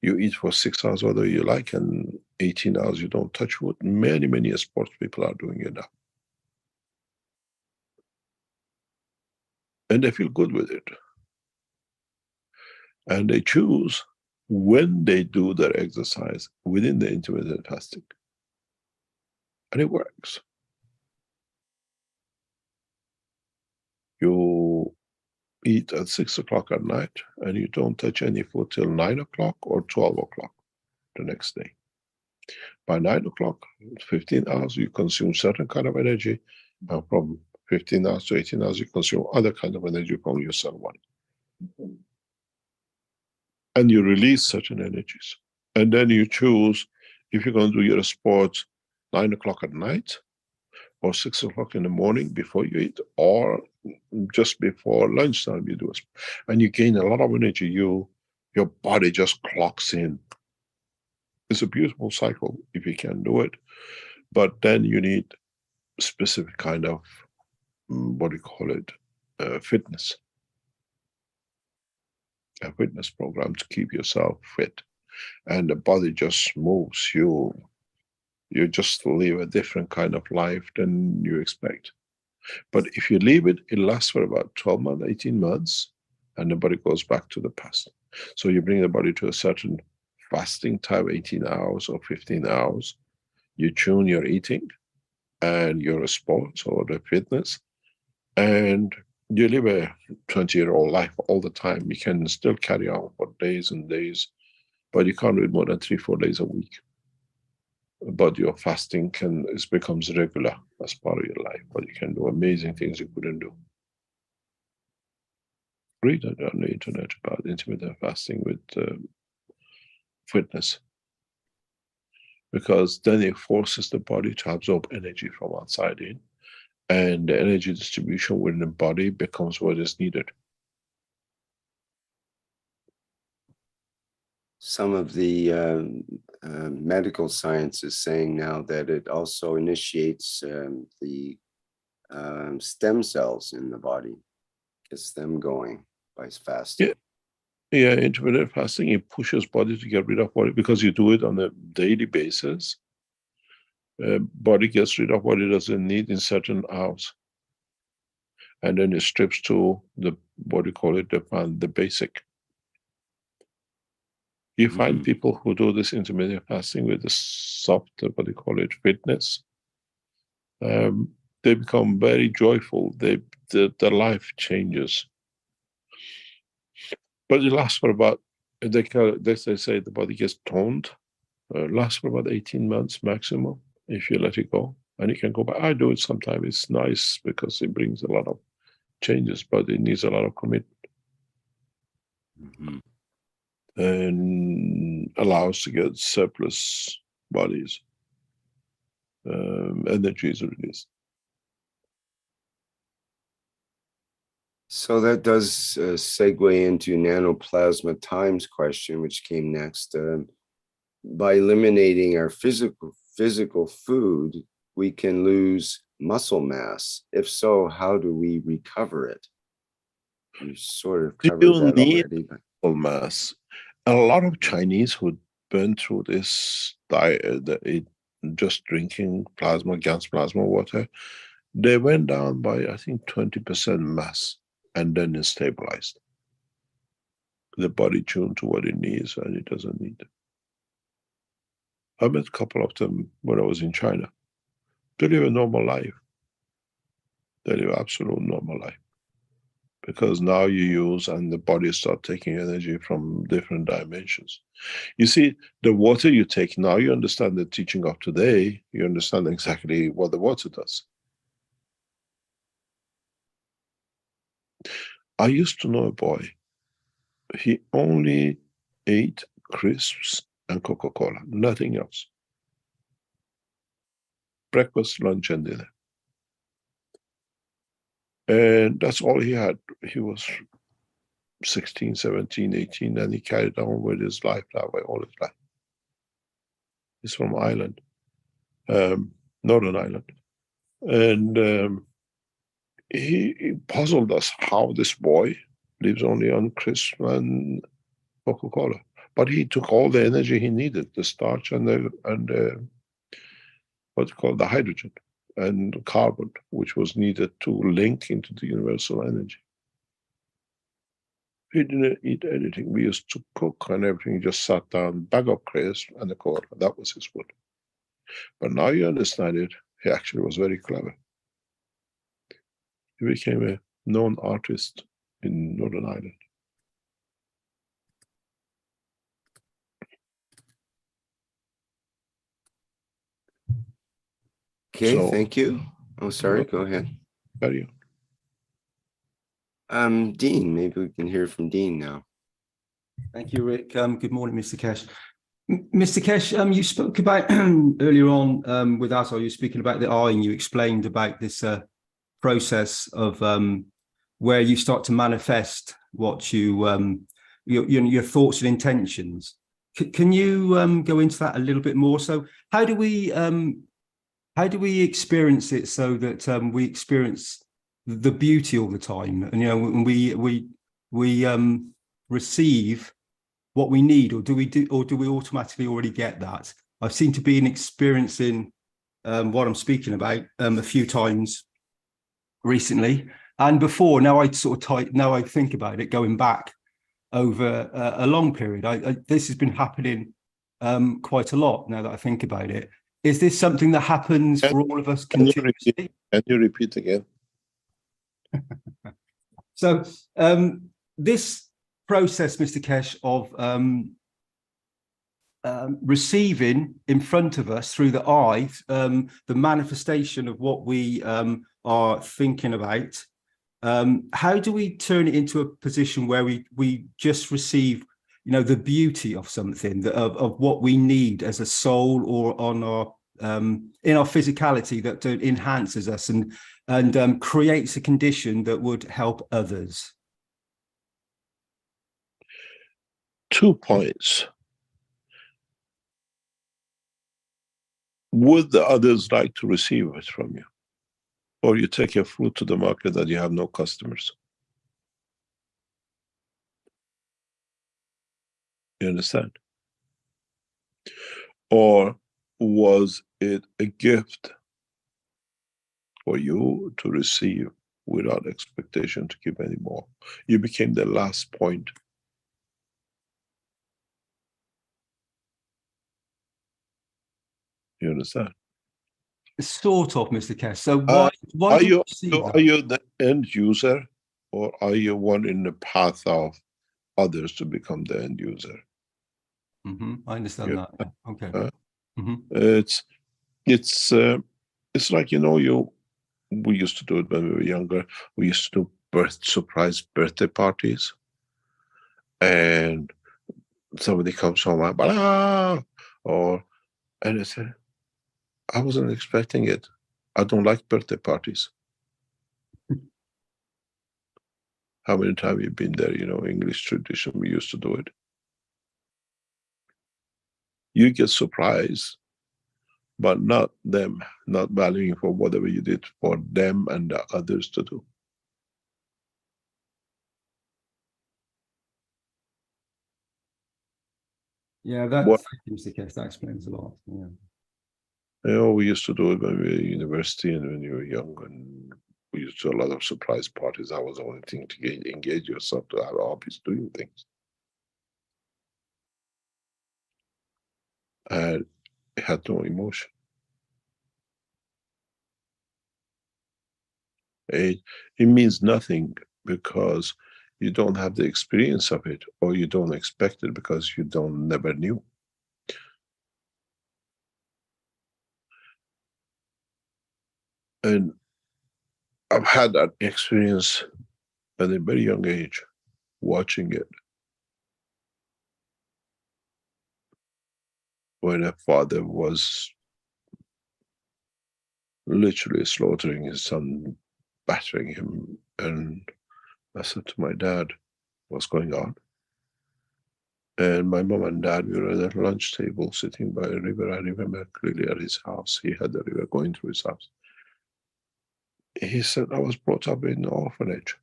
You eat for 6 hours whether you like, and 18 hours you don't touch food. Many sports people are doing it now. And they feel good with it. And they choose when they do their exercise within the intermittent fasting. And it works. You eat at 6 o'clock at night and you don't touch any food till 9 o'clock or 12 o'clock the next day. By 9 o'clock, 15 hours, you consume certain kind of energy, and from 15 hours to 18 hours, you consume other kind of energy from your cell body. And you release certain energies. And then you choose if you're going to do your sports 9 o'clock at night, or 6 o'clock in the morning before you eat, or just before lunchtime you do it. And you gain a lot of energy. Your body just clocks in. It's a beautiful cycle if you can do it. But then you need specific kind of, what do you call it, fitness. A fitness program to keep yourself fit. And the body just moves. You just live a different kind of life than you expect. But if you leave it, it lasts for about 12 months, 18 months, and the body goes back to the past. So you bring the body to a certain fasting time, 18 hours or 15 hours. You tune your eating and your sports or the fitness, and you live a 20-year-old life all the time. You can still carry on for days and days, but you can't do it more than 3-4 days a week. But your fasting becomes regular as part of your life, but you can do amazing things you couldn't do. Read on the internet about intermittent fasting with fitness, because then it forces the body to absorb energy from outside in, and the energy distribution within the body becomes what is needed. Some of the medical science is saying now that it also initiates the stem cells in the body, gets them going by fasting. Yeah, intermittent fasting, it pushes body to get rid of body, because you do it on a daily basis. Body gets rid of what it doesn't need in certain hours. And then it strips to the, what do you call it, the basic. You find people who do this intermittent fasting with the soft, what do you call it, fitness. They become very joyful. Their life changes. But it lasts for about, they say the body gets toned. Lasts for about 18 months maximum if you let it go. And you can go back. I do it sometimes. It's nice because it brings a lot of changes, but it needs a lot of commitment. And allows to get surplus bodies. Energy is released. So that does segue into nanoplasma times question, which came next. By eliminating our physical food, we can lose muscle mass. If so, how do we recover it? You sort of covered that already. Muscle mass. A lot of Chinese who burn through this diet, just drinking GANS plasma water, they went down by, I think, 20% mass, and then it stabilized. The body tuned to what it needs, and it doesn't need it. I met a couple of them when I was in China. They live a normal life. They live absolute normal life. Because now you use, and the body start taking energy from different dimensions. You see, the water you take, now you understand the teaching of today, you understand exactly what the water does. I used to know a boy, he only ate crisps and Coca-Cola, nothing else. Breakfast, lunch, and dinner. And that's all he had. He was 16, 17, 18, and he carried on with his life that way all his life. He's from Ireland, Northern Ireland. And he puzzled us how this boy lives only on crisp and Coca-Cola. But he took all the energy he needed, the starch and what's called the hydrogen and carbon, which was needed to link into the universal energy. He didn't eat anything. We used to cook and everything. He just sat down, bag of crisp and a cola. That was his food. But now you understand it. He actually was very clever. He became a known artist in Northern Ireland. Okay, So, thank you. Oh, sorry, go ahead. carry Dean, maybe we can hear from Dean now. Thank you, Rick. Good morning, Mr. Keshe. Mr. Keshe, you spoke about earlier on with us, or you were speaking about the eye, and you explained about this process of where you start to manifest what your thoughts and intentions. Can you go into that a little bit more? So, how do we experience it so that we experience the beauty all the time, and when we receive what we need, or do we automatically already get that? I seem to be experiencing what I'm speaking about a few times recently and before. Now I think about it going back over a long period. This has been happening quite a lot now that I think about it. Is this something that happens for all of us continuously? Can you repeat again? So this process, Mr. Keshe, of receiving in front of us through the eye, the manifestation of what we are thinking about, how do we turn it into a position where we just receive, the beauty of something, of what we need as a soul, or on our in our physicality, that enhances us and creates a condition that would help others? 2 points. Would the others like to receive it from you? Or you take your fruit to the market that you have no customers? You understand? Or was it a gift for you to receive without expectation to give any more? You became the last point. You understand? Sort of, Mr. Keshe. So why do you see that? Are you the end user, or are you one in the path of others to become the end user? I understand that. Yeah. Okay. It's like, we used to do it when we were younger. We used to do surprise birthday parties, and somebody comes home and and I said, I wasn't expecting it. I don't like birthday parties. How many times you've been there? English tradition, we used to do it. You get surprised, but not them, not valuing for whatever you did for them and the others to do. Yeah, that explains a lot. Yeah. We used to do it when we were in university and when you were young, and we used to do a lot of surprise parties. That was the only thing to engage yourself, to have hobbies, doing things. And it had no emotion. It means nothing because you don't have the experience of it, or you don't expect it because you never knew. And I've had that experience at a very young age, watching it. When a father was literally slaughtering his son, battering him, and I said to my dad, what's going on? And my mom and dad, we were at a lunch table sitting by a river. I remember clearly at his house. He had the river going through his house. He said, I was brought up in an orphanage.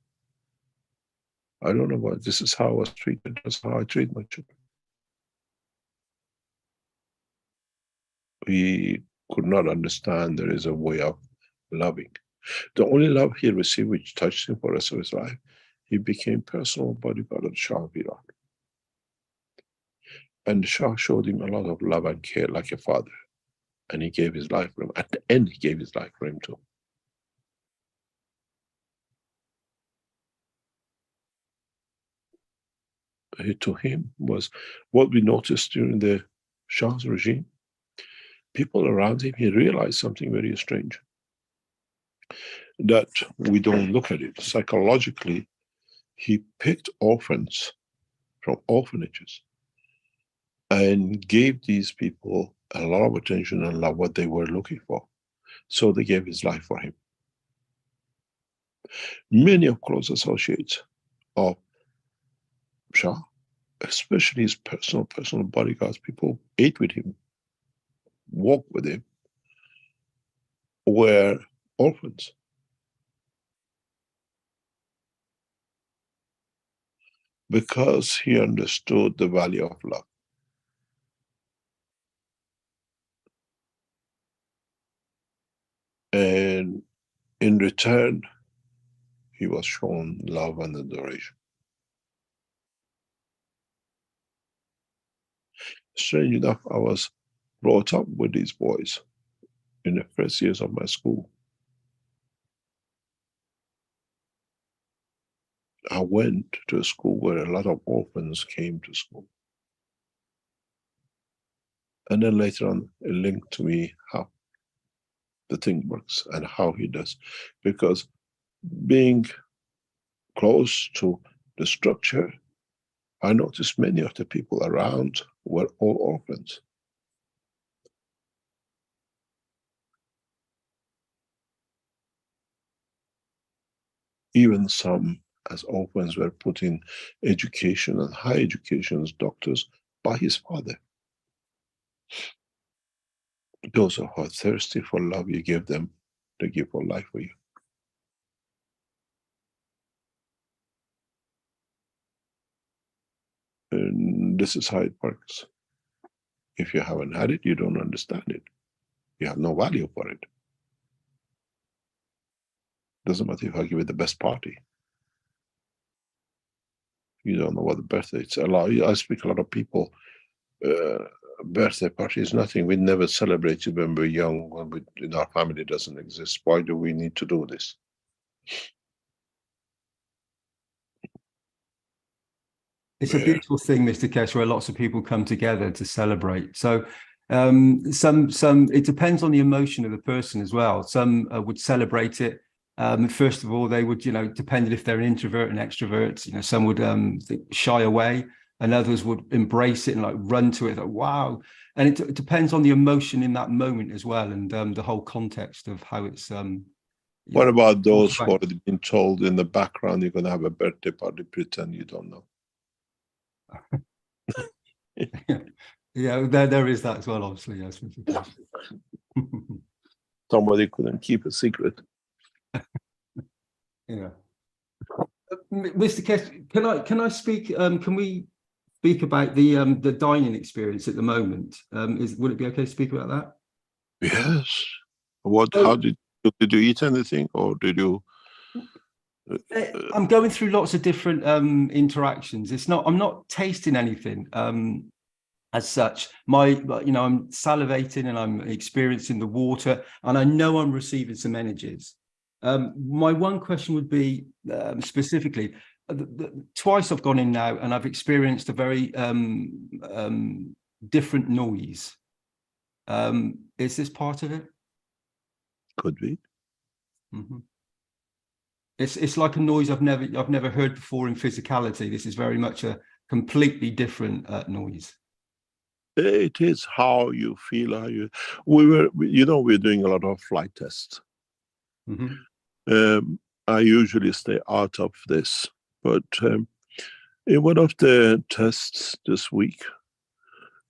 I don't know what, this is how I was treated. That's how I treat my children. We could not understand there is a way of loving. The only love he received, which touched him for the rest of his life, he became personal bodyguard of the Shah of Iran. And the Shah showed him a lot of love and care like a father. And he gave his life for him. At the end, he gave his life for him too. To him was what we noticed during the Shah's regime. people around him, he realized something very strange, that we don't look at it. Psychologically, he picked orphans from orphanages and gave these people a lot of attention and love, what they were looking for. So they gave his life for him. Many of close associates of Shah, especially his personal bodyguards, people ate with him, walked with him, were orphans. Because he understood the value of love. And in return, he was shown love and adoration. Strange enough, I was brought up with these boys in the first years of my school. I went to a school where a lot of orphans came to school. And then later on, it linked to me how the thing works and how he does. Because being close to the structure, I noticed many of the people around were all orphans. Even some as orphans were put in education and high education as doctors by his father. Those who are thirsty for love, you give them, they give for life for you. And this is how it works. If you haven't had it, you don't understand it. You have no value for it. Doesn't matter if I give it the best party. You don't know what the birthday is. I speak a lot of people, birthday party is nothing. We never celebrated when we were young, when in our family doesn't exist. Why do we need to do this? It's a beautiful thing, Mr. Keshe, where lots of people come together to celebrate. So it depends on the emotion of the person as well. Some would celebrate it. First of all, they would, depending if they're an introvert and extrovert, some would shy away, and others would embrace it and like run to it, like, wow. And it depends on the emotion in that moment as well, and the whole context of how it's. What about those who have been told in the background you're going to have a birthday party, pretend you don't know? Yeah, there is that as well, obviously, yes. Somebody couldn't keep a secret. Yeah. Mr. Keshe, can I speak? Can we speak about the dining experience at the moment? Would it be okay to speak about that? Yes. How did you eat anything, or did you? I'm going through lots of different interactions. I'm not tasting anything as such. I'm salivating and I'm experiencing the water, and I know I'm receiving some energies. My one question would be specifically, twice I've gone in now and I've experienced a very different noise. Is this part of it? Could be. Mm-hmm. It's like a noise I've never heard before in physicality. This is very much a completely different noise. It is how you feel. We're doing a lot of flight tests. Mm-hmm. I usually stay out of this, but in one of the tests this week,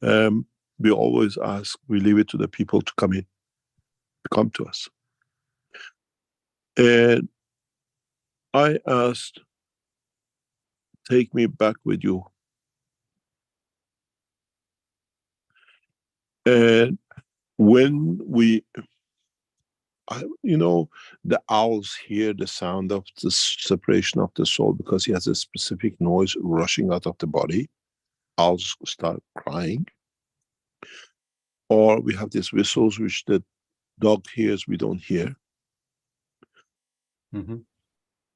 we always we leave it to the people to come to us. And I asked, take me back with you. And when the owls hear the sound of the separation of the soul because he has a specific noise rushing out of the body. Owls start crying. Or we have these whistles which the dog hears, we don't hear. Mm-hmm.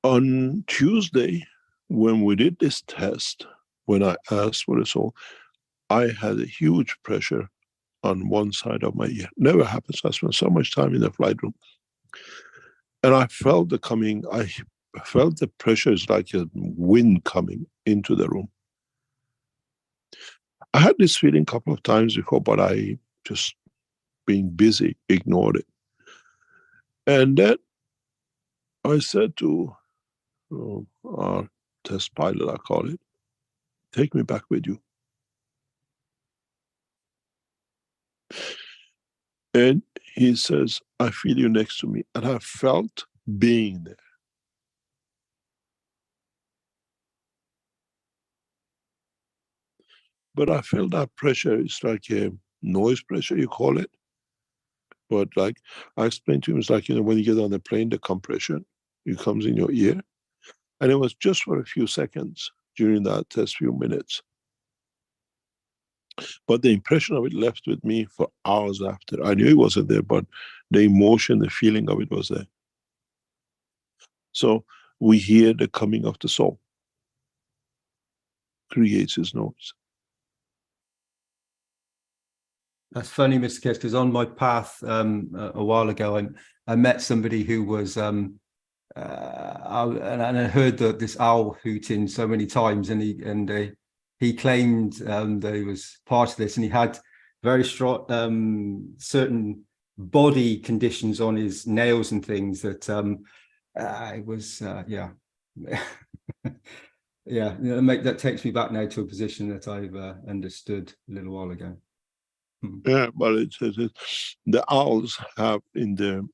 On Tuesday, when we did this test, when I asked for the soul, I had a huge pressure on one side of my ear. Never happens. I spent so much time in the flight room. And I felt the coming, I felt the pressure is like a wind coming into the room. I had this feeling a couple of times before, but I just, being busy, ignored it. And then I said to our test pilot, I call it, take me back with you. And he says, I feel you next to me. And I felt being there. But I felt that pressure, it's like a noise pressure, you call it. But like I explained to him, it's like, when you get on the plane, the compression, it comes in your ear. And it was just for a few seconds during that test, few minutes. But the impression of it left with me for hours after. I knew it wasn't there, but the emotion, the feeling of it was there. So we hear the coming of the soul. Creates his noise. That's funny, Mr. Keshe, because on my path a while ago, I met somebody who was, and I heard this owl hooting so many times, and he claimed that he was part of this, and he had very strong certain body conditions on his nails and things that it was yeah. Yeah, that takes me back now to a position that I've understood a little while ago. Yeah, but it says the owls have in the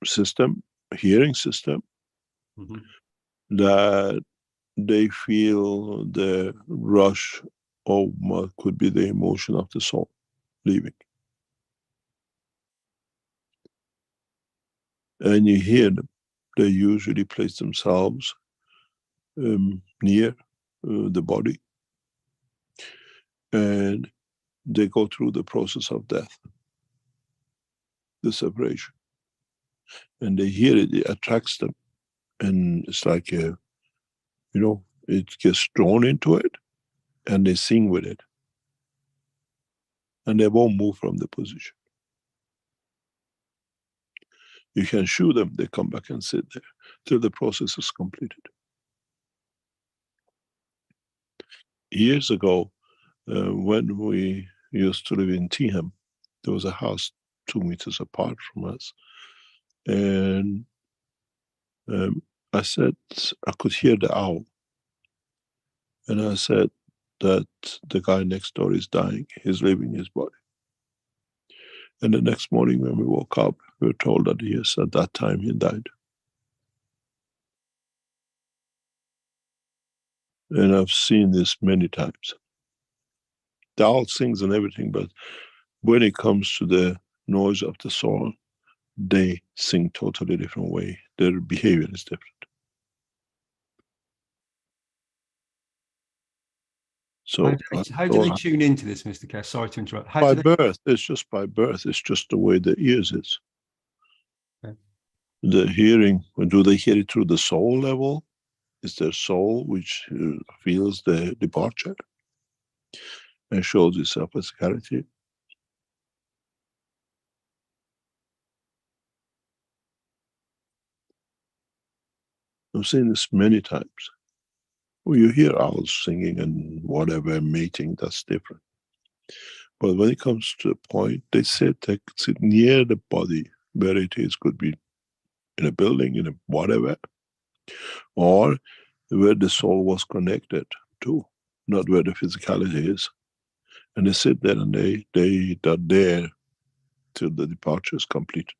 system, hearing system, that they feel the rush of what could be the emotion of the soul leaving. And you hear them. They usually place themselves near the body, and they go through the process of death, the separation. And they hear it, it attracts them. And it's like, it gets drawn into it, and they sing with it. And they won't move from the position. You can shoo them, they come back and sit there till the process is completed. Years ago, when we used to live in Tiham, there was a house 2 meters apart from us. And I said, I could hear the owl. And I said that the guy next door is dying, he's leaving his body. And the next morning when we woke up, we were told that yes, at that time he died. And I've seen this many times. The owl sings and everything, but when it comes to the noise of the soul, they sing totally different way. Their behavior is different. So how do they tune into this, Mr. Keshe? Sorry to interrupt. By birth, it's just by birth. It's just the way the ears is. Okay. The hearing, do they hear it through the soul level? Is their soul which feels the departure and shows itself as clarity? I've seen this many times. Well, you hear owls singing and whatever, mating, that's different. But when it comes to the point, they sit near the body, where it is, could be in a building, in a whatever, or where the soul was connected to, not where the physicality is. And they sit there and they are there till the departure is completed.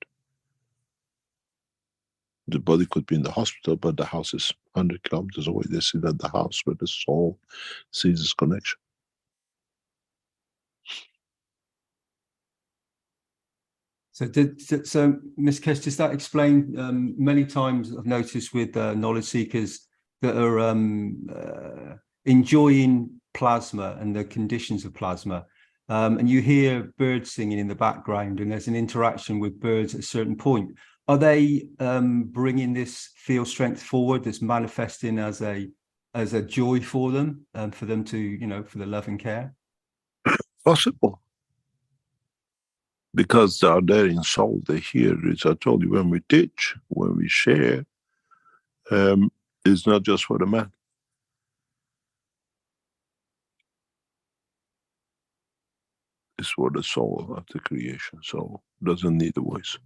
The body could be in the hospital, but the house is 100 kilometers away. They sit at the house where the soul sees its connection. So, Ms. Keshe, does that explain many times I've noticed with knowledge seekers that are enjoying plasma and the conditions of plasma, and you hear birds singing in the background, and there's an interaction with birds at a certain point. Are they bringing this field strength forward that's manifesting as a joy for them to, for the love and care? Possible. because they are there in soul, they hear it. I told you, when we teach, when we share, it's not just for the man. It's for the soul of the creation. So doesn't need a voice.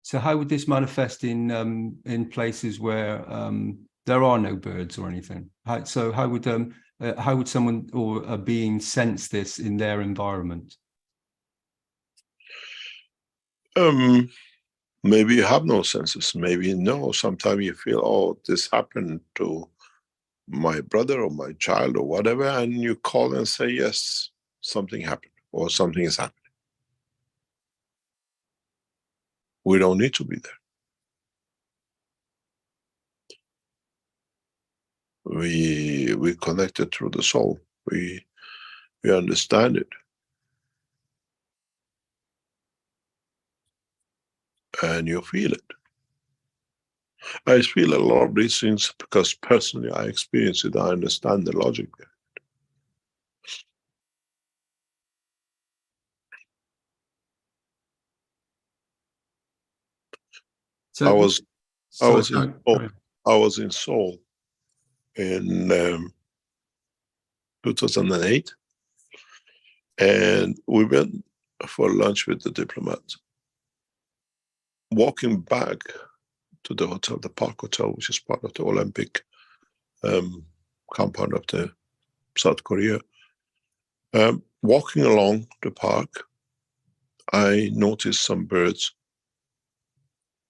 So how would this manifest in places where there are no birds or anything? How would someone or a being sense this in their environment? Maybe you have no senses. Maybe no. Sometimes you feel, oh, this happened to my brother or my child or whatever, and you call and say, yes, something happened or something is happening. We don't need to be there. We connected through the soul. We understand it. And you feel it. I feel a lot of these things because personally I experience it. I understand the logic there. So I was in Seoul in 2008, and we went for lunch with the diplomats. Walking back to the hotel, the Park Hotel, which is part of the Olympic compound of the South Korea. Walking along the park, I noticed some birds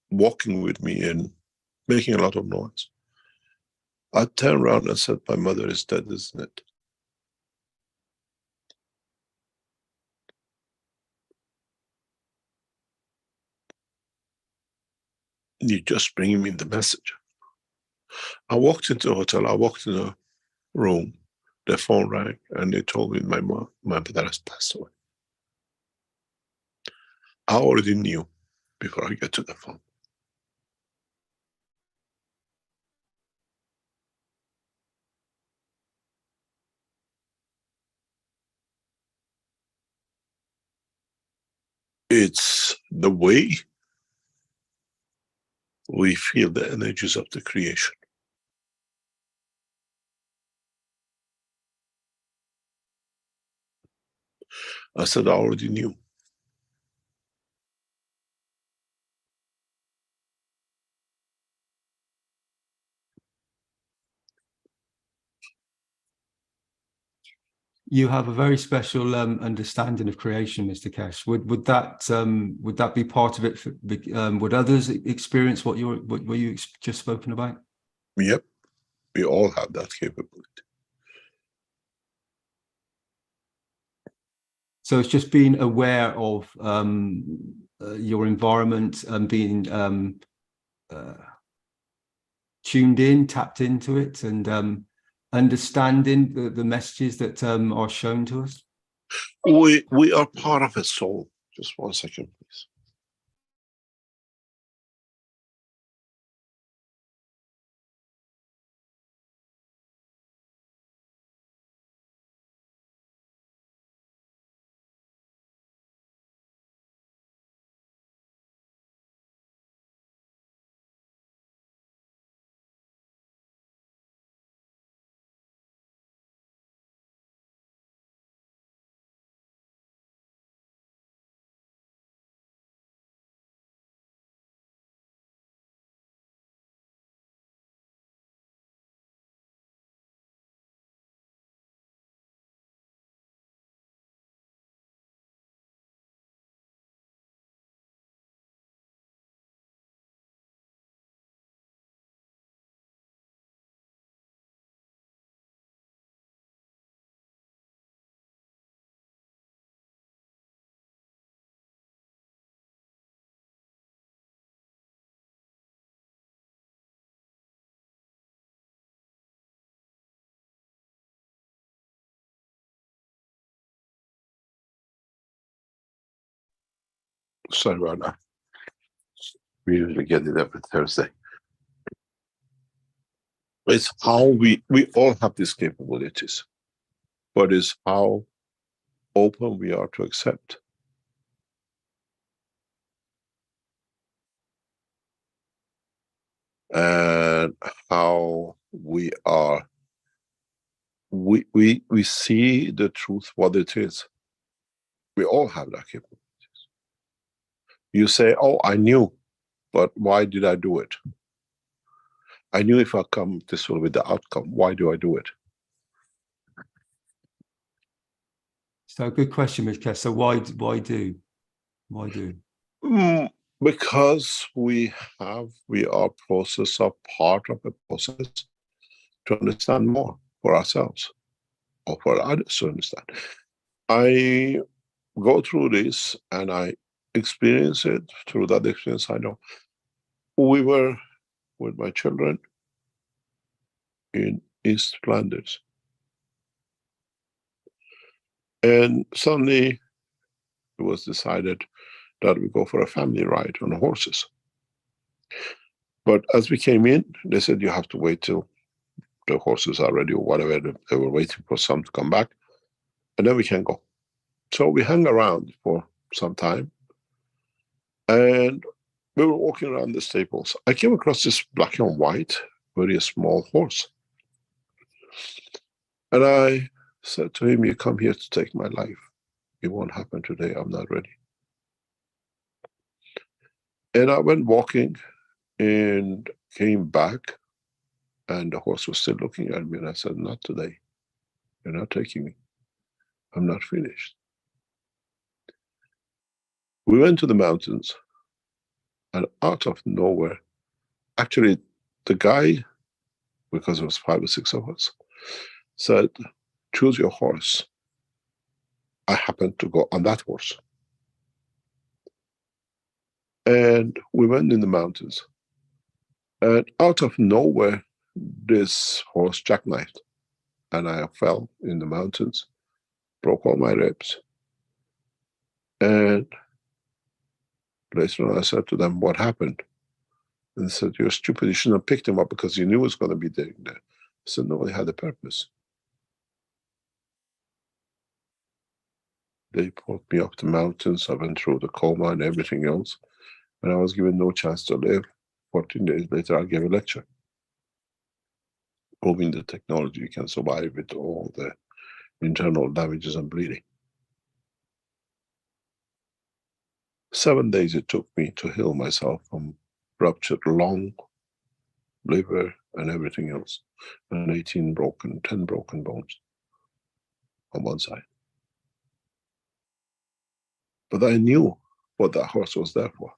walking with me and making a lot of noise. I turned around and said, my mother is dead, isn't it? You just bring me the message. I walked into the hotel, I walked in the room, the phone rang, and they told me my mother has passed away. I already knew before I get to the phone. It's the way we feel the energies of the creation. I said, I already knew. You have a very special understanding of creation, Mr. Keshe. Would that be part of it? Would others experience what you just spoken about? Yep, we all have that capability. So it's just being aware of your environment and being tuned in, tapped into it, and understanding the messages that are shown to us. We are part of a soul. Just 1 second, please. Sorry about that. We usually get it every Thursday. It's how we all have these capabilities, but it's how open we are to accept. And how we are, we see the truth, what it is. We all have that capabilities. You say, oh, I knew, but why did I do it? I knew if I come, this will be the outcome. Why do I do it? So good question, Ms. Keshe. So why do? Because we are process of part of a process to understand more for ourselves or for others to understand. I go through this and I experience it. Through that experience, I know we were with my children in East Flanders, and suddenly it was decided that we go for a family ride on horses. But as we came in, they said you have to wait till the horses are ready or whatever. They were waiting for some to come back, and then we can go. So we hung around for some time, and we were walking around the stables. I came across this black and white, very small horse. And I said to him, you come here to take my life. It won't happen today, I'm not ready. And I went walking and came back, and the horse was still looking at me, and I said, not today. You're not taking me. I'm not finished. We went to the mountains, and out of nowhere, actually the guy, because it was 5 or 6 of us, said, choose your horse. I happened to go on that horse. And we went in the mountains. And out of nowhere, this horse jackknifed. And I fell in the mountains, broke all my ribs. And later on I said to them, what happened? And they said, you're stupid, you shouldn't have picked him up because you knew it was going to be there. I said, no, it had a purpose. They pulled me up the mountains, I went through the coma and everything else, and I was given no chance to live. 14 days later, I gave a lecture, proving the technology can survive with all the internal damages and bleeding. 7 days it took me to heal myself from ruptured lung, liver, and everything else, and 10 broken bones on one side. But I knew what that horse was there for.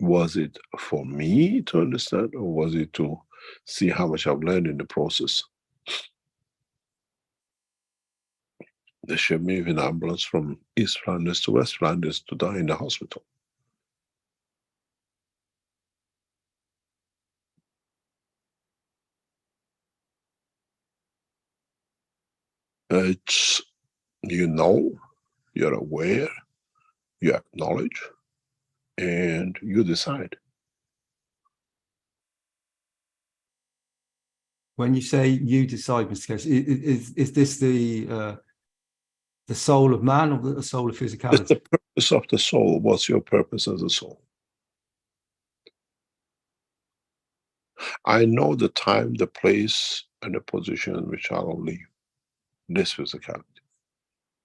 Was it for me to understand, or was it to see how much I've learned in the process? They shipped me with an ambulance from East Flanders to West Flanders to die in the hospital. It's, you know, you're aware, you acknowledge, and you decide. When you say you decide, Mr. Keshe, is this the soul of man or the soul of physicality? It's the purpose of the soul. What's your purpose as a soul? I know the time, the place, and the position in which I will leave this physicality.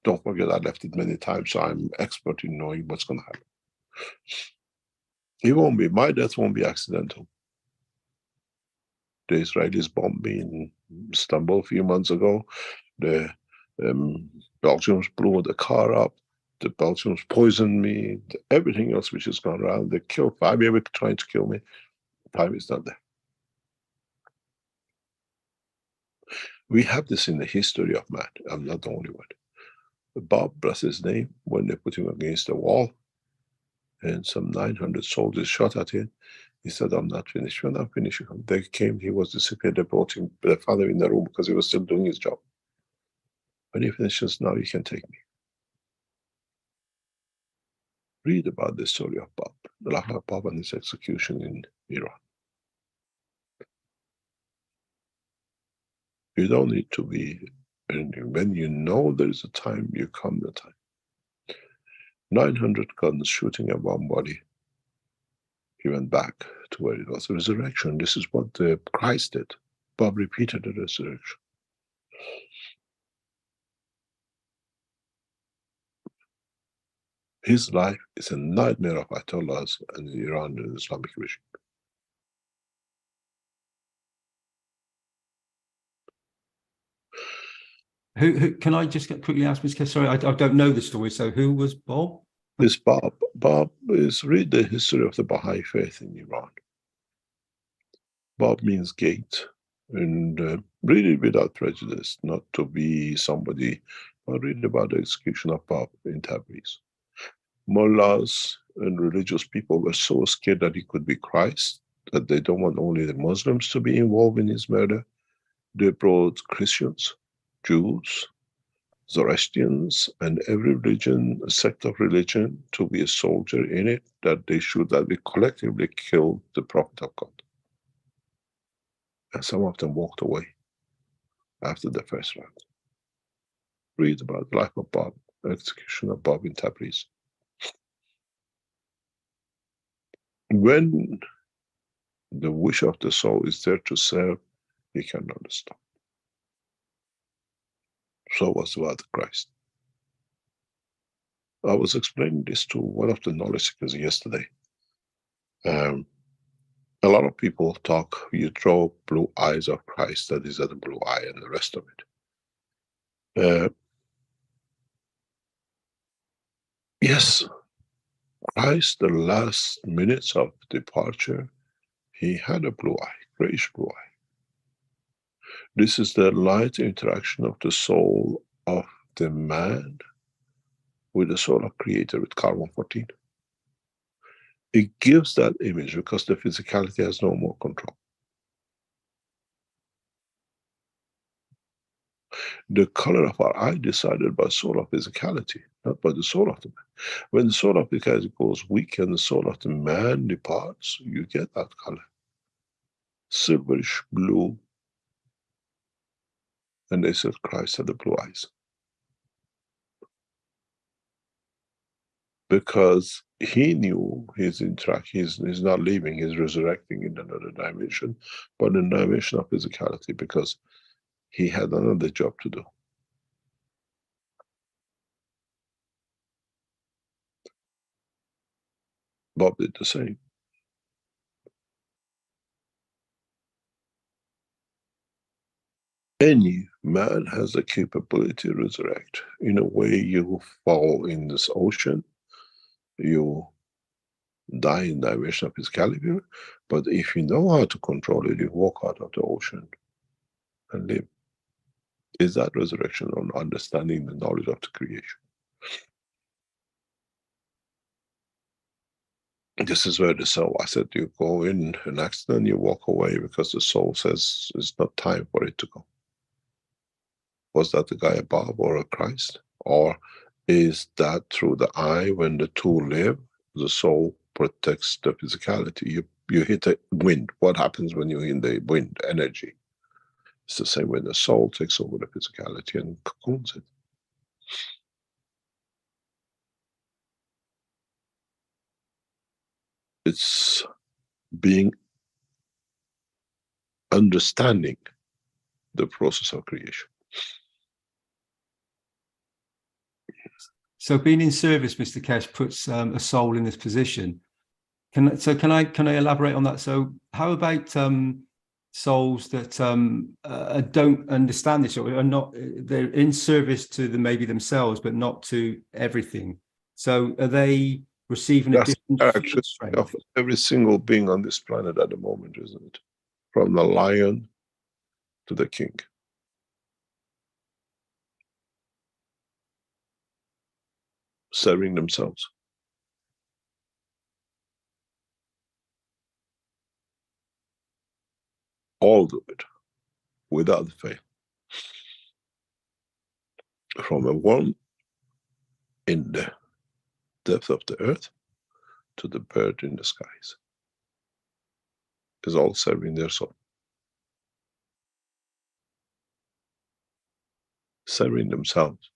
Don't forget, I left it many times, so I'm expert in knowing what's going to happen. It won't be, my death won't be accidental. The Israelis bombed me in Istanbul a few months ago. The Belgians blew the car up. The Belgians poisoned me. Everything else which has gone around. They killed 5 people trying to kill me. Time is not there. We have this in the history of man. I'm not the only one. Bob, bless his name, when they put him against the wall and some 900 soldiers shot at him, he said, I'm not finished. We're not finished. They came, he was disappeared. They brought him, their father in the room because he was still doing his job. When he finishes, now you can take me. Read about the story of Bob, the life of Bob and his execution in Iran. You don't need to be, and when you know there is a time, you come the time. 900 guns shooting at one body. He went back to where it was. The resurrection, this is what Christ did. Bob repeated the resurrection. His life is a nightmare of Ayatollahs and the Iranian Islamic regime. Who can I just quickly ask, Ms. Keshe? Sorry, I don't know the story. So who was Bob? This Bob. Bob is, read the history of the Baha'i faith in Iran. Bob means gate, and read it without prejudice, not to be somebody, but read about the execution of Bob in Tabriz. Mullahs and religious people were so scared that he could be Christ, that they don't want only the Muslims to be involved in his murder. They brought Christians, Jews, Zoroastrians, and every religion, sect of religion, to be a soldier in it, that we collectively killed the Prophet of God. And some of them walked away after the first round. Read about the life of Bob, the execution of Bob in Tabriz. When the wish of the soul is there to serve, he cannot stop. So was about Christ. I was explaining this to one of the knowledge seekers yesterday. A lot of people talk, you draw blue eyes of Christ, that is the blue eye and the rest of it. Yes, Christ, the last minutes of departure, he had a blue eye, grayish blue eye. This is the light interaction of the soul of the man with the soul of Creator, with carbon-14. It gives that image because the physicality has no more control. The color of our eye decided by soul of physicality, not by the soul of the man. When the soul of physicality goes weak and the soul of the man departs, you get that color. Silverish blue. And they said Christ had the blue eyes. Because he knew his interaction, he's not leaving, he's resurrecting in another dimension, but in the dimension of physicality, because he had another job to do. Bob did the same. Any man has the capability to resurrect. In a way, you fall in this ocean, you die in the dimension of physicality, but if you know how to control it, you walk out of the ocean and live. Is that resurrection on understanding the knowledge of the creation? This is where the soul, I said, you go in an accident, you walk away because the soul says it's not time for it to go. Was that the guy a Bob or a Christ? Or is that through the eye, when the two live, the soul protects the physicality? You hit a wind. What happens when you hit the wind? Energy. It's the same when the soul takes over the physicality and cocoons it. It's being understanding the process of creation. So being in service, Mr. Keshe, puts a soul in this position. Can I elaborate on that? So how about souls that don't understand this, or are not, they're in service to maybe themselves, but not to everything? So are they receiving a different actually strength of every single being on this planet at the moment, isn't it? From the lion to the king. Serving themselves. All do it, without fail. From a worm in the depth of the earth to the bird in the skies. Is all serving their soul. Serving themselves.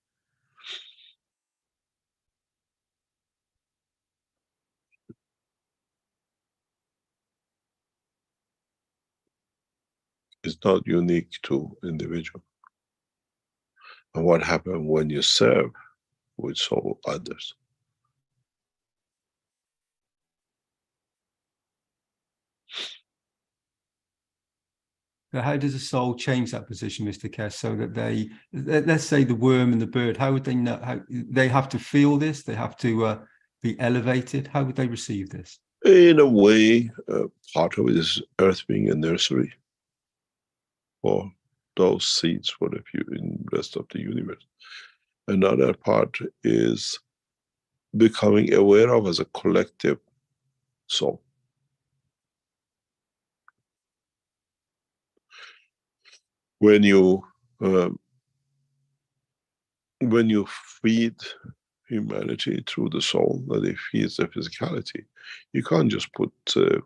It's not unique to individual. And what happens when you serve with soul others? Now, how does the soul change that position, Mr. Keshe, so that let's say the worm and the bird, how would they know? How they have to feel this? They have to be elevated. How would they receive this? In a way, part of it is Earth being a nursery for those seeds for the rest of the universe. Another part is becoming aware of as a collective soul. When you feed humanity through the soul, that it feeds the physicality, you can't just put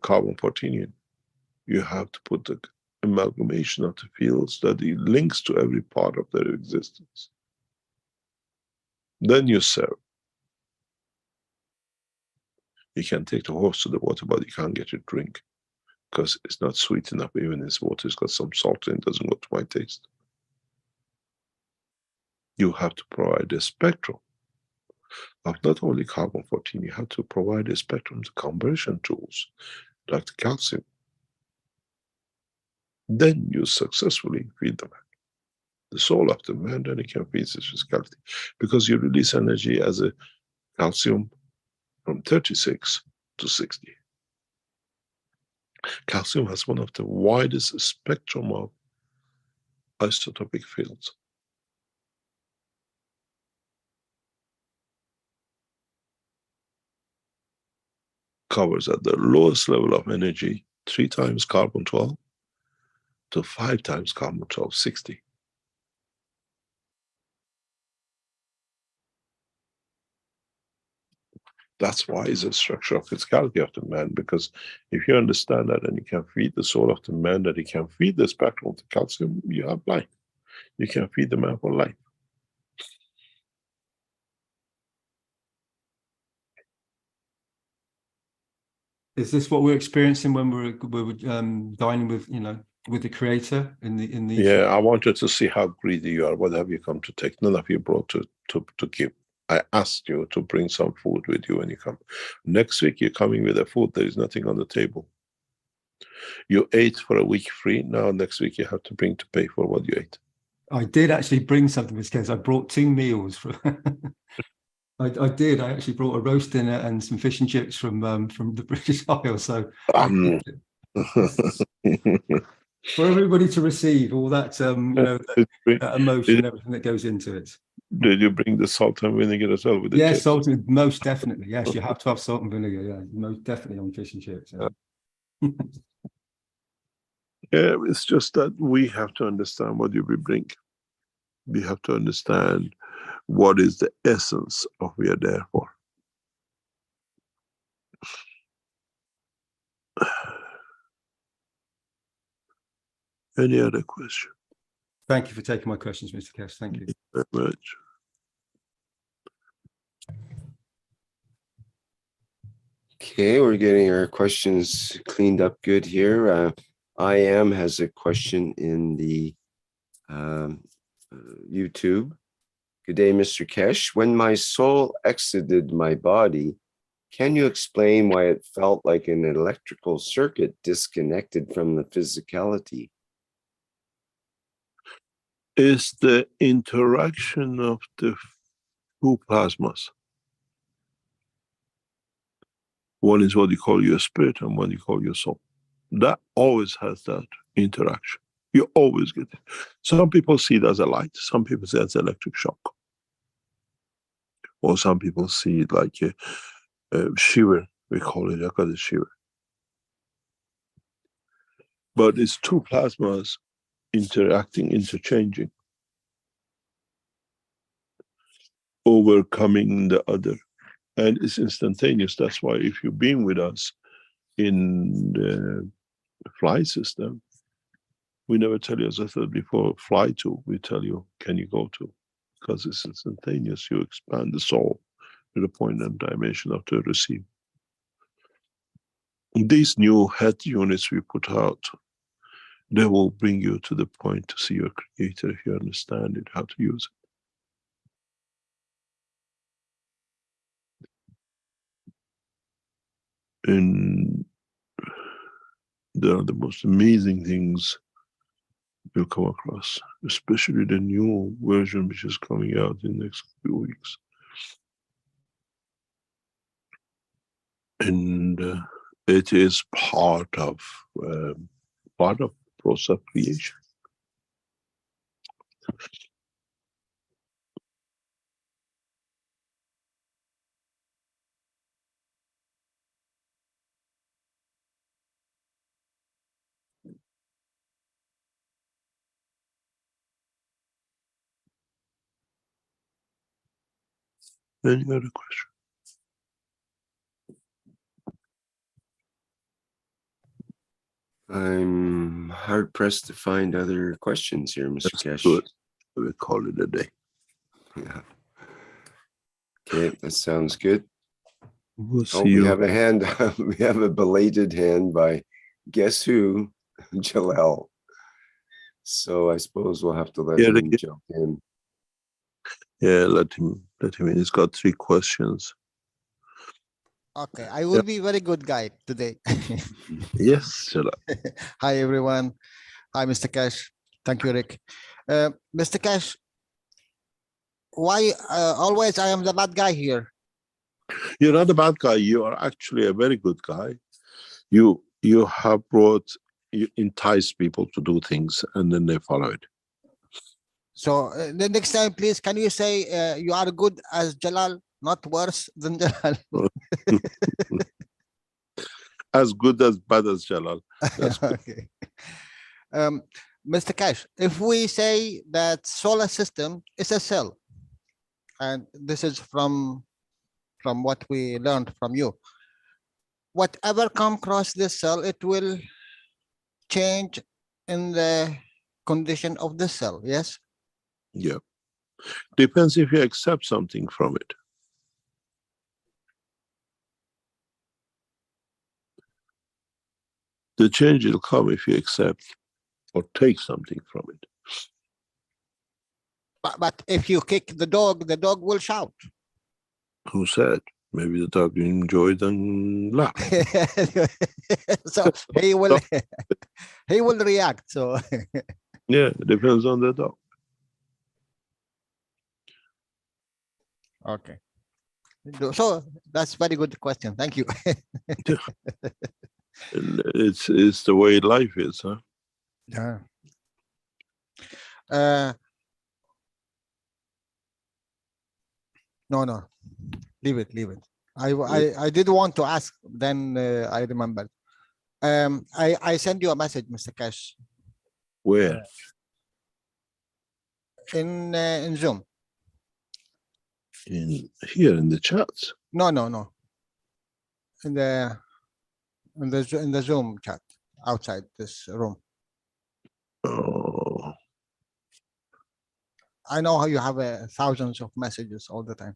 carbon-14 in. You have to put the amalgamation of the fields that it links to every part of their existence. Then you serve. You can take the horse to the water, but you can't get it to drink because it's not sweet enough. Even this water has got some salt in it, doesn't go to my taste. You have to provide a spectrum of not only carbon-14, you have to provide a spectrum of conversion tools like the calcium. Then you successfully feed the man. The soul of the man, then it can feed his physicality. Because you release energy as a calcium from 36 to 60. Calcium has one of the widest spectrum of isotopic fields. Covers at the lowest level of energy 3 times carbon-12 to 5 times carbon-12, 60. That's why it's a structure of physicality of the man, because if you understand that and you can feed the soul of the man, that he can feed the spectrum of the calcium, you have life. You can feed the man for life. Is this what we're experiencing when we're dining with, with the Creator in the? Yeah, I wanted to see how greedy you are. What have you come to take? None of you brought to give. I asked you to bring some food with you when you come. Next week you're coming with the food. There is nothing on the table. You ate for a week free. Now next week you have to bring to pay for what you ate. I did actually bring something, Mr. Keshe. I brought 2 meals. I did. I actually brought a roast dinner and some fish and chips from the British Isles. So for everybody to receive all that, that emotion and everything that goes into it. Did you bring the salt and vinegar as well with the chips? Salt, most definitely. Yes, you have to have salt and vinegar. Yeah, most definitely on fish and chips. Yeah. Yeah, it's just that we have to understand what you bring. We have to understand what is the essence of we are there for. Any other question? Thank you for taking my questions, Mr. Keshe. Thank you. Very much. Okay, we're getting our questions cleaned up good here. IAM has a question in the YouTube. Good day, Mr. Keshe. When my soul exited my body, can you explain why it felt like an electrical circuit disconnected from the physicality? Is the interaction of the 2 plasmas. One is what you call your spirit and one you call your soul. That always has that interaction. You always get it. Some people see it as a light. Some people see it as electric shock. Or some people see it like a shiver. We call it like a shiver. But it's 2 plasmas interacting, interchanging, overcoming the other. and it's instantaneous. That's why if you've been with us in the flight system, we never tell you, as I said before, fly to. We tell you, can you go to? Because it's instantaneous. You expand the soul to the point and dimension of the receive. These new head units we put out, they will bring you to the point to see your creator if you understand it, how to use it. And there are the most amazing things you'll come across, especially the new version which is coming out in the next few weeks. And it is part of process creation. Any other question? I'm hard pressed to find other questions here, Mr. Keshe. Good. We'll call it a day. Yeah. Okay, that sounds good. We'll see We you. have a hand. We have a belated hand by guess who, Jalal. So I suppose we'll have to let him jump in. Yeah, let him in. He's got 3 questions. Okay, I will be very good guy today. Yes, Jalal. Hi, everyone. Hi, Mr. Keshe. Thank you, Rick. Mr. Keshe, why always I am the bad guy here? You're not a bad guy. You are actually a very good guy. You have you entice people to do things and then they follow it. So the next time, please, can you say you are good as Jalal, not worse than Jalal? As good as bad as Jalal. That's good. Okay. Mr. Keshe, if we say that solar system is a cell, and this is from what we learned from you, whatever come across this cell, it will change in the condition of the cell, yes? Yeah. Depends if you accept something from it. The change will come if you accept or take something from it. But if you kick the dog will shout. Who said? Maybe the dog enjoyed and laughed. So he will he will react. So Yeah, it depends on the dog. okay. So that's very good question. Thank you. And it's the way life is, huh? Yeah. No, leave it. I did want to ask, then I remembered. I sent you a message, Mr. Keshe. Where? In Zoom. Here in the chats. No. In the Zoom chat outside this room. Oh. I know how you have thousands of messages all the time.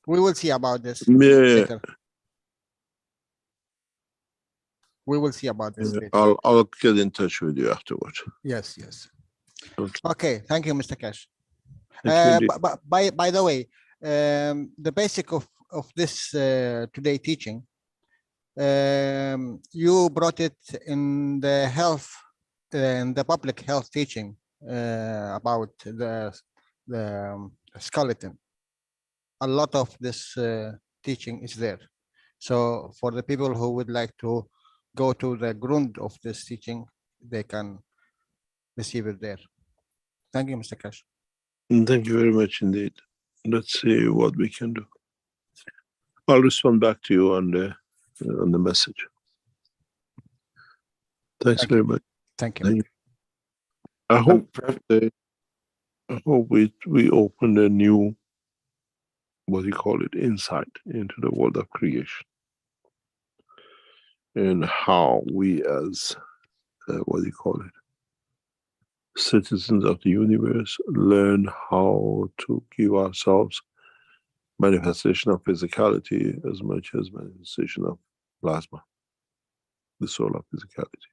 We will see about this later. We will see about this later. I'll get in touch with you afterwards. Yes. Okay. Okay. Thank you, Mr. Keshe. By the way, the basic of this today teaching, you brought it in the health, in the public health teaching about the skeleton. A lot of this teaching is there. So for the people who would like to go to the ground of this teaching, they can receive it there. Thank you, Mr. Keshe. Thank you very much indeed. Let's see what we can do. I'll respond back to you on the message. Thanks very much. Thank you. I hope perhaps- we open a new, what do you call it, insight into the world of creation, and how we as, what do you call it, citizens of the universe learn how to give ourselves manifestation of physicality as much as manifestation of plasma, the soul of physicality.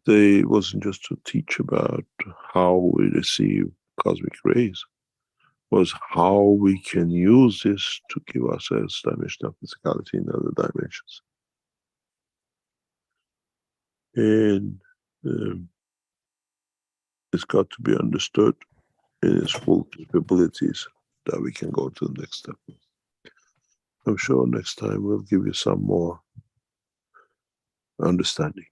They wasn't just to teach about how we receive cosmic rays, was how we can use this to give ourselves dimension of physicality in other dimensions. And it's got to be understood in its full capabilities that we can go to the next step. I'm sure next time we'll give you some more understanding.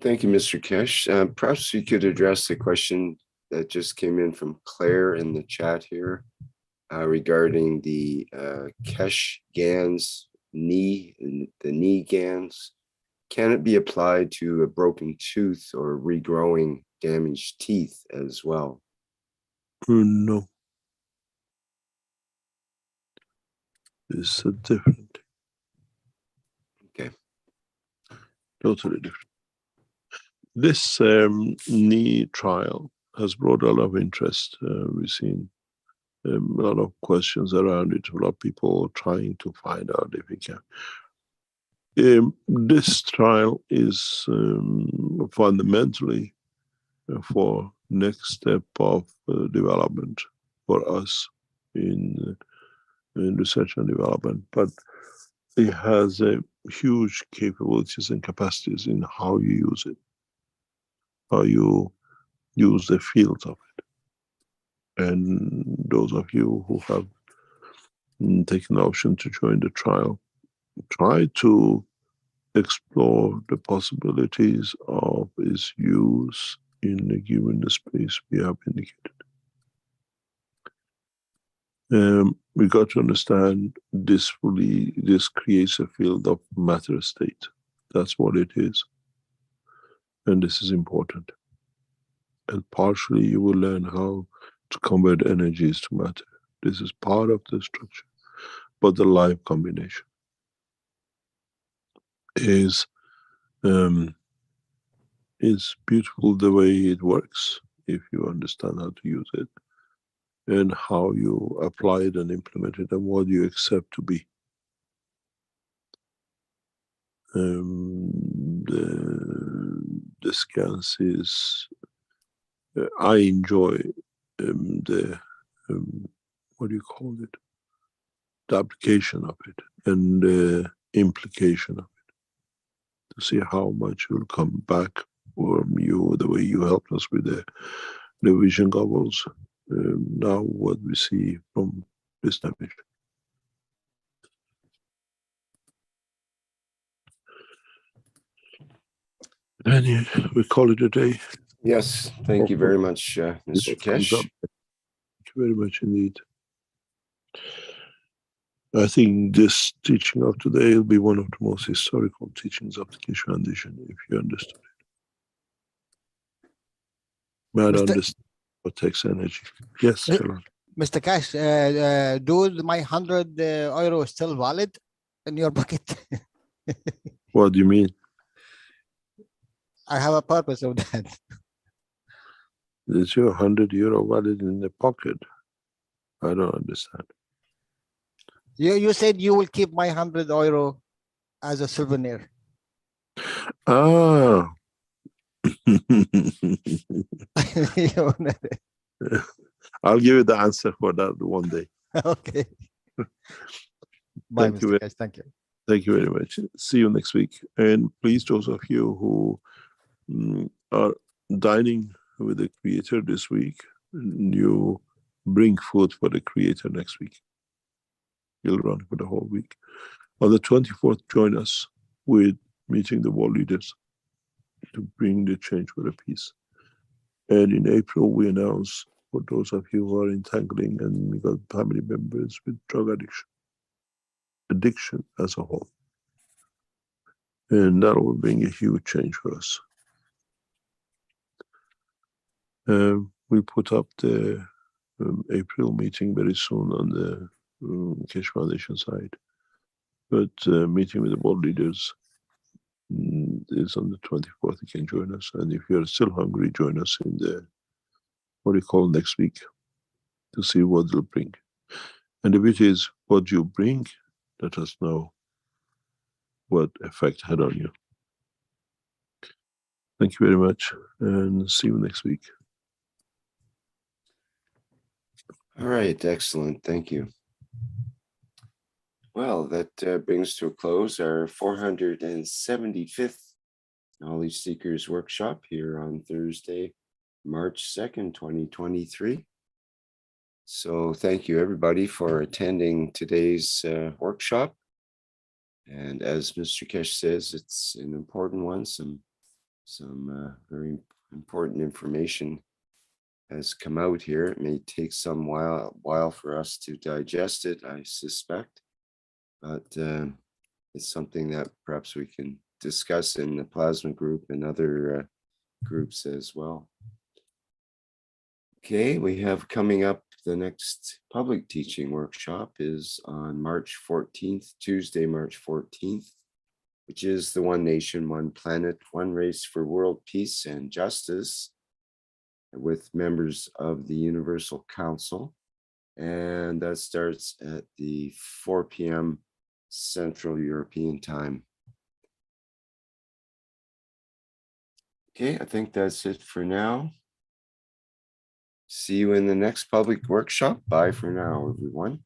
Thank you, Mr. Keshe. Perhaps you could address the question that just came in from Claire in the chat here regarding the Keshe GANs, the knee GANs. Can it be applied to a broken tooth or regrowing damaged teeth as well? No. It's a different. Okay. Totally different. This knee trial has brought a lot of interest. We've seen a lot of questions around it, a lot of people trying to find out if we can. This trial is fundamentally for next step of development for us in research and development, but it has huge capabilities and capacities in how you use it, how you use the fields of it. And those of you who have taken the option to join the trial, try to explore the possibilities of its use in the given space we have indicated. We got to understand this fully. This creates a field of matter state. That's what it is. And this is important. And partially you will learn how to convert energies to matter. This is part of the structure. But the live combination is beautiful the way it works, if you understand how to use it, and how you apply it and implement it, and what you accept to be. The scans is, I enjoy the, what do you call it? The application of it and the implication of it, to see how much will come back from you, the way you helped us with the vision goggles. Now what we see from this dimension. And we call it a day. Yes, thank you very much, Mr. Keshe. Thank you very much indeed. I think this teaching of today will be one of the most historical teachings of the Keshe Foundation, if you understood it. Man, understand what takes energy. Yes, Kalan. Mr. Keshe, do my 100 euro still valid in your bucket? What do you mean? I have a purpose of that. Is your 100 euro valid in the pocket? I don't understand. You said you will keep my 100 euro as a souvenir. Ah. I'll give you the answer for that one day. Okay. Bye, Thank you. Mr. Keshe. Thank you. Thank you very much. See you next week. And please, those of you who are dining with the Creator this week, you bring food for the Creator next week. You'll run for the whole week. On the 24th, join us with meeting the world leaders to bring the change for the peace. And in April, we announce for those of you who are entangling and you got family members with drug addiction as a whole. And that will bring a huge change for us. We put up the April meeting very soon on the Keshe Foundation side. But meeting with the world leaders is on the 24th. You can join us. And if you're still hungry, join us in the, what do you call, next week to see what they'll bring. And the beauty is what you bring, let us know what effect had on you. Thank you very much and see you next week. All right, excellent. Thank you. Well, that brings to a close our 475th Knowledge Seekers Workshop here on Thursday, March 2nd, 2023. So thank you everybody for attending today's workshop. And as Mr. Keshe says, it's an important one. Some very important information has come out here. It may take some while for us to digest it, I suspect, but it's something that perhaps we can discuss in the plasma group and other groups as well. Okay, we have coming up the next public teaching workshop is on March 14th, Tuesday, March 14th, which is the One Nation, One Planet, One Race for World Peace and Justice, with members of the Universal Council. And that starts at the 4 p.m. Central European Time. Okay, I think that's it for now. See you in the next public workshop. Bye for now, everyone.